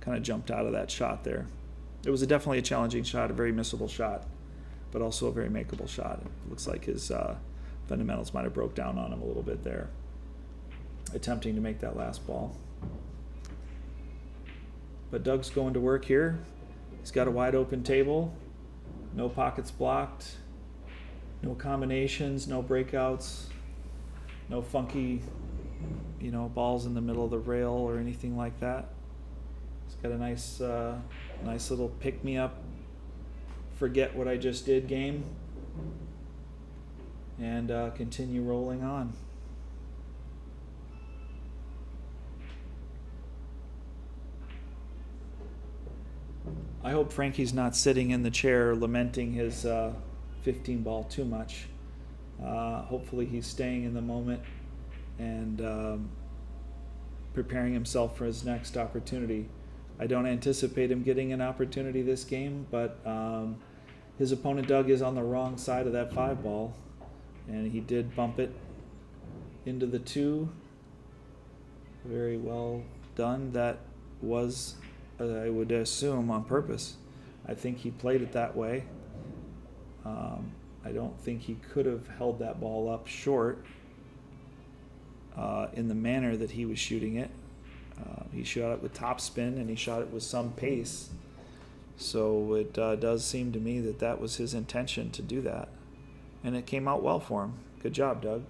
Speaker 4: kind of jumped out of that shot there. It was definitely a challenging shot, a very missable shot, but also a very makeable shot. It looks like his fundamentals might have broke down on him a little bit there, attempting to make that last ball. But Doug's going to work here. He's got a wide open table, no pockets blocked, no combinations, no breakouts, no funky, balls in the middle of the rail or anything like that. He's got a nice little pick-me-up, forget what I just did game, and continue rolling on. I hope Frankie's not sitting in the chair lamenting his 15 ball too much. Hopefully he's staying in the moment and preparing himself for his next opportunity. I don't anticipate him getting an opportunity this game, but his opponent Doug is on the wrong side of that 5 ball, and he did bump it into the 2. Very well done. That was, I would assume, on purpose. I think he played it that way. I don't think he could have held that ball up short in the manner that he was shooting it. He shot it with topspin and he shot it with some pace. So it does seem to me that that was his intention to do that. And it came out well for him. Good job, Doug.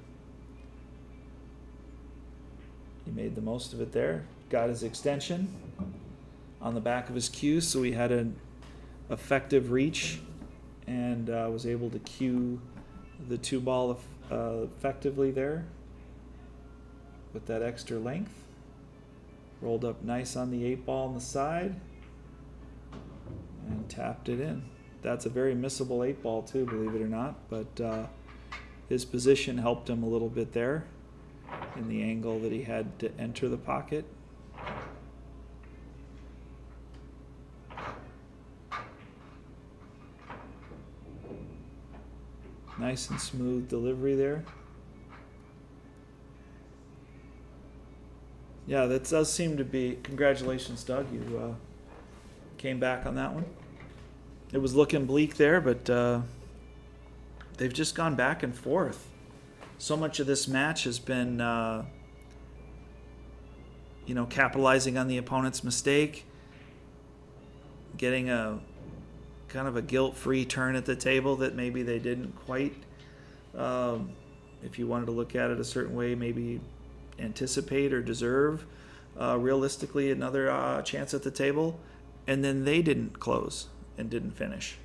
Speaker 4: He made the most of it there. Got his extension on the back of his cue, so he had an effective reach and was able to cue the 2 ball effectively there with that extra length. Rolled up nice on the 8 ball on the side and tapped it in. That's a very missable 8 ball too, believe it or not, but his position helped him a little bit there in the angle that he had to enter the pocket. Nice and smooth delivery there. Yeah, that does seem to be, congratulations, Doug. came back on that one. It was looking bleak there, but they've just gone back and forth. So much of this match has been, capitalizing on the opponent's mistake, getting a kind of a guilt-free turn at the table that maybe they didn't quite, if you wanted to look at it a certain way, maybe anticipate or deserve realistically another chance at the table, and then they didn't close and didn't finish,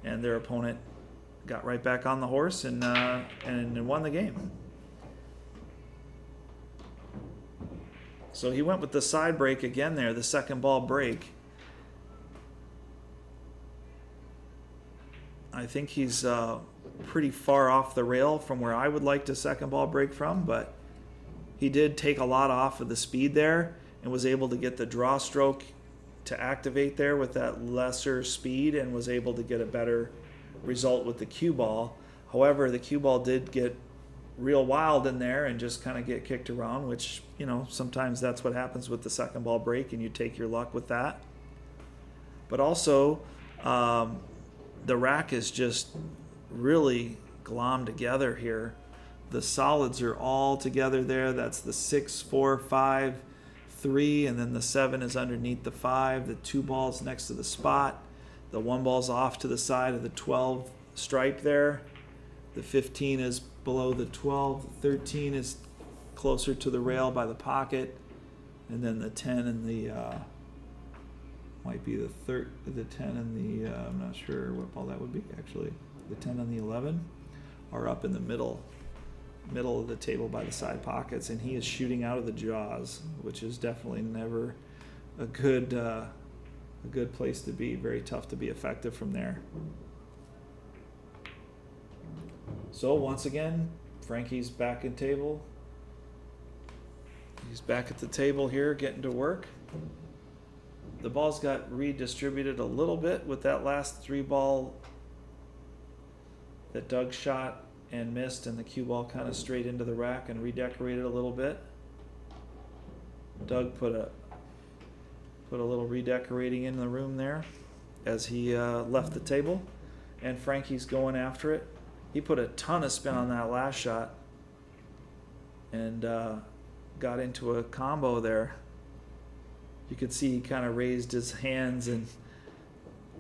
Speaker 4: and their opponent got right back on the horse and won the game. So he went with the side break again there, the second ball break. I think he's pretty far off the rail from where I would like to second ball break from, but he did take a lot off of the speed there and was able to get the draw stroke to activate there with that lesser speed and was able to get a better result with the cue ball. However, the cue ball did get real wild in there and just kind of get kicked around, which, sometimes that's what happens with the second ball break and you take your luck with that. But also, the rack is just really glommed together here. The solids are all together there. That's the 6, 4, 5, 3, and then the 7 is underneath the 5. The 2 balls next to the spot. The 1 ball's off to the side of the 12 stripe there. The 15 is below the 12. The 13 is closer to the rail by the pocket. And then the 10 and the might be the 10 and the I'm not sure what ball that would be actually. The 10 and the 11 are up in the middle of the table by the side pockets, and he is shooting out of the jaws, which is definitely never a good place to be. Very tough to be effective from there. So once again, Frankie's back in table. He's back at the table here, getting to work. The balls got redistributed a little bit with that last 3 ball that Doug shot and missed, and the cue ball kind of straight into the rack and redecorated a little bit. Doug put a little redecorating in the room there as he left the table, and Frankie's going after it. He put a ton of spin on that last shot and got into a combo there. You could see he kind of raised his hands and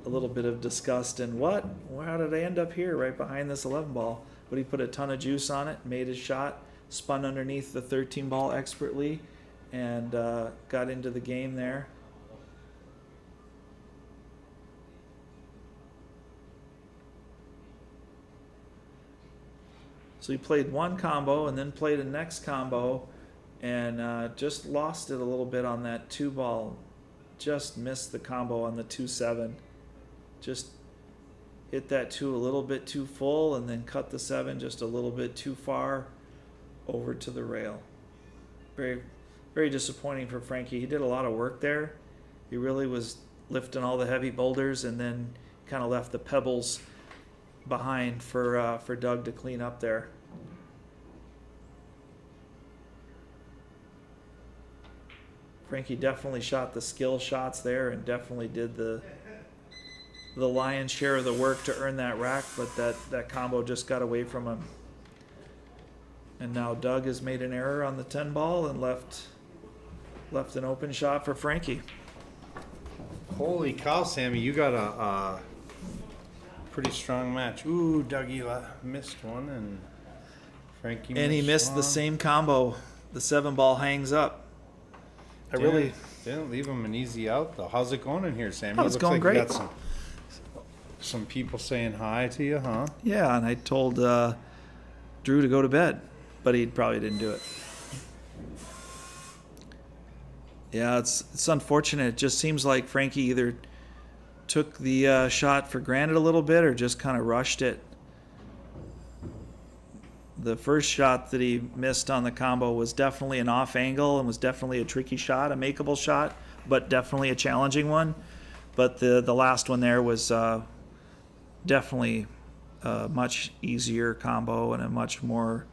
Speaker 4: a little bit of disgust and how did I end up here right behind this 11 ball? But he put a ton of juice on it, made his shot, spun underneath the 13 ball expertly, and got into the game there. So he played one combo and then played a next combo and just lost it a little bit on that 2 ball. Just missed the combo on the 2-7. Just hit that 2 a little bit too full and then cut the 7 just a little bit too far over to the rail. Very, very disappointing for Frankie. He did a lot of work there. He really was lifting all the heavy boulders and then kind of left the pebbles behind for Doug to clean up there. Frankie definitely shot the skill shots there and definitely did the lion's share of the work to earn that rack, but that combo just got away from him. And now Doug has made an error on the 10 ball and left an open shot for Frankie.
Speaker 1: Holy cow, Sammy, you got a pretty strong match. Ooh, Dougie missed one, and Frankie
Speaker 4: And he missed
Speaker 1: one.
Speaker 4: the same combo. The 7 ball hangs up. I really
Speaker 1: didn't leave him an easy out though. How's it going in here, Sammy?
Speaker 4: Oh, it's
Speaker 1: Looks
Speaker 4: going
Speaker 1: like
Speaker 4: great.
Speaker 1: You got some people saying hi to you, huh?
Speaker 4: Yeah, and I told Drew to go to bed, but he probably didn't do it. Yeah, it's unfortunate. It just seems like Frankie either took the shot for granted a little bit or just kind of rushed it. The first shot that he missed on the combo was definitely an off angle and was definitely a tricky shot, a makeable shot, but definitely a challenging one. But the last one there was definitely a much easier combo and a much more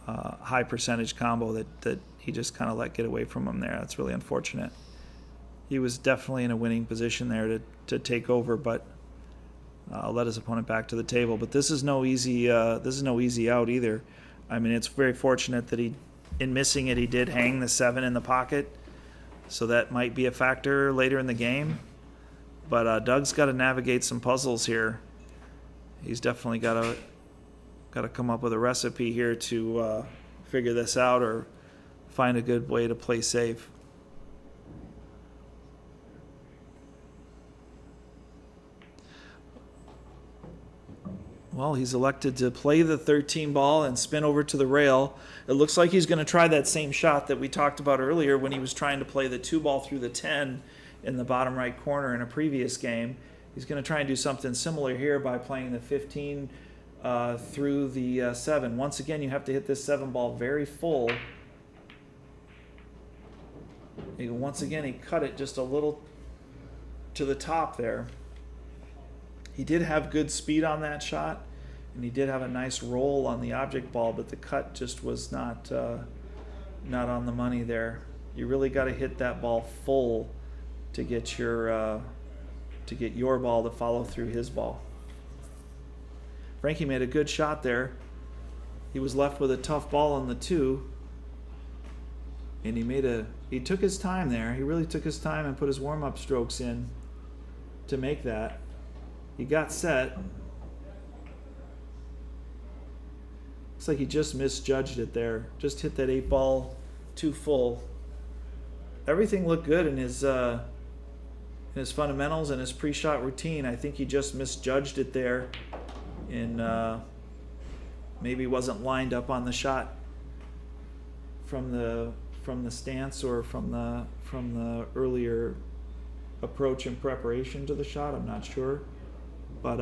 Speaker 4: high percentage combo that he just kind of let get away from him there. That's really unfortunate. he was definitely in a winning position there to take over, but led his opponent back to the table. But this is no easy out either. I mean, it's very fortunate that in missing it, he did hang the 7 in the pocket, so that might be a factor later in the game. But Doug's got to navigate some puzzles here. He's definitely got to come up with a recipe here to figure this out or find a good way to play safe. Well, he's elected to play the 13 ball and spin over to the rail. It looks like he's going to try that same shot that we talked about earlier when he was trying to play the 2 ball through the 10 in the bottom right corner in a previous game. He's going to try and do something similar here by playing the 15 through the 7. Once again, you have to hit this 7 ball very full. Once again, he cut it just a little to the top there. He did have good speed on that shot, and he did have a nice roll on the object ball, but the cut just was not on the money there. You really got to hit that ball full to get your ball to follow through his ball. Frankie made a good shot there. He was left with a tough ball on the 2, and he took his time there. He really took his time and put his warm-up strokes in to make that. He got set. Looks like he just misjudged it there. Just hit that 8 ball too full. Everything looked good in his fundamentals and his pre-shot routine. I think he just misjudged it there, and maybe wasn't lined up on the shot from the stance or from the earlier approach and preparation to the shot. I'm not sure. But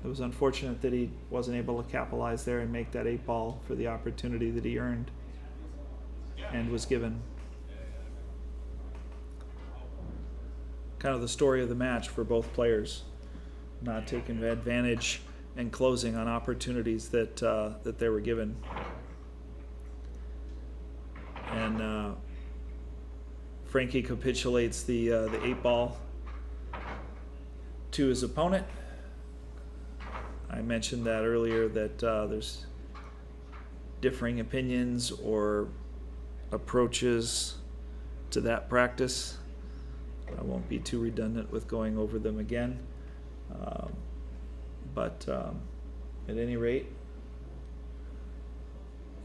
Speaker 4: it was unfortunate that he wasn't able to capitalize there and make that 8 ball for the opportunity that he earned and was given. Kind of the story of the match for both players, not taking advantage and closing on opportunities that they were given. And Frankie capitulates the 8 ball to his opponent. I mentioned that earlier, that there's differing opinions or approaches to that practice. I won't be too redundant with going over them again. But at any rate,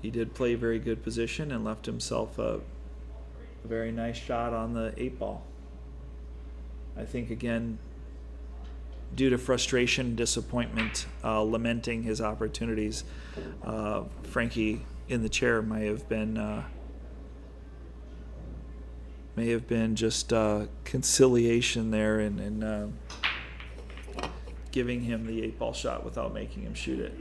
Speaker 4: he did play very good position and left himself a very nice shot on the 8 ball. I think, again, due to frustration and disappointment, lamenting his opportunities, Frankie in the chair may have been just conciliation there and giving him the 8 ball shot without making him shoot it.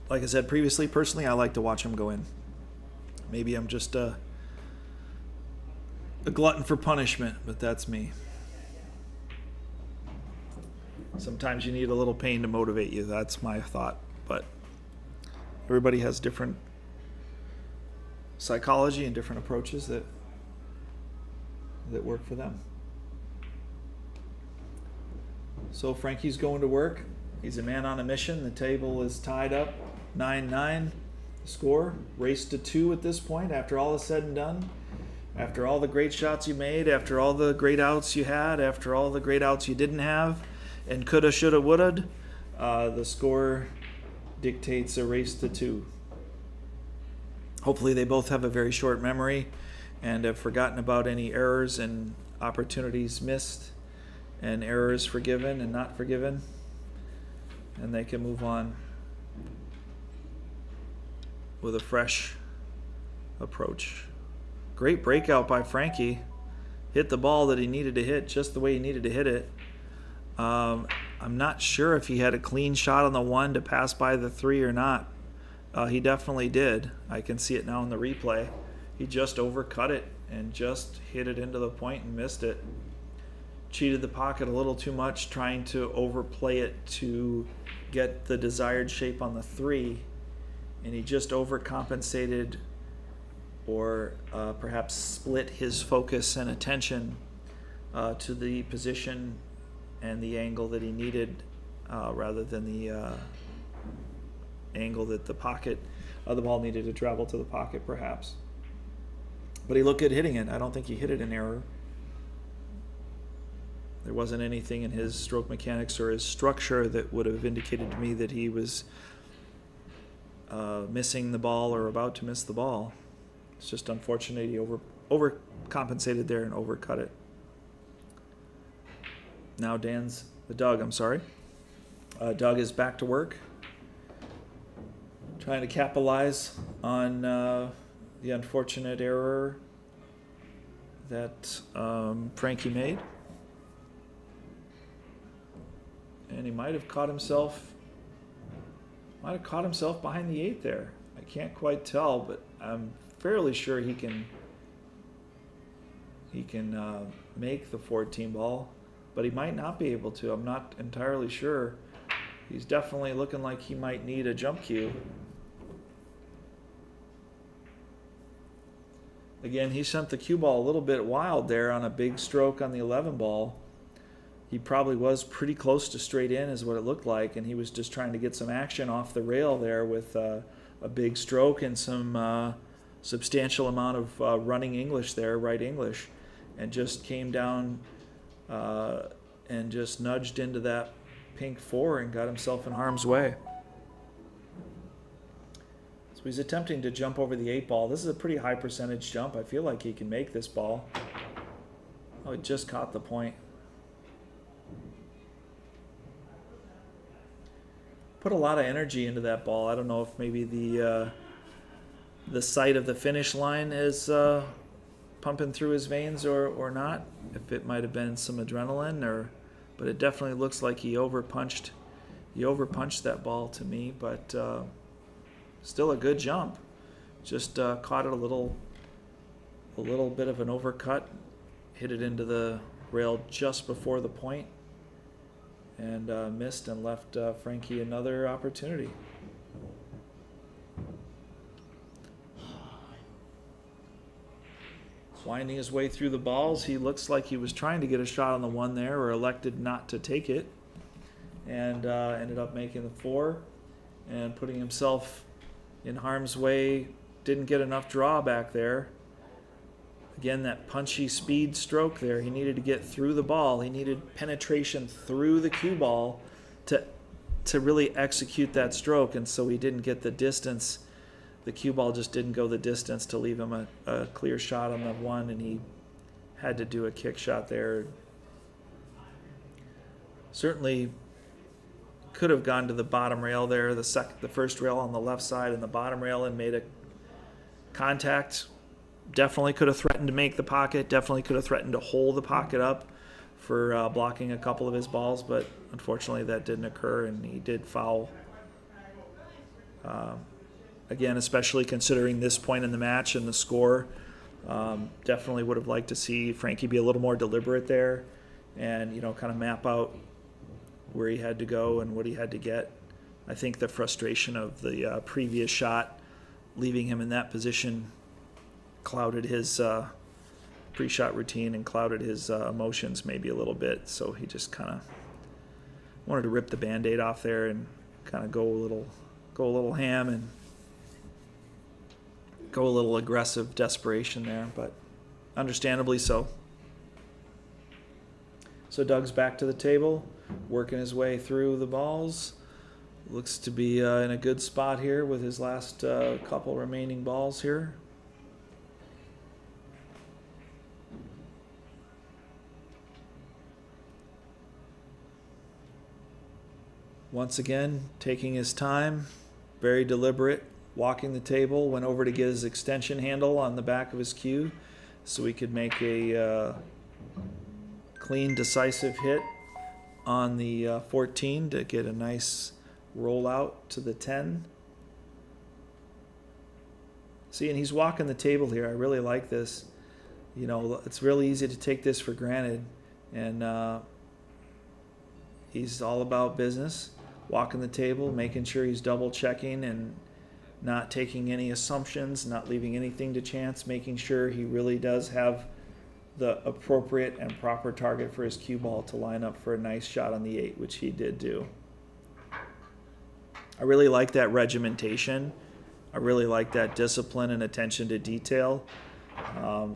Speaker 4: Like I said previously, personally, I like to watch him go in. Maybe I'm just a glutton for punishment, but that's me. Sometimes you need a little pain to motivate you. That's my thought. But everybody has different psychology and different approaches that work for them. So Frankie's going to work. He's a man on a mission. The table is tied up 9-9. Score race to 2 at this point after all is said and done. After all the great shots you made, after all the great outs you had, after all the great outs you didn't have, and coulda, shoulda, woulda, the score dictates a race to 2. Hopefully they both have a very short memory and have forgotten about any errors and opportunities missed and errors forgiven and not forgiven, and they can move on with a fresh approach. Great breakout by Frankie. Hit the ball that he needed to hit just the way he needed to hit it. I'm not sure if he had a clean shot on the 1 to pass by the 3 or not. He definitely did. I can see it now in the replay. He just overcut it and just hit it into the point and missed it. cheated the pocket a little too much, trying to overplay it to get the desired shape on the 3, and he just overcompensated or perhaps split his focus and attention to the position and the angle that he needed rather than the angle that the pocket the ball needed to travel to the pocket perhaps. But he looked good hitting it. I don't think he hit it in error. There wasn't anything in his stroke mechanics or his structure that would have indicated to me that he was missing the ball or about to miss the ball. It's just unfortunate he overcompensated there and overcut it. Now Doug is back to work, trying to capitalize on the unfortunate error that Frankie made. And he might have caught himself behind the 8 there. I can't quite tell, but I'm fairly sure he can make the 14 ball, but he might not be able to. I'm not entirely sure. He's definitely looking like he might need a jump cue. Again, he sent the cue ball a little bit wild there on a big stroke on the 11 ball. He probably was pretty close to straight in is what it looked like, and he was just trying to get some action off the rail there with a big stroke and some substantial amount of running English there, right English, and just came down and just nudged into that pink 4 and got himself in harm's way. So he's attempting to jump over the 8 ball. This is a pretty high percentage jump. I feel like he can make this ball. Oh, he just caught the point. Put a lot of energy into that ball. I don't know if maybe the sight of the finish line is pumping through his veins or not. If it might have been some adrenaline, but it definitely looks like he overpunched that ball to me. But still a good jump. Just caught it a little bit of an overcut, hit it into the rail just before the point, and missed and left Frankie another opportunity. Winding his way through the balls, he looks like he was trying to get a shot on the 1 there, or elected not to take it, and ended up making the 4 and putting himself in harm's way. Didn't get enough draw back there. Again, that punchy speed stroke there. He needed to get through the ball. He needed penetration through the cue ball to really execute that stroke, and so he didn't get the distance. The cue ball just didn't go the distance to leave him a clear shot on the 1, and he had to do a kick shot there. Certainly could have gone to the bottom rail there, the first rail on the left side and the bottom rail, and made a contact. Definitely could have threatened to make the pocket, definitely could have threatened to hold the pocket up for blocking a couple of his balls, but unfortunately that didn't occur, and he did foul. Again, especially considering this point in the match and the score, definitely would have liked to see Frankie be a little more deliberate there and, kind of map out where he had to go and what he had to get. I think the frustration of the previous shot, leaving him in that position, clouded his pre-shot routine and clouded his emotions maybe a little bit. So he just kind of wanted to rip the Band-Aid off there and kind of go a little ham and go a little aggressive desperation there, but understandably so. So Doug's back to the table, working his way through the balls. Looks to be in a good spot here with his last couple remaining balls here. Once again, taking his time, very deliberate, walking the table, went over to get his extension handle on the back of his cue so he could make a clean, decisive hit on the 14 to get a nice roll out to the 10. See, and he's walking the table here. I really like this. It's really easy to take this for granted. And he's all about business, walking the table, making sure he's double checking and not taking any assumptions, not leaving anything to chance, making sure he really does have the appropriate and proper target for his cue ball to line up for a nice shot on the 8, which he did do. I really like that regimentation. I really like that discipline and attention to detail.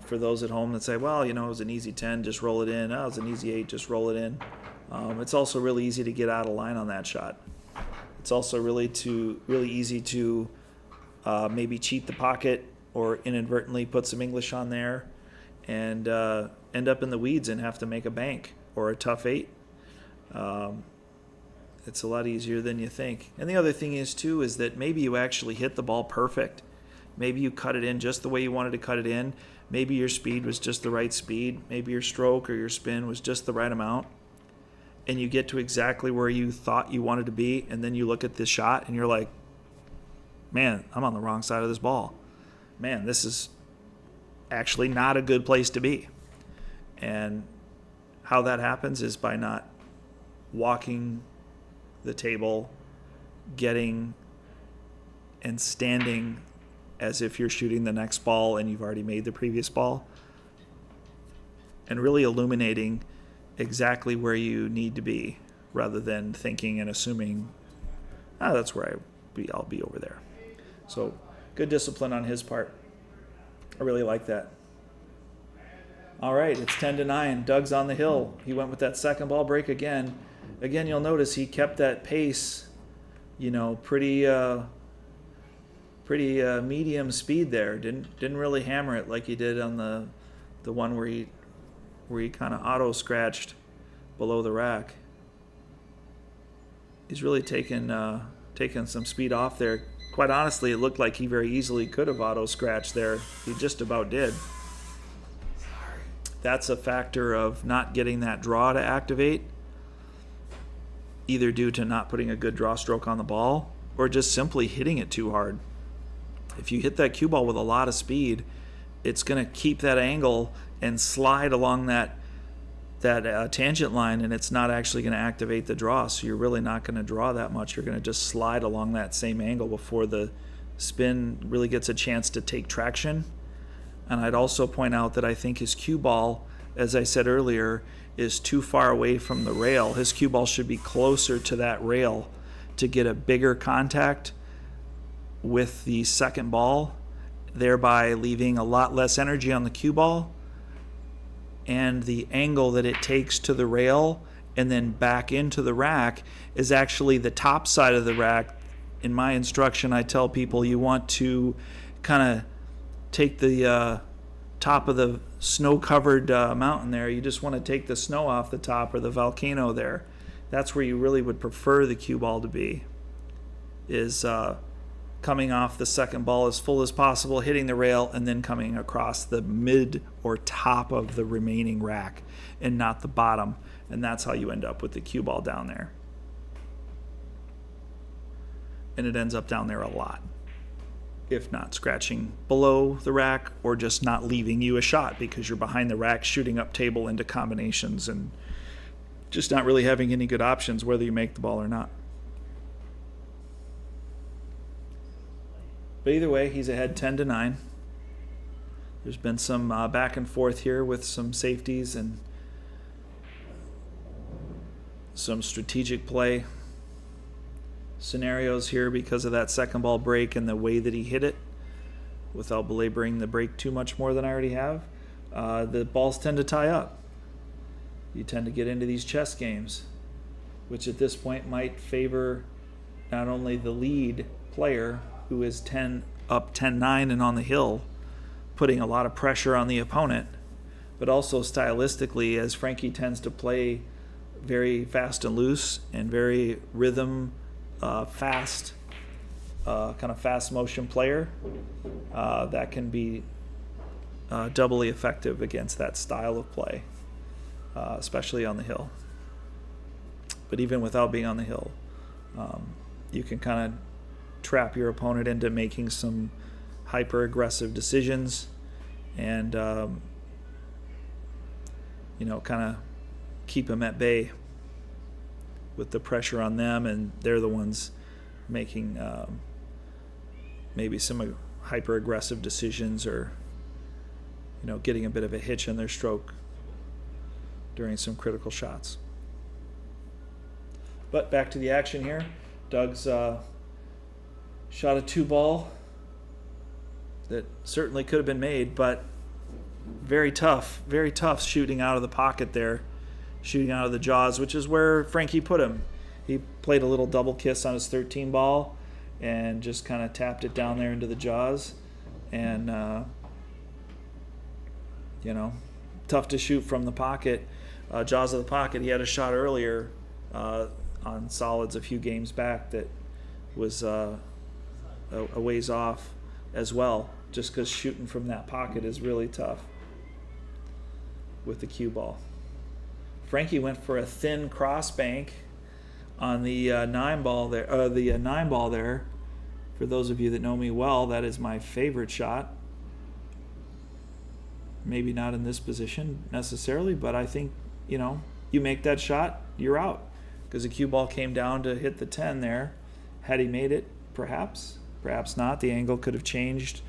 Speaker 4: For those at home that say, well, it was an easy 10, just roll it in. Oh, it was an easy 8, just roll it in. It's also really easy to get out of line on that shot. It's also really easy to maybe cheat the pocket or inadvertently put some English on there and end up in the weeds and have to make a bank or a tough 8. It's a lot easier than you think. And the other thing is that maybe you actually hit the ball perfect. Maybe you cut it in just the way you wanted to cut it in. Maybe your speed was just the right speed. Maybe your stroke or your spin was just the right amount. And you get to exactly where you thought you wanted to be, and then you look at this shot and you're like, man, I'm on the wrong side of this ball. Man, this is actually not a good place to be. And how that happens is by not walking the table, getting and standing as if you're shooting the next ball and you've already made the previous ball, and really illuminating exactly where you need to be rather than thinking and assuming, that's where I'll be over there. So good discipline on his part. I really like that. All right, it's 10-9. Doug's on the hill. He went with that second ball break again. Again, you'll notice he kept that pace, pretty medium speed there. Didn't really hammer it like he did on the one where he kind of auto scratched below the rack. He's really taken some speed off there. Quite honestly, it looked like he very easily could have auto scratched there. He just about did. That's a factor of not getting that draw to activate, either due to not putting a good draw stroke on the ball or just simply hitting it too hard. If you hit that cue ball with a lot of speed, it's going to keep that angle and slide along that tangent line, and it's not actually going to activate the draw. So you're really not going to draw that much. You're going to just slide along that same angle before the spin really gets a chance to take traction. And I'd also point out that I think his cue ball, as I said earlier, is too far away from the rail. His cue ball should be closer to that rail to get a bigger contact with the second ball, thereby leaving a lot less energy on the cue ball, and the angle that it takes to the rail and then back into the rack is actually the top side of the rack. In my instruction, I tell people you want to kind of take the top of the snow-covered mountain there. You just want to take the snow off the top, or the volcano there. That's where you really would prefer the cue ball to be, is coming off the second ball as full as possible, hitting the rail, and then coming across the mid or top of the remaining rack and not the bottom. And that's how you end up with the cue ball down there. And it ends up down there a lot, if not scratching below the rack or just not leaving you a shot because you're behind the rack shooting up table into combinations and just not really having any good options whether you make the ball or not. But either way, he's ahead 10-9. There's been some back and forth here with some safeties and some strategic play scenarios here because of that second ball break and the way that he hit it. Without belaboring the break too much more than I already have, the balls tend to tie up. You tend to get into these chess games, which at this point might favor not only the lead player, who is up 10-9 and on the hill, putting a lot of pressure on the opponent, but also stylistically, as Frankie tends to play very fast and loose and very rhythm, fast, kind of fast motion player, that can be doubly effective against that style of play, especially on the hill. But even without being on the hill, you can kind of trap your opponent into making some hyper aggressive decisions and kind of keep him at bay with the pressure on them, and they're the ones making maybe some hyper aggressive decisions, or getting a bit of a hitch in their stroke during some critical shots. But back to the action here. Doug's shot a 2-ball that certainly could have been made, but very tough shooting out of the pocket there, shooting out of the jaws, which is where Frankie put him. He played a little double kiss on his 13 ball and just kind of tapped it down there into the jaws. And, tough to shoot from the pocket, jaws of the pocket. He had a shot earlier on solids a few games back that was a ways off as well, just because shooting from that pocket is really tough with the cue ball. Frankie went for a thin cross bank on the 9-ball there. The 9-ball there, for those of you that know me well, that is my favorite shot. Maybe not in this position necessarily, but I think, you make that shot, you're out. Because the cue ball came down to hit the 10 there. Had he made it, perhaps not. The angle could have changed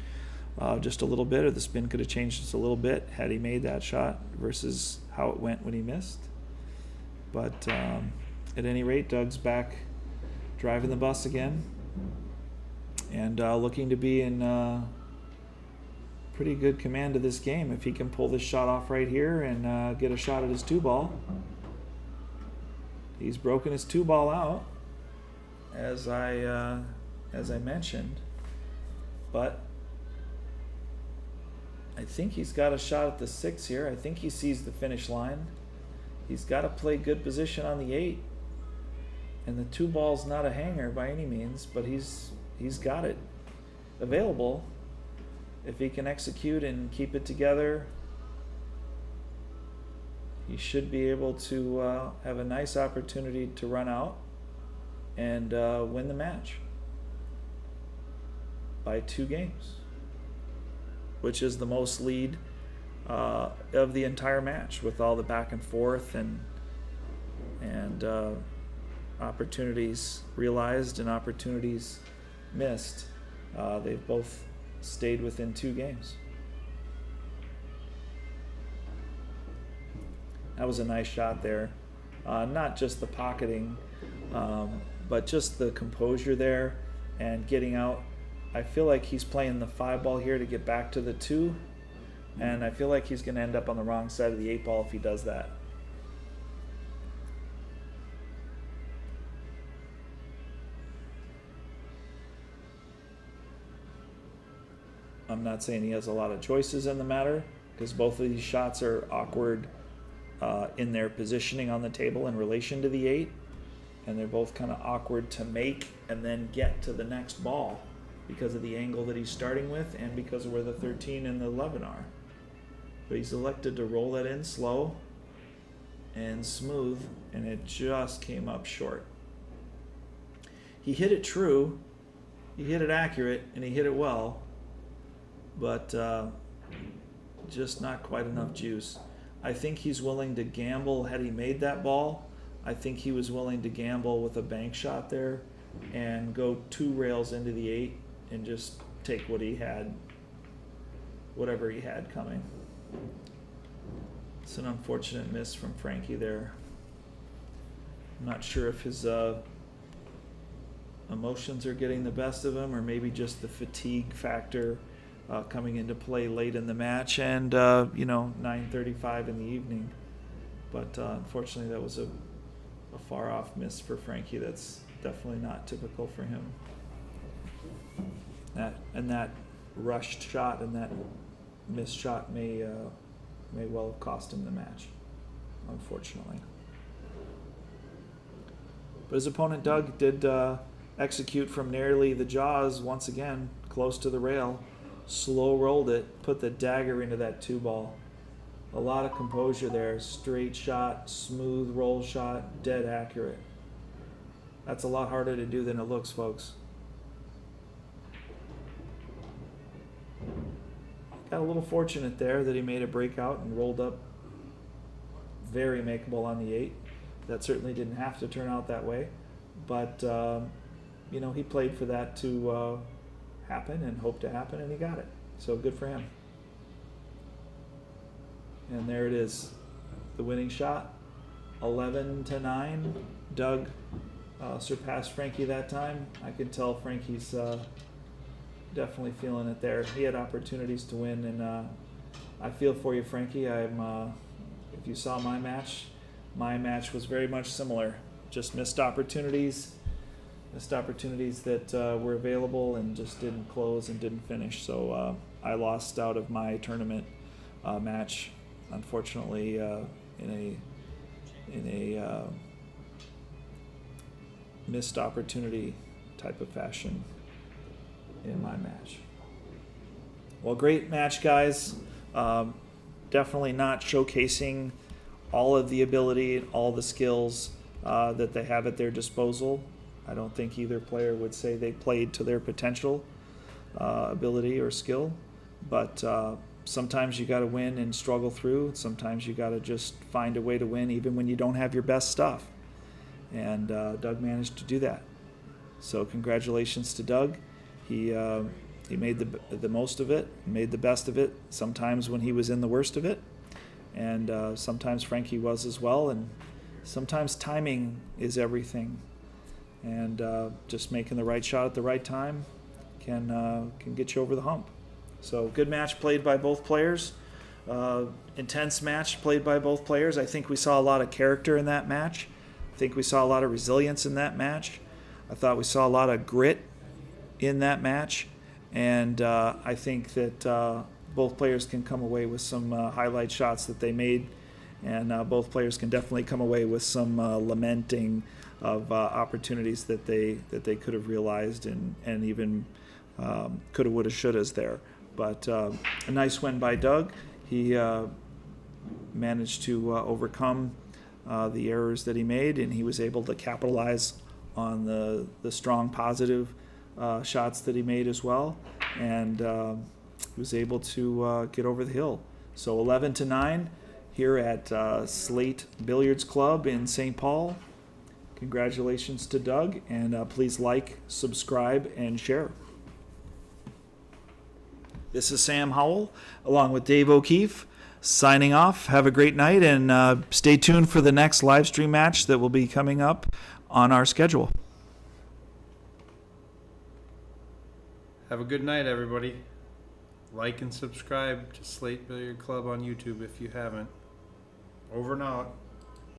Speaker 4: just a little bit, or the spin could have changed just a little bit had he made that shot versus how it went when he missed. But at any rate, Doug's back driving the bus again, and looking to be in pretty good command of this game if he can pull this shot off right here and get a shot at his 2-ball. He's broken his 2-ball out, as I mentioned, but I think he's got a shot at the 6 here. I think he sees the finish line. He's got to play good position on the 8, and the 2-ball's not a hanger by any means, but he's got it available. If he can execute and keep it together, he should be able to have a nice opportunity to run out and win the match by 2 games, which is the most lead of the entire match, with all the back and forth and opportunities realized and opportunities missed. They've both stayed within 2 games. That was a nice shot there. Not just the pocketing, but just the composure there and getting out. I feel like he's playing the 5-ball here to get back to the 2, and I feel like he's going to end up on the wrong side of the 8-ball if he does that. I'm not saying he has a lot of choices in the matter, because both of these shots are awkward in their positioning on the table in relation to the 8, and they're both kind of awkward to make and then get to the next ball because of the angle that he's starting with and because of where the 13 and the 11 are. But he's elected to roll that in slow and smooth, and it just came up short. He hit it true, he hit it accurate, and he hit it well, but just not quite enough juice. I think he's willing to gamble. Had he made that ball, I think he was willing to gamble with a bank shot there and go 2 rails into the 8 and just take what he had, whatever he had coming. It's an unfortunate miss from Frankie there. I'm not sure if his emotions are getting the best of him, or maybe just the fatigue factor coming into play late in the match, and 9:35 in the evening. But unfortunately, that was a far off miss for Frankie. That's definitely not typical for him. That rushed shot and that missed shot may well have cost him the match, unfortunately. But his opponent Doug did execute from nearly the jaws once again, close to the rail. Slow rolled it, put the dagger into that 2-ball. A lot of composure there. Straight shot, smooth roll shot, dead accurate. That's a lot harder to do than it looks, folks. Got a little fortunate there that he made a breakout and rolled up very makeable on the 8. That certainly didn't have to turn out that way, but he played for that to happen and hoped to happen, and he got it. So good for him. And there it is, the winning shot, 11-9. Doug surpassed Frankie that time. I can tell Frankie's definitely feeling it there. He had opportunities to win, and I feel for you, Frankie. If you saw my match was very much similar. Just missed opportunities that were available and just didn't close and didn't finish. So I lost out of my tournament match, unfortunately, in a missed opportunity type of fashion in my match. Well, great match, guys. Definitely not showcasing all of the ability and all the skills that they have at their disposal. I don't think either player would say they played to their potential ability or skill, but sometimes you got to win and struggle through. Sometimes you got to just find a way to win even when you don't have your best stuff. And Doug managed to do that. So congratulations to Doug. He made the most of it, made the best of it, sometimes when he was in the worst of it. And sometimes Frankie was as well. And sometimes timing is everything. And just making the right shot at the right time can get you over the hump. So good match played by both players. Intense match played by both players. I think we saw a lot of character in that match. I think we saw a lot of resilience in that match. I thought we saw a lot of grit in that match. And I think that both players can come away with some highlight shots that they made. And both players can definitely come away with some lamenting of opportunities that they could have realized and even coulda, woulda, shouldas there. But a nice win by Doug. He managed to overcome the errors that he made, and he was able to capitalize on the strong positive shots that he made as well, and he was able to get over the hill. So 11-9 here at Slate Billiards Club in St. Paul. Congratulations to Doug, and please like, subscribe, and share. This is Sam Howell, along with Dave O'Keefe, signing off. Have a great night, and stay tuned for the next live stream match that will be coming up on our schedule.
Speaker 1: Have a good night, everybody. Like and subscribe to Slate Billiard Club on YouTube if you haven't. Over and out.